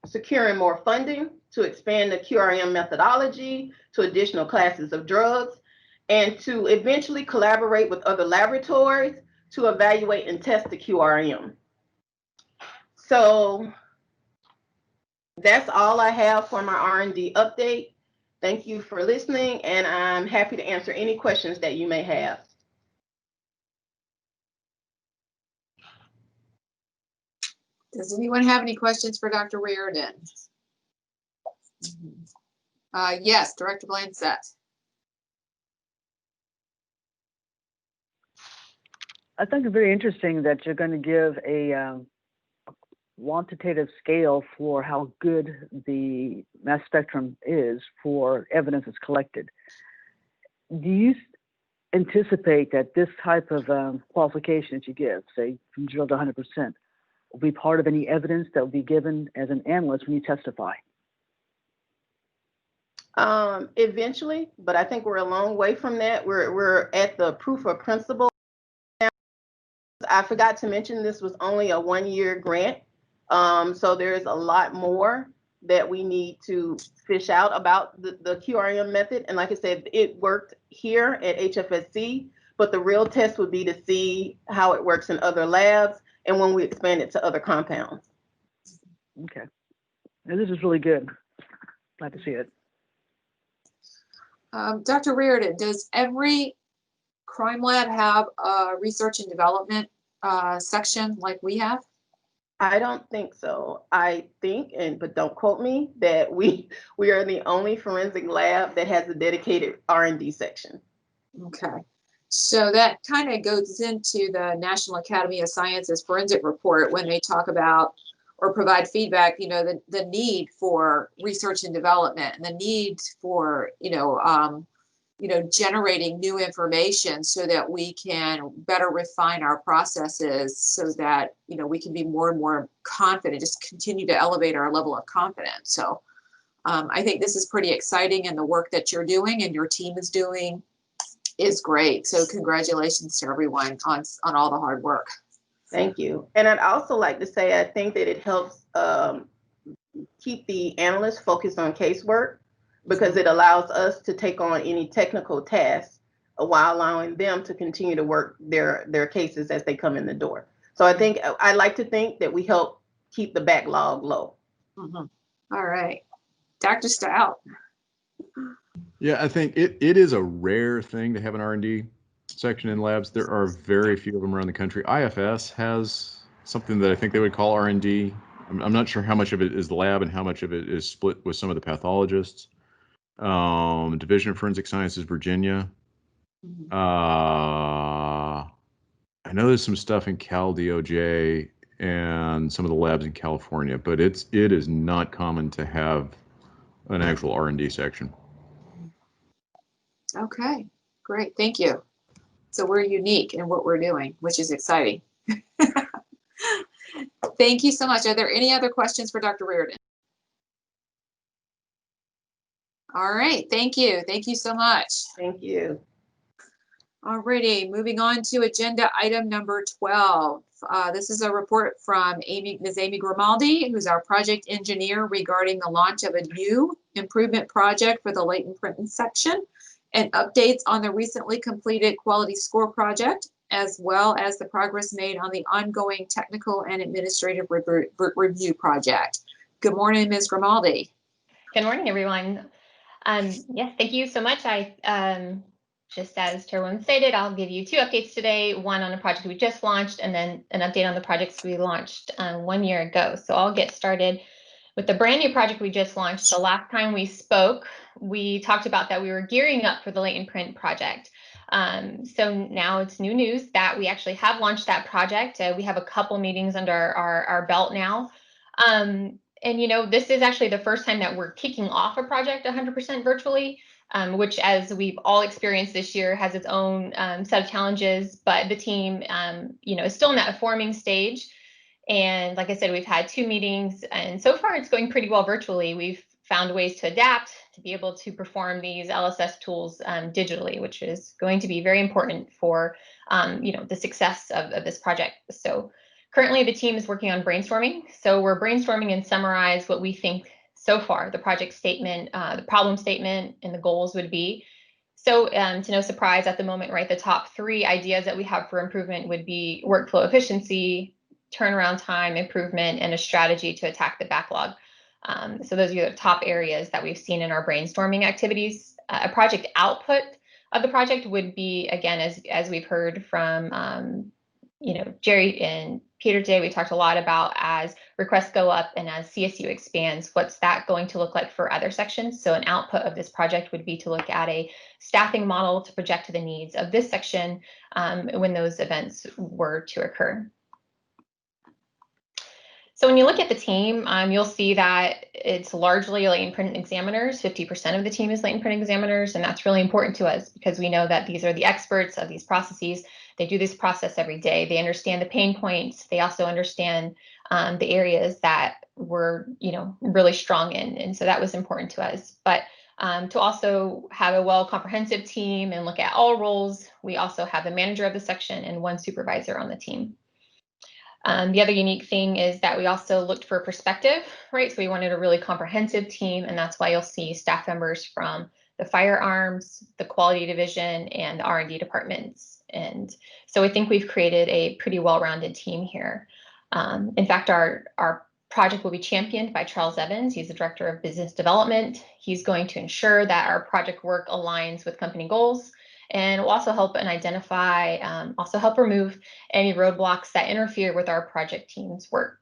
securing more funding to expand the QRM methodology to additional classes of drugs, and to eventually collaborate with other laboratories to evaluate and test the QRM. So that's all I have for my R&D update. Thank you for listening, and I'm happy to answer any questions that you may have. Does anyone have any questions for Dr. Reardon? Yes, Director Blanchett. I think it's very interesting that you're going to give a quantitative scale for how good the mass spectrum is for evidence that's collected. Do you anticipate that this type of qualification that you give, say from 0 to 100%, will be part of any evidence that will be given as an analyst when you testify? Eventually, but I think we're a long way from that. We're at the proof of principle. I forgot to mention this was only a 1-year grant. So there's a lot more that we need to fish out about the QRM method. And like I said, it worked here at HFSC, but the real test would be to see how it works in other labs and when we expand it to other compounds. Okay. Now, this is really good. Glad to see it. Dr. Reardon, does every crime lab have a research and development section like we have? I don't think so. I think, but don't quote me, that we are the only forensic lab that has a dedicated R&D section. Okay. So that kind of goes into the National Academy of Sciences forensic report when they talk about or provide feedback, the need for research and development and the need for, generating new information so that we can better refine our processes so that, we can be more and more confident, just continue to elevate our level of confidence. So I think this is pretty exciting, and the work that you're doing and your team is doing is great. So congratulations to everyone on all the hard work. Thank you. And I'd also like to say, I think that it helps keep the analysts focused on casework, because it allows us to take on any technical tasks while allowing them to continue to work their cases as they come in the door. So I like to think that we help keep the backlog low. Mm-hmm. All right. Dr. Stout. Yeah, I think it is a rare thing to have an R&D section in labs. There are very few of them around the country. IFS has something that I think they would call R&D. I'm not sure how much of it is the lab and how much of it is split with some of the pathologists. Division of Forensic Sciences, Virginia. I know there's some stuff in Cal DOJ and some of the labs in California, but it is not common to have an actual R&D section. Okay, great. Thank you. So we're unique in what we're doing, which is exciting. Thank you so much. Are there any other questions for Dr. Reardon? All right, thank you. Thank you so much. Thank you. Alrighty, moving on to agenda item number 12. This is a report from Ms. Amy Grimaldi, who's our project engineer, regarding the launch of a new improvement project for the latent printing section, and updates on the recently completed quality score project, as well as the progress made on the ongoing technical and administrative review project. Good morning, Ms. Grimaldi. Good morning, everyone. Yes, thank you so much. Just as Chairwoman stated, I'll give you two updates today, one on a project we just launched and then an update on the projects we launched 1 year ago. So I'll get started with the brand new project we just launched. The last time we spoke, we talked about that we were gearing up for the latent print project. So now it's new news that we actually have launched that project. We have a couple meetings under our belt now. And this is actually the first time that we're kicking off a project 100% virtually. Which, as we've all experienced this year, has its own set of challenges, but the team, is still in that forming stage. And like I said, we've had 2 meetings, and so far it's going pretty well virtually. We've found ways to adapt to be able to perform these LSS tools digitally, which is going to be very important for, the success of this project. So currently the team is working on brainstorming. So we're brainstorming and summarize what we think so far the project statement, the problem statement, and the goals would be. So to no surprise at the moment, right, the top 3 ideas that we have for improvement would be workflow efficiency, turnaround time improvement, and a strategy to attack the backlog. So those are the top areas that we've seen in our brainstorming activities. A project output of the project would be, again, as we've heard from Jerry and Peter today, we talked a lot about as requests go up and as CSU expands, what's that going to look like for other sections? So an output of this project would be to look at a staffing model to project the needs of this section when those events were to occur. So when you look at the team, you'll see that it's largely latent print examiners. 50% of the team is latent print examiners, and that's really important to us because we know that these are the experts of these processes. They do this process every day. They understand the pain points. They also understand the areas that we're, really strong in, and so that was important to us. But to also have a comprehensive team and look at all roles, we also have the manager of the section and 1 supervisor on the team. The other unique thing is that we also looked for perspective, right? So we wanted a really comprehensive team, and that's why you'll see staff members from the firearms, the quality division, and the R&D departments. And so I think we've created a pretty well-rounded team here. In fact, our project will be championed by Charles Evans. He's the Director of Business Development. He's going to ensure that our project work aligns with company goals, and will also help and identify, also help remove any roadblocks that interfere with our project team's work.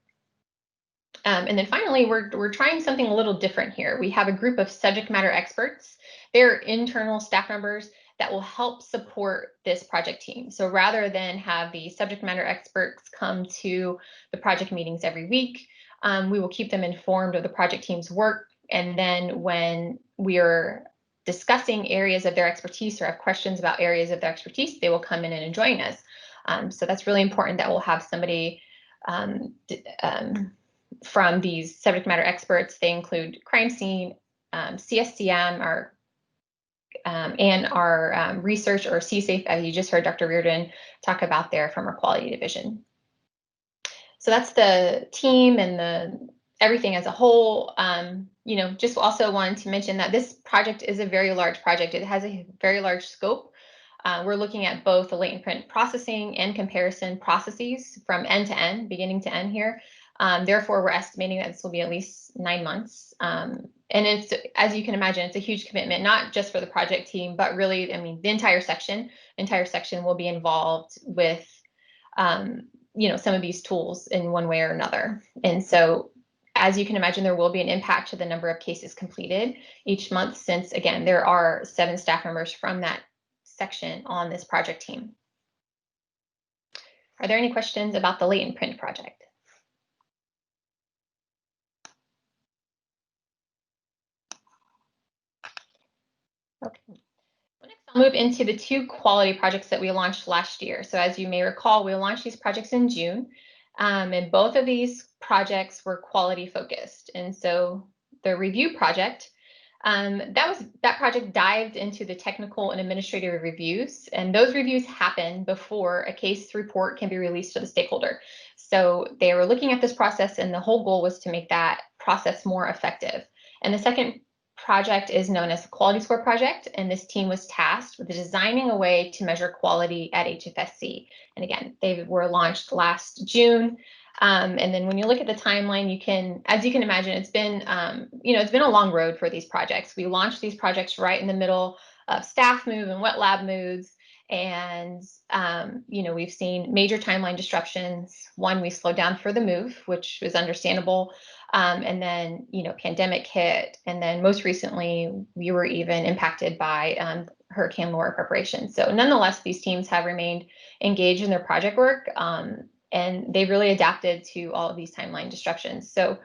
And then finally, we're trying something a little different here. We have a group of subject matter experts. They're internal staff members that will help support this project team. So rather than have the subject matter experts come to the project meetings every week, we will keep them informed of the project team's work. And then when we are discussing areas of their expertise or have questions about areas of their expertise, they will come in and join us. So that's really important that we'll have somebody from these subject matter experts. They include crime scene, CSCM, and our research, or CSAFE, as you just heard Dr. Reardon talk about there from our quality division. So that's the team and everything as a whole. Just also wanted to mention that this project is a very large project. It has a very large scope. We're looking at both the latent print processing and comparison processes from end to end, beginning to end here. Therefore, we're estimating that this will be at least 9 months. And it's, as you can imagine, it's a huge commitment, not just for the project team, but really, the entire section will be involved with, some of these tools in one way or another. And so, as you can imagine, there will be an impact to the number of cases completed each month, since, again, there are 7 staff members from that section on this project team. Are there any questions about the latent print project? Okay. Well, next, I'll move into the 2 quality projects that we launched last year. So as you may recall, we launched these projects in June, and both of these projects were quality focused. And so the review project, that project dived into the technical and administrative reviews, and those reviews happen before a case report can be released to the stakeholder. So they were looking at this process, and the whole goal was to make that process more effective. And the second project is known as the Quality Score Project, and this team was tasked with designing a way to measure quality at HFSC. And again, they were launched last June. And then when you look at the timeline, as you can imagine, it's been, it's been a long road for these projects. We launched these projects right in the middle of staff move and wet lab moves. And, we've seen major timeline disruptions. One, we slowed down for the move, which was understandable. And then, pandemic hit. And then most recently, we were even impacted by Hurricane Laura preparation. So nonetheless, these teams have remained engaged in their project work. And they've really adapted to all of these timeline disruptions. So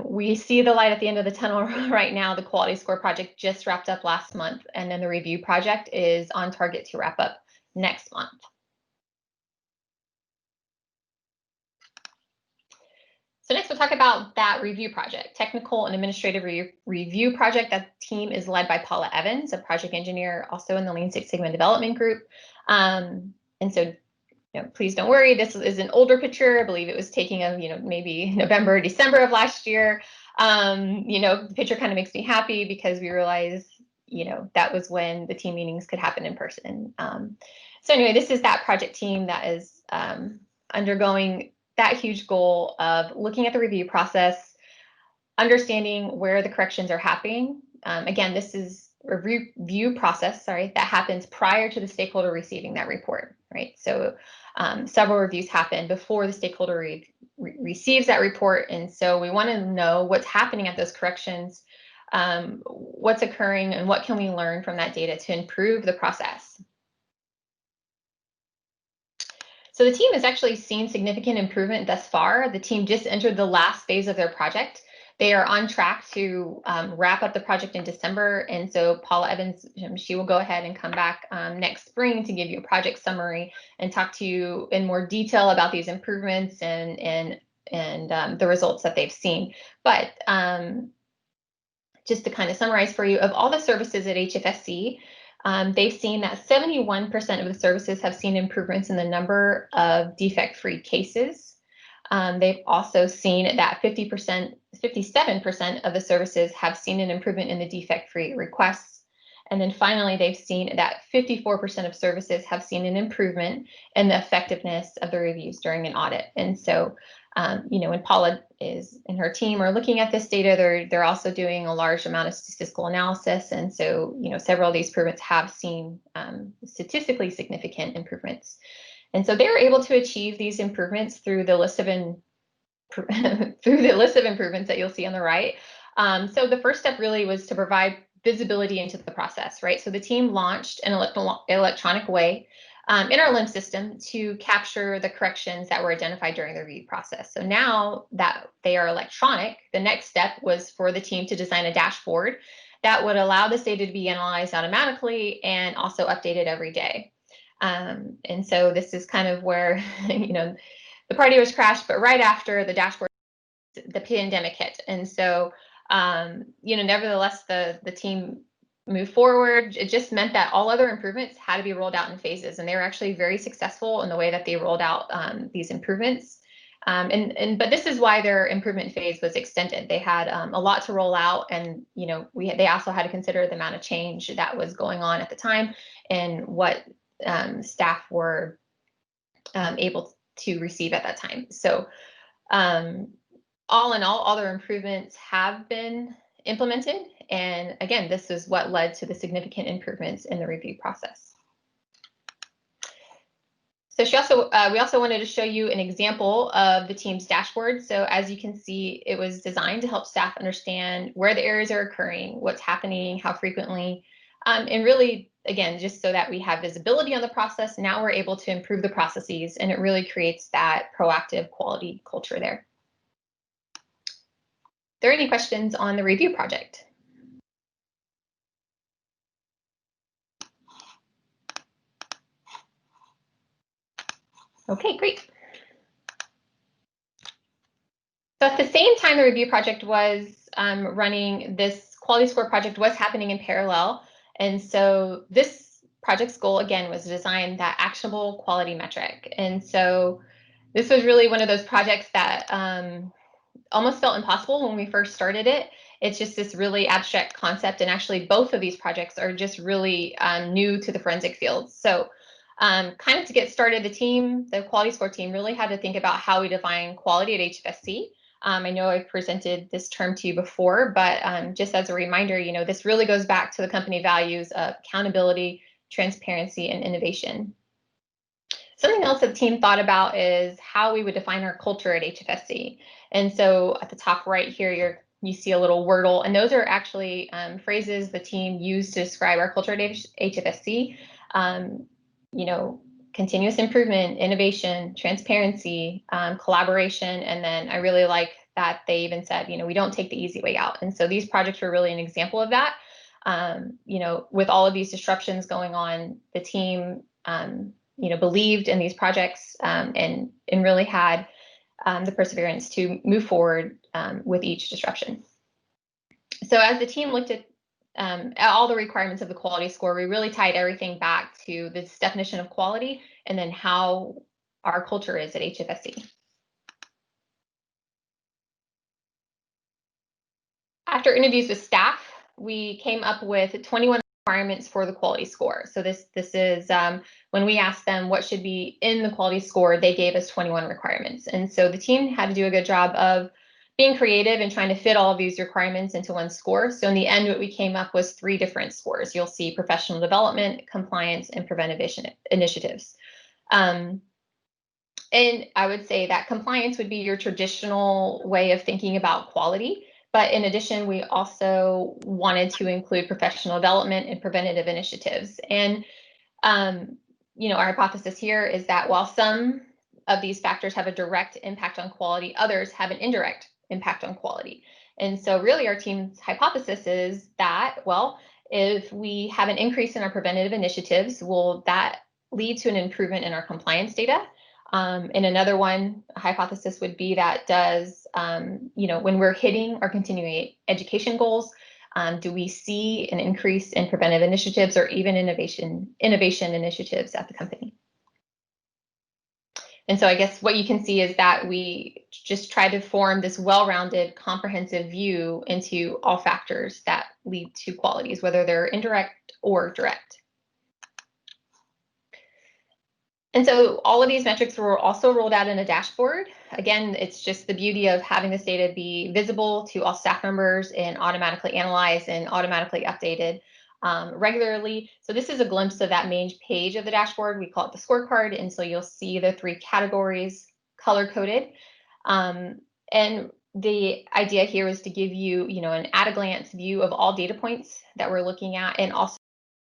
we see the light at the end of the tunnel right now. The Quality Score Project just wrapped up last month, and then the review project is on target to wrap up next month. So next, we'll talk about that review project, technical and administrative review project. That team is led by Paula Evans, a project engineer, also in the Lean Six Sigma development group. And so, please don't worry. This is an older picture. I believe it was taking of, maybe November, December of last year. The picture kind of makes me happy because we realized, that was when the team meetings could happen in person. So anyway, this is that project team that is undergoing that huge goal of looking at the review process, understanding where the corrections are happening. Again, this is a review process, that happens prior to the stakeholder receiving that report, right? So several reviews happen before the stakeholder receives that report. And so we want to know what's happening at those corrections, what's occurring, and what can we learn from that data to improve the process. So the team has actually seen significant improvement thus far. The team just entered the last phase of their project. They are on track to wrap up the project in December. And so Paula Evans, she will go ahead and come back next spring to give you a project summary and talk to you in more detail about these improvements and the results that they've seen. But just to kind of summarize for you, of all the services at HFSC, they've seen that 71% of the services have seen improvements in the number of defect-free cases. They've also seen that 57% of the services have seen an improvement in the defect-free requests. And then finally, they've seen that 54% of services have seen an improvement in the effectiveness of the reviews during an audit. And so, when Paula and her team are looking at this data, they're also doing a large amount of statistical analysis. And so, several of these improvements have seen statistically significant improvements. And so they were able to achieve these improvements through the list of through the list of improvements that you'll see on the right. So the first step really was to provide visibility into the process, right? So the team launched an electronic way in our LIMS system to capture the corrections that were identified during the review process. So now that they are electronic, the next step was for the team to design a dashboard that would allow this data to be analyzed automatically and also updated every day. And so this is kind of where, the party was crashed, but right after the dashboard, the pandemic hit. And so, nevertheless, the team moved forward. It just meant that all other improvements had to be rolled out in phases. And they were actually very successful in the way that they rolled out these improvements. But this is why their improvement phase was extended. They had a lot to roll out, and they also had to consider the amount of change that was going on at the time and what staff were able to receive at that time. So all in all their improvements have been implemented. And again, this is what led to the significant improvements in the review process. So we also wanted to show you an example of the team's dashboard. So as you can see, it was designed to help staff understand where the errors are occurring, what's happening, how frequently, and really, again, just so that we have visibility on the process. Now we're able to improve the processes, and it really creates that proactive quality culture there. Are there any questions on the review project? Okay, great. So at the same time the review project was running, this quality score project was happening in parallel. And so this project's goal, again, was to design that actionable quality metric. And so this was really one of those projects that almost felt impossible when we first started it. It's just this really abstract concept. And actually, both of these projects are just really new to the forensic field. So kind of to get started, the quality score team really had to think about how we define quality at HFSC. I know I've presented this term to you before, but just as a reminder, this really goes back to the company values of accountability, transparency, and innovation. Something else that the team thought about is how we would define our culture at HFSC. And so at the top right here, you see a little Wordle, and those are actually phrases the team used to describe our culture at HFSC. Continuous improvement, innovation, transparency, collaboration, and then I really like that they even said, we don't take the easy way out. And so these projects were really an example of that. With all of these disruptions going on, the team, believed in these projects and really had the perseverance to move forward with each disruption. So as the team looked at all the requirements of the quality score, we really tied everything back to this definition of quality and then how our culture is at HFSC. After interviews with staff, we came up with 21 requirements for the quality score. So this is when we asked them what should be in the quality score, they gave us 21 requirements. And so the team had to do a good job of being creative and trying to fit all of these requirements into one score. So in the end, what we came up was 3 different scores. You'll see professional development, compliance, and preventive initiatives. And I would say that compliance would be your traditional way of thinking about quality. But in addition, we also wanted to include professional development and preventative initiatives. And, our hypothesis here is that while some of these factors have a direct impact on quality, others have an indirect impact on quality. And so really our team's hypothesis is that, well, if we have an increase in our preventative initiatives, will that lead to an improvement in our compliance data? And another one, a hypothesis would be that does, when we're hitting our continuing education goals, do we see an increase in preventive initiatives or even innovation initiatives at the company? And so I guess what you can see is that we just try to form this well-rounded, comprehensive view into all factors that lead to qualities, whether they're indirect or direct. And so all of these metrics were also rolled out in a dashboard. Again, it's just the beauty of having this data be visible to all staff members and automatically analyzed and automatically updated regularly. So this is a glimpse of that main page of the dashboard. We call it the scorecard. And so you'll see the 3 categories color-coded. And And the idea here is to give you, an at-a-glance view of all data points that we're looking at and also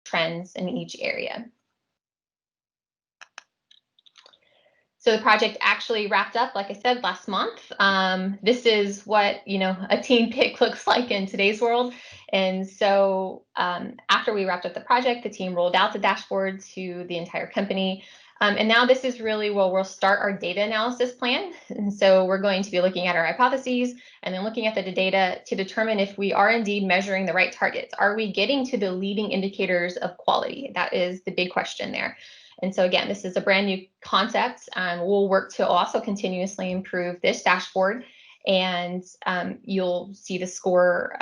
trends in each area. So the project actually wrapped up, like I said, last month. This is what, a team pick looks like in today's world. And so after we wrapped up the project, the team rolled out the dashboard to the entire company. And now this is really where we'll start our data analysis plan. And so we're going to be looking at our hypotheses and then looking at the data to determine if we are indeed measuring the right targets. Are we getting to the leading indicators of quality? That is the big question there. And so again, this is a brand new concept. We'll work to also continuously improve this dashboard, and you'll see the score,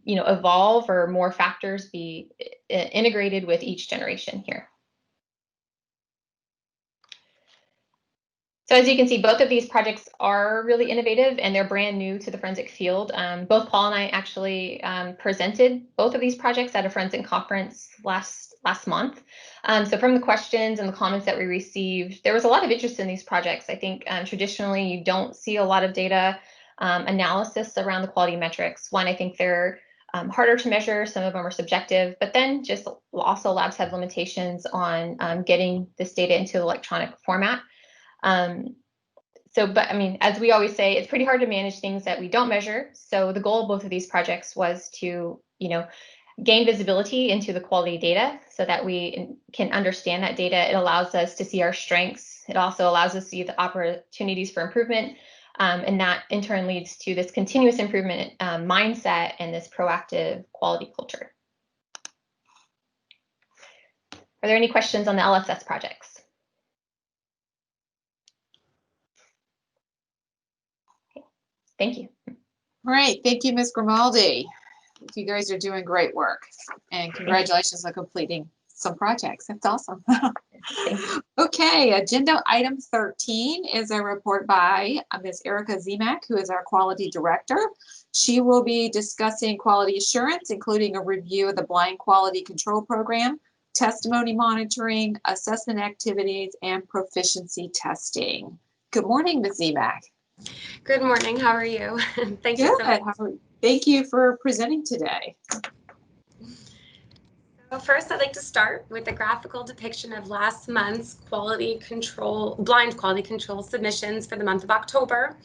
evolve or more factors be integrated with each generation here. So as you can see, both of these projects are really innovative and they're brand new to the forensic field. Both Paul and I actually presented both of these projects at a forensic conference last month. So from the questions and the comments that we received, there was a lot of interest in these projects. I think traditionally you don't see a lot of data analysis around the quality metrics. One, I think they're harder to measure. Some of them are subjective, but then just also labs have limitations on getting this data into electronic format. But I mean, as we always say, it's pretty hard to manage things that we don't measure. So the goal of both of these projects was to, gain visibility into the quality data so that we can understand that data. It allows us to see our strengths. It also allows us to see the opportunities for improvement. And that in turn leads to this continuous improvement mindset and this proactive quality culture. Are there any questions on the LSS projects? Okay. Thank you. All right. Thank you, Ms. Grimaldi. You guys are doing great work, and congratulations on completing some projects. That's awesome. Okay, agenda item 13 is a report by Ms. Erica Zemak, who is our quality director. She will be discussing quality assurance, including a review of the blind quality control program, testimony monitoring, assessment activities, and proficiency testing. Good morning, Ms. Zemak. Good morning. How are you? Thank you so much. Thank you for presenting today. So first, I'd like to start with a graphical depiction of last month's blind quality control submissions for the month of October.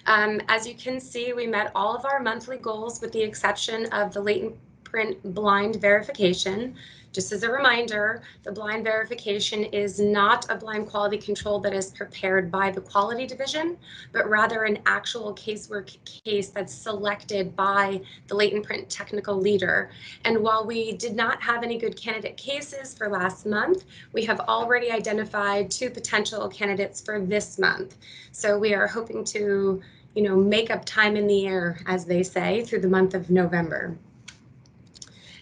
As you can see, we met all of our monthly goals with the exception of the latent print blind verification. Just as a reminder, the blind verification is not a blind quality control that is prepared by the quality division, but rather an actual casework case that's selected by the latent print technical leader. And while we did not have any good candidate cases for last month, we have already identified 2 potential candidates for this month. So we are hoping to, make up time in the air, as they say, through the month of November.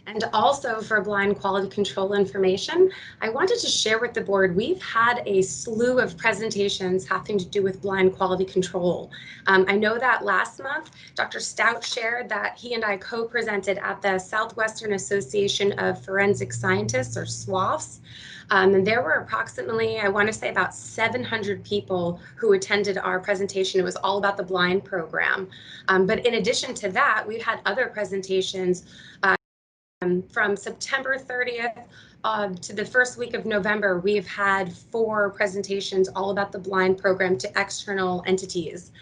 And also for blind quality control information, I wanted to share with the board, we've had a slew of presentations having to do with blind quality control. I know that last month, Dr. Stout shared that he and I co-presented at the Southwestern Association of Forensic Scientists, or SWAFs. And there were approximately, I want to say about 700 people who attended our presentation. It was all about the blind program. But in addition to that, we had other presentations from September 30th to the first week of November. We've had 4 presentations all about the blind program to external entities.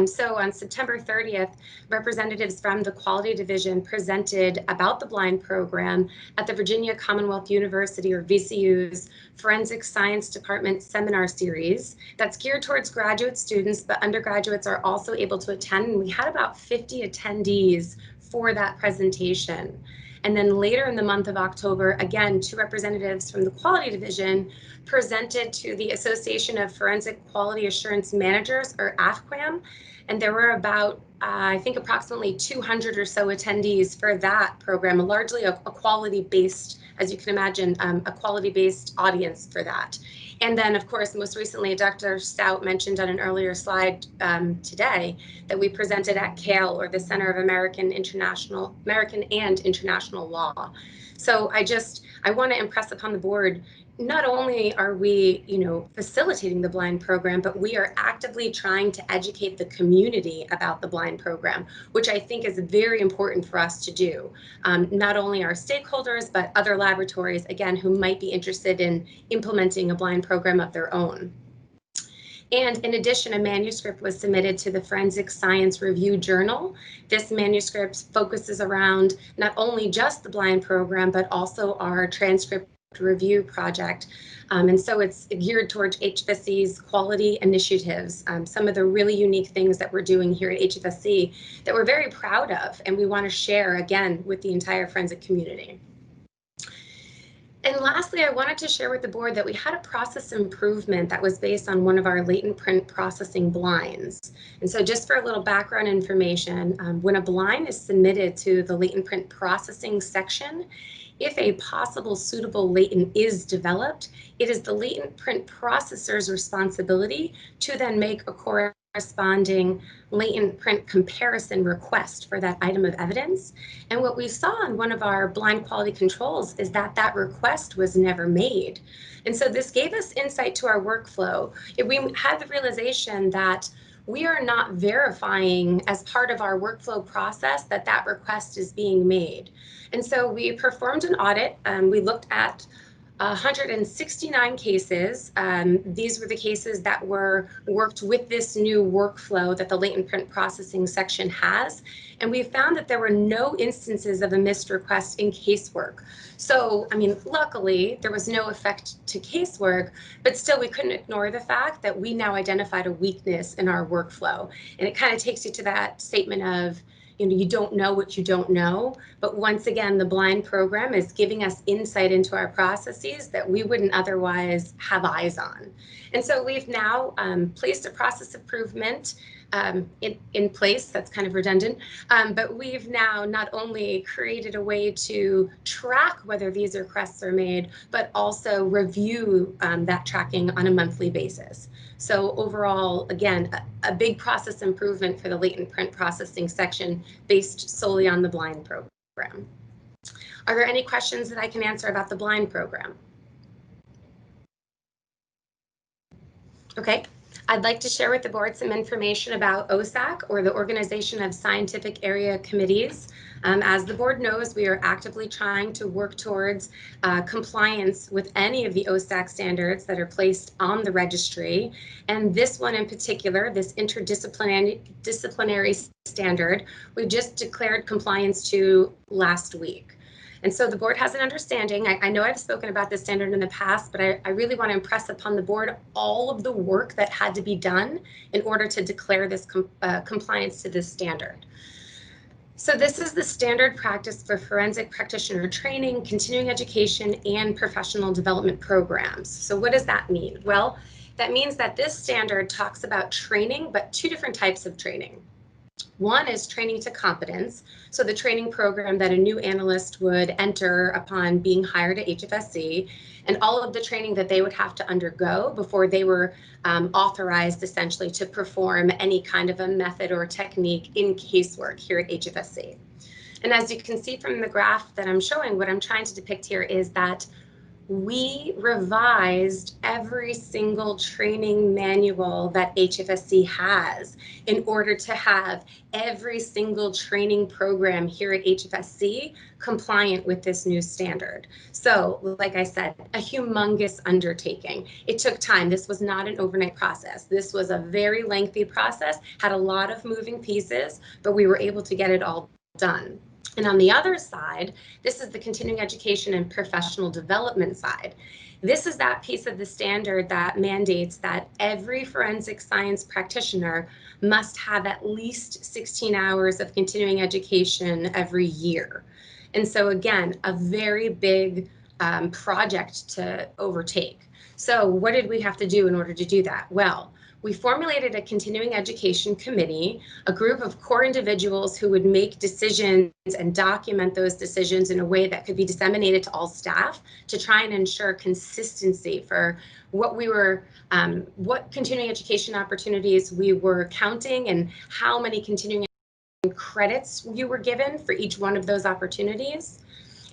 So on September 30th, representatives from the quality division presented about the blind program at the Virginia Commonwealth University, or VCU's Forensic Science Department seminar series that's geared towards graduate students, but undergraduates are also able to attend. And we had about 50 attendees for that presentation. And then later in the month of October, again, 2 representatives from the quality division presented to the Association of Forensic Quality Assurance Managers, or AFQAM. And there were about, I think, approximately 200 or so attendees for that program, largely a quality-based, as you can imagine, a quality-based audience for that. And then, of course, most recently, Dr. Stout mentioned on an earlier slide today that we presented at CALE, or the Center of American and International Law. So I want to impress upon the board, not only are we, facilitating the blind program, but we are actively trying to educate the community about the blind program, which I think is very important for us to do. Not only our stakeholders, but other laboratories, again, who might be interested in implementing a blind program of their own. And in addition, a manuscript was submitted to the Forensic Science Review Journal. This manuscript focuses around not only just the blind program, but also our transcript review project. And so it's geared towards HFSC's quality initiatives, some of the really unique things that we're doing here at HFSC that we're very proud of, and we want to share again with the entire forensic community. And lastly, I wanted to share with the board that we had a process improvement that was based on one of our latent print processing blinds. And so just for a little background information, when a blind is submitted to the latent print processing section, if a possible suitable latent is developed, it is the latent print processor's responsibility to then make a corresponding latent print comparison request for that item of evidence. And what we saw on one of our blind quality controls is that that request was never made. And so this gave us insight to our workflow. We had the realization that we are not verifying as part of our workflow process that that request is being made. And so we performed an audit. We looked at 169 cases. These were the cases that were worked with this new workflow that the latent print processing section has. And we found that there were no instances of a missed request in casework. So, luckily there was no effect to casework, but still we couldn't ignore the fact that we now identified a weakness in our workflow. And it kind of takes you to that statement of, you don't know what you don't know. But once again, the blind program is giving us insight into our processes that we wouldn't otherwise have eyes on. And so we've now placed a process improvement in place. That's kind of redundant, but we've now not only created a way to track whether these requests are made, but also review that tracking on a monthly basis. So overall, again, a big process improvement for the latent print processing section based solely on the blind program. Are there any questions that I can answer about the blind program? Okay. I'd like to share with the board some information about OSAC, or the Organization of Scientific Area Committees. As the board knows, we are actively trying to work towards compliance with any of the OSAC standards that are placed on the registry. And this one in particular, this interdisciplinary standard, we just declared compliance to last week. And so the board has an understanding. I know I've spoken about this standard in the past, but I really want to impress upon the board all of the work that had to be done in order to declare this compliance to this standard. So this is the standard practice for forensic practitioner training, continuing education, and professional development programs. So what does that mean? Well, that means that this standard talks about training, but two different types of training. One is training to competence, so the training program that a new analyst would enter upon being hired at HFSC, and all of the training that they would have to undergo before they were authorized essentially to perform any kind of a method or technique in casework here at HFSC. And as you can see from the graph that I'm showing, what I'm trying to depict here is that we revised every single training manual that HFSC has in order to have every single training program here at HFSC compliant with this new standard. So, like I said, a humongous undertaking. It took time. This was not an overnight process. This was a very lengthy process, had a lot of moving pieces, but we were able to get it all done. And on the other side, this is the continuing education and professional development side. This is that piece of the standard that mandates that every forensic science practitioner must have at least 16 hours of continuing education every year. And so again, a very big project to overtake. So what did we have to do in order to do that? Well, we formulated a continuing education committee, a group of core individuals who would make decisions and document those decisions in a way that could be disseminated to all staff to try and ensure consistency for what we were, what continuing education opportunities we were counting and how many continuing credits you were given for each one of those opportunities.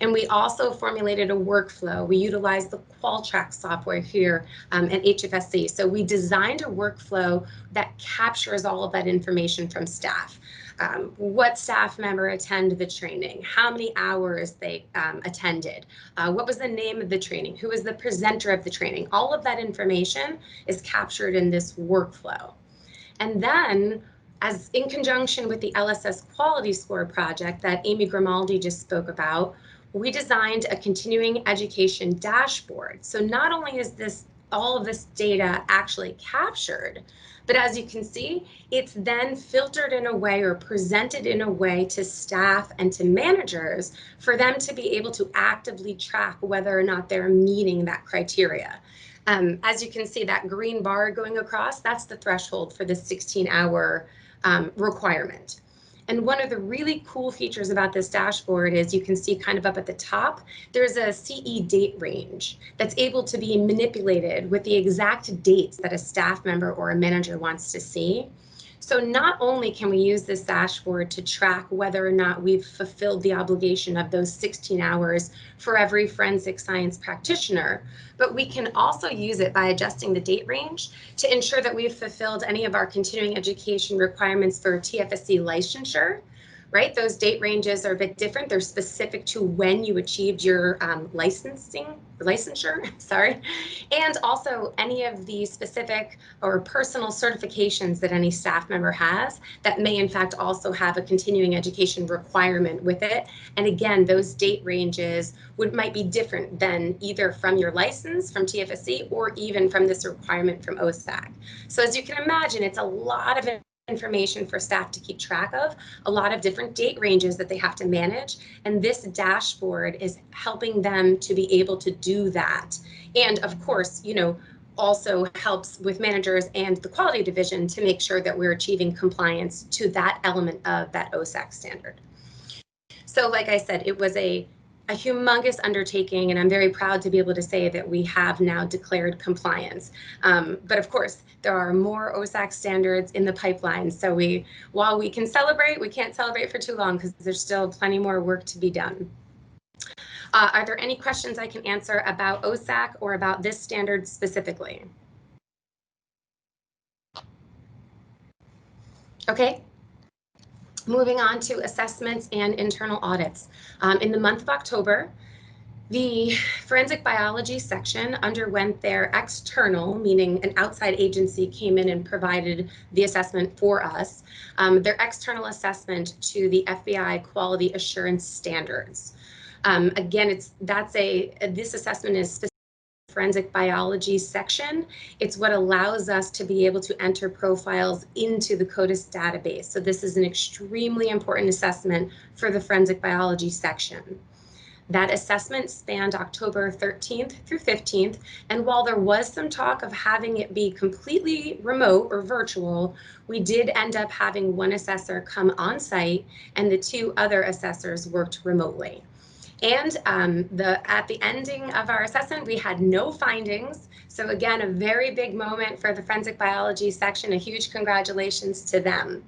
And we also formulated a workflow. We utilized the Qualtrics software here at HFSC. So we designed a workflow that captures all of that information from staff. What staff member attended the training, how many hours they attended, what was the name of the training, who was the presenter of the training. All of that information is captured in this workflow. And then, as in conjunction with the LSS Quality Score project that Amy Grimaldi just spoke about, we designed a continuing education dashboard. So not only is all of this data actually captured, but as you can see, it's then filtered in a way or presented in a way to staff and to managers for them to be able to actively track whether or not they're meeting that criteria. As you can see, that green bar going across, that's the threshold for the 16-hour requirement. And one of the really cool features about this dashboard is you can see kind of up at the top, there's a CE date range that's able to be manipulated with the exact dates that a staff member or a manager wants to see. So not only can we use this dashboard to track whether or not we've fulfilled the obligation of those 16 hours for every forensic science practitioner, but we can also use it by adjusting the date range to ensure that we've fulfilled any of our continuing education requirements for TFSC licensure, right? Those date ranges are a bit different. They're specific to when you achieved your licensure, sorry. And also any of the specific or personal certifications that any staff member has that may in fact also have a continuing education requirement with it. And again, those date ranges might be different than either from your license from TFSC or even from this requirement from OSAC. So as you can imagine, it's a lot of information for staff to keep track of, a lot of different date ranges that they have to manage, and this dashboard is helping them to be able to do that. And of course, you know, also helps with managers and the quality division to make sure that we're achieving compliance to that element of that OSAC standard. So like I said, it was a humongous undertaking, and I'm very proud to be able to say that we have now declared compliance. But of course, there are more OSAC standards in the pipeline. So while we can celebrate, we can't celebrate for too long because there's still plenty more work to be done. Are there any questions I can answer about OSAC or about this standard specifically? Okay. Moving on to assessments and internal audits. In the month of October, the forensic biology section underwent their external, meaning an outside agency came in and provided the assessment for us, their external assessment to the FBI quality assurance standards. Again, this assessment is specific forensic biology section. It's what allows us to be able to enter profiles into the CODIS database. So this is an extremely important assessment for the forensic biology section. That assessment spanned October 13th through 15th, and while there was some talk of having it be completely remote or virtual, we did end up having one assessor come on site and the two other assessors worked remotely. And at the ending of our assessment, we had no findings. So again, a very big moment for the forensic biology section. A huge congratulations to them.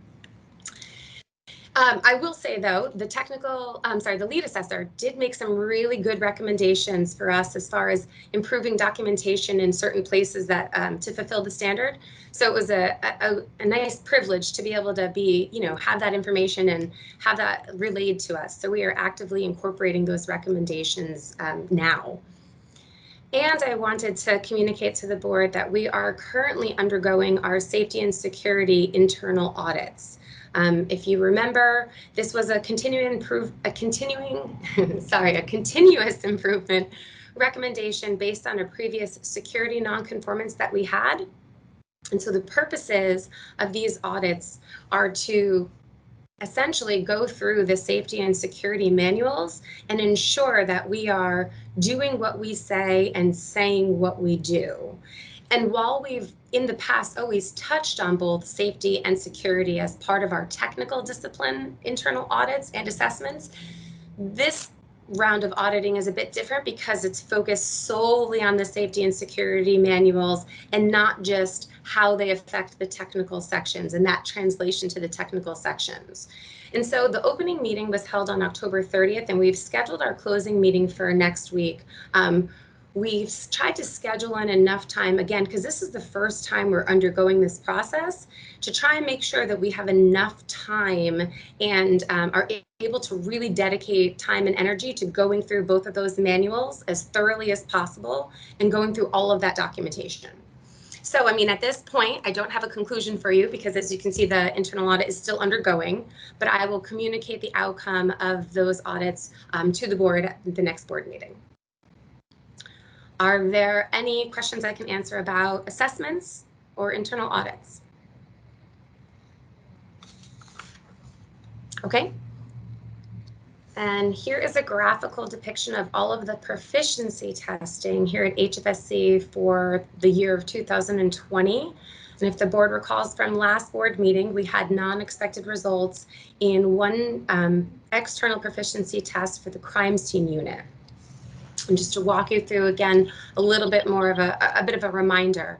I will say though, the lead assessor did make some really good recommendations for us as far as improving documentation in certain places that to fulfill the standard. So it was a nice privilege to be able to have that information and have that relayed to us. So we are actively incorporating those recommendations now. And I wanted to communicate to the board that we are currently undergoing our safety and security internal audits. If you remember, this was a continuous improvement recommendation based on a previous security nonconformance that we had. And so the purposes of these audits are to essentially go through the safety and security manuals and ensure that we are doing what we say and saying what we do. And while we've in the past always touched on both safety and security as part of our technical discipline internal audits and assessments, this round of auditing is a bit different because it's focused solely on the safety and security manuals and not just how they affect the technical sections and that translation to the technical sections. And so the opening meeting was held on October 30th, and we've scheduled our closing meeting for next week. We've tried to schedule in enough time, again, because this is the first time we're undergoing this process, to try and make sure that we have enough time and are able to really dedicate time and energy to going through both of those manuals as thoroughly as possible and going through all of that documentation. So, I mean, at this point, I don't have a conclusion for you because, as you can see, the internal audit is still undergoing, but I will communicate the outcome of those audits to the board at the next board meeting. Are there any questions I can answer about assessments or internal audits? Okay. And here is a graphical depiction of all of the proficiency testing here at HFSC for the year of 2020. And if the board recalls from last board meeting, we had non-expected results in one external proficiency test for the crime scene unit. And just to walk you through again, a little bit more of a bit of a reminder.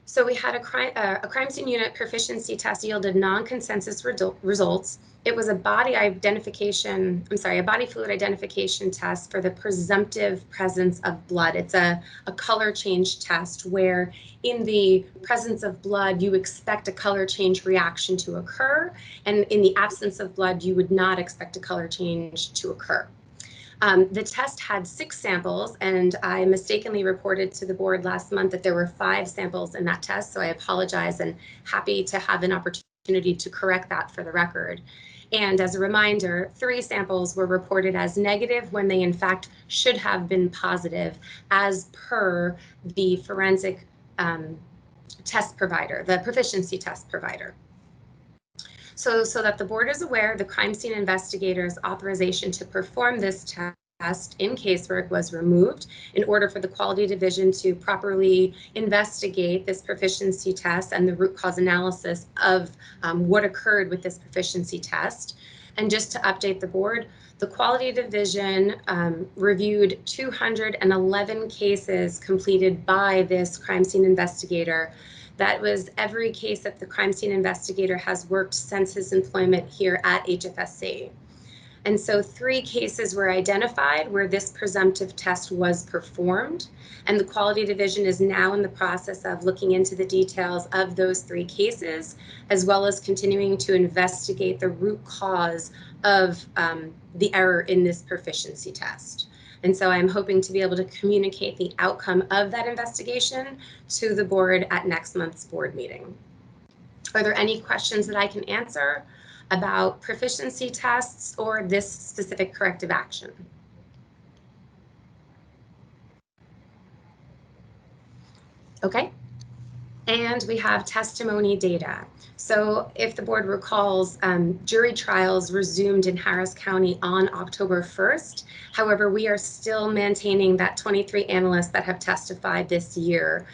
So we had a crime scene unit proficiency test yielded non-consensus results. It was a body fluid identification test for the presumptive presence of blood. It's a color change test where in the presence of blood, you expect a color change reaction to occur. And in the absence of blood, you would not expect a color change to occur. The test had 6 samples, and I mistakenly reported to the board last month that there were 5 samples in that test, so I apologize and happy to have an opportunity to correct that for the record. And as a reminder, 3 samples were reported as negative when they in fact should have been positive as per the forensic test provider, the proficiency test provider. So that the board is aware, the crime scene investigator's authorization to perform this test in casework was removed in order for the quality division to properly investigate this proficiency test and the root cause analysis of what occurred with this proficiency test. And just to update the board, the quality division reviewed 211 cases completed by this crime scene investigator. That was every case that the crime scene investigator has worked since his employment here at HFSC. And so 3 cases were identified where this presumptive test was performed, and the quality division is now in the process of looking into the details of those 3 cases, as well as continuing to investigate the root cause of the error in this proficiency test. And so I'm hoping to be able to communicate the outcome of that investigation to the board at next month's board meeting. Are there any questions that I can answer about proficiency tests or this specific corrective action? Okay. And we have testimony data. So if the board recalls, jury trials resumed in Harris County on October 1st. However, we are still maintaining that 23 analysts that have testified this year.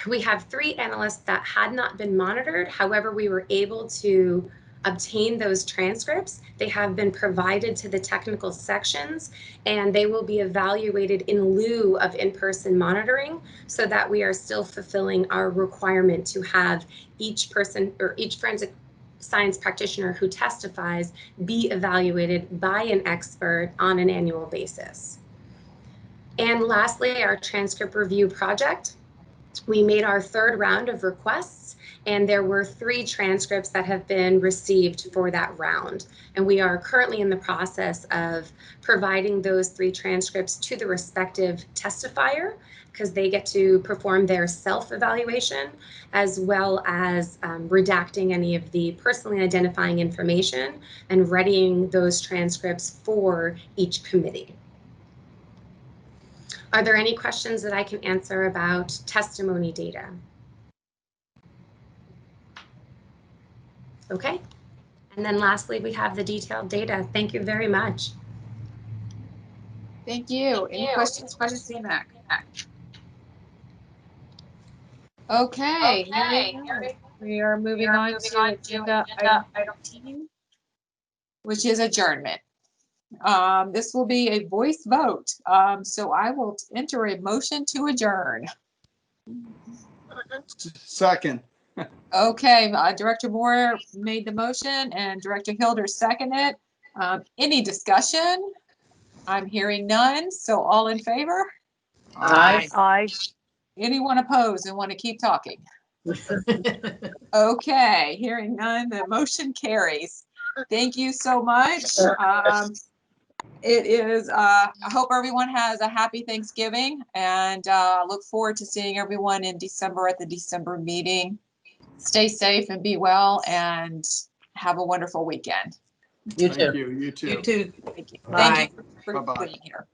We have 3 analysts that had not been monitored. However, we were able to obtain those transcripts. They have been provided to the technical sections, and they will be evaluated in lieu of in-person monitoring so that we are still fulfilling our requirement to have each person or each forensic science practitioner who testifies be evaluated by an expert on an annual basis. And lastly, our transcript review project. We made our 3rd round of requests, and there were 3 transcripts that have been received for that round. And we are currently in the process of providing those 3 transcripts to the respective testifier, because they get to perform their self-evaluation, as well as redacting any of the personally identifying information and readying those transcripts for each committee. Are there any questions that I can answer about testimony data? Okay. And then lastly, we have the detailed data. Thank you very much. Thank you. Any questions for Ms. Zemek? Okay. We are moving on to agenda item 15, which is adjournment. This will be a voice vote. So I will enter a motion to adjourn. Second. Okay, Director Moore made the motion and Director Hilder seconded. Any discussion? I'm hearing none. So all in favor? Aye. Anyone opposed and want to keep talking? Okay, hearing none, the motion carries. Thank you so much. It is, I hope everyone has a happy Thanksgiving and look forward to seeing everyone in December at the December meeting. Stay safe and be well and have a wonderful weekend. Thank you. You too. Thank you. Bye. Thank you for Bye-bye. being here.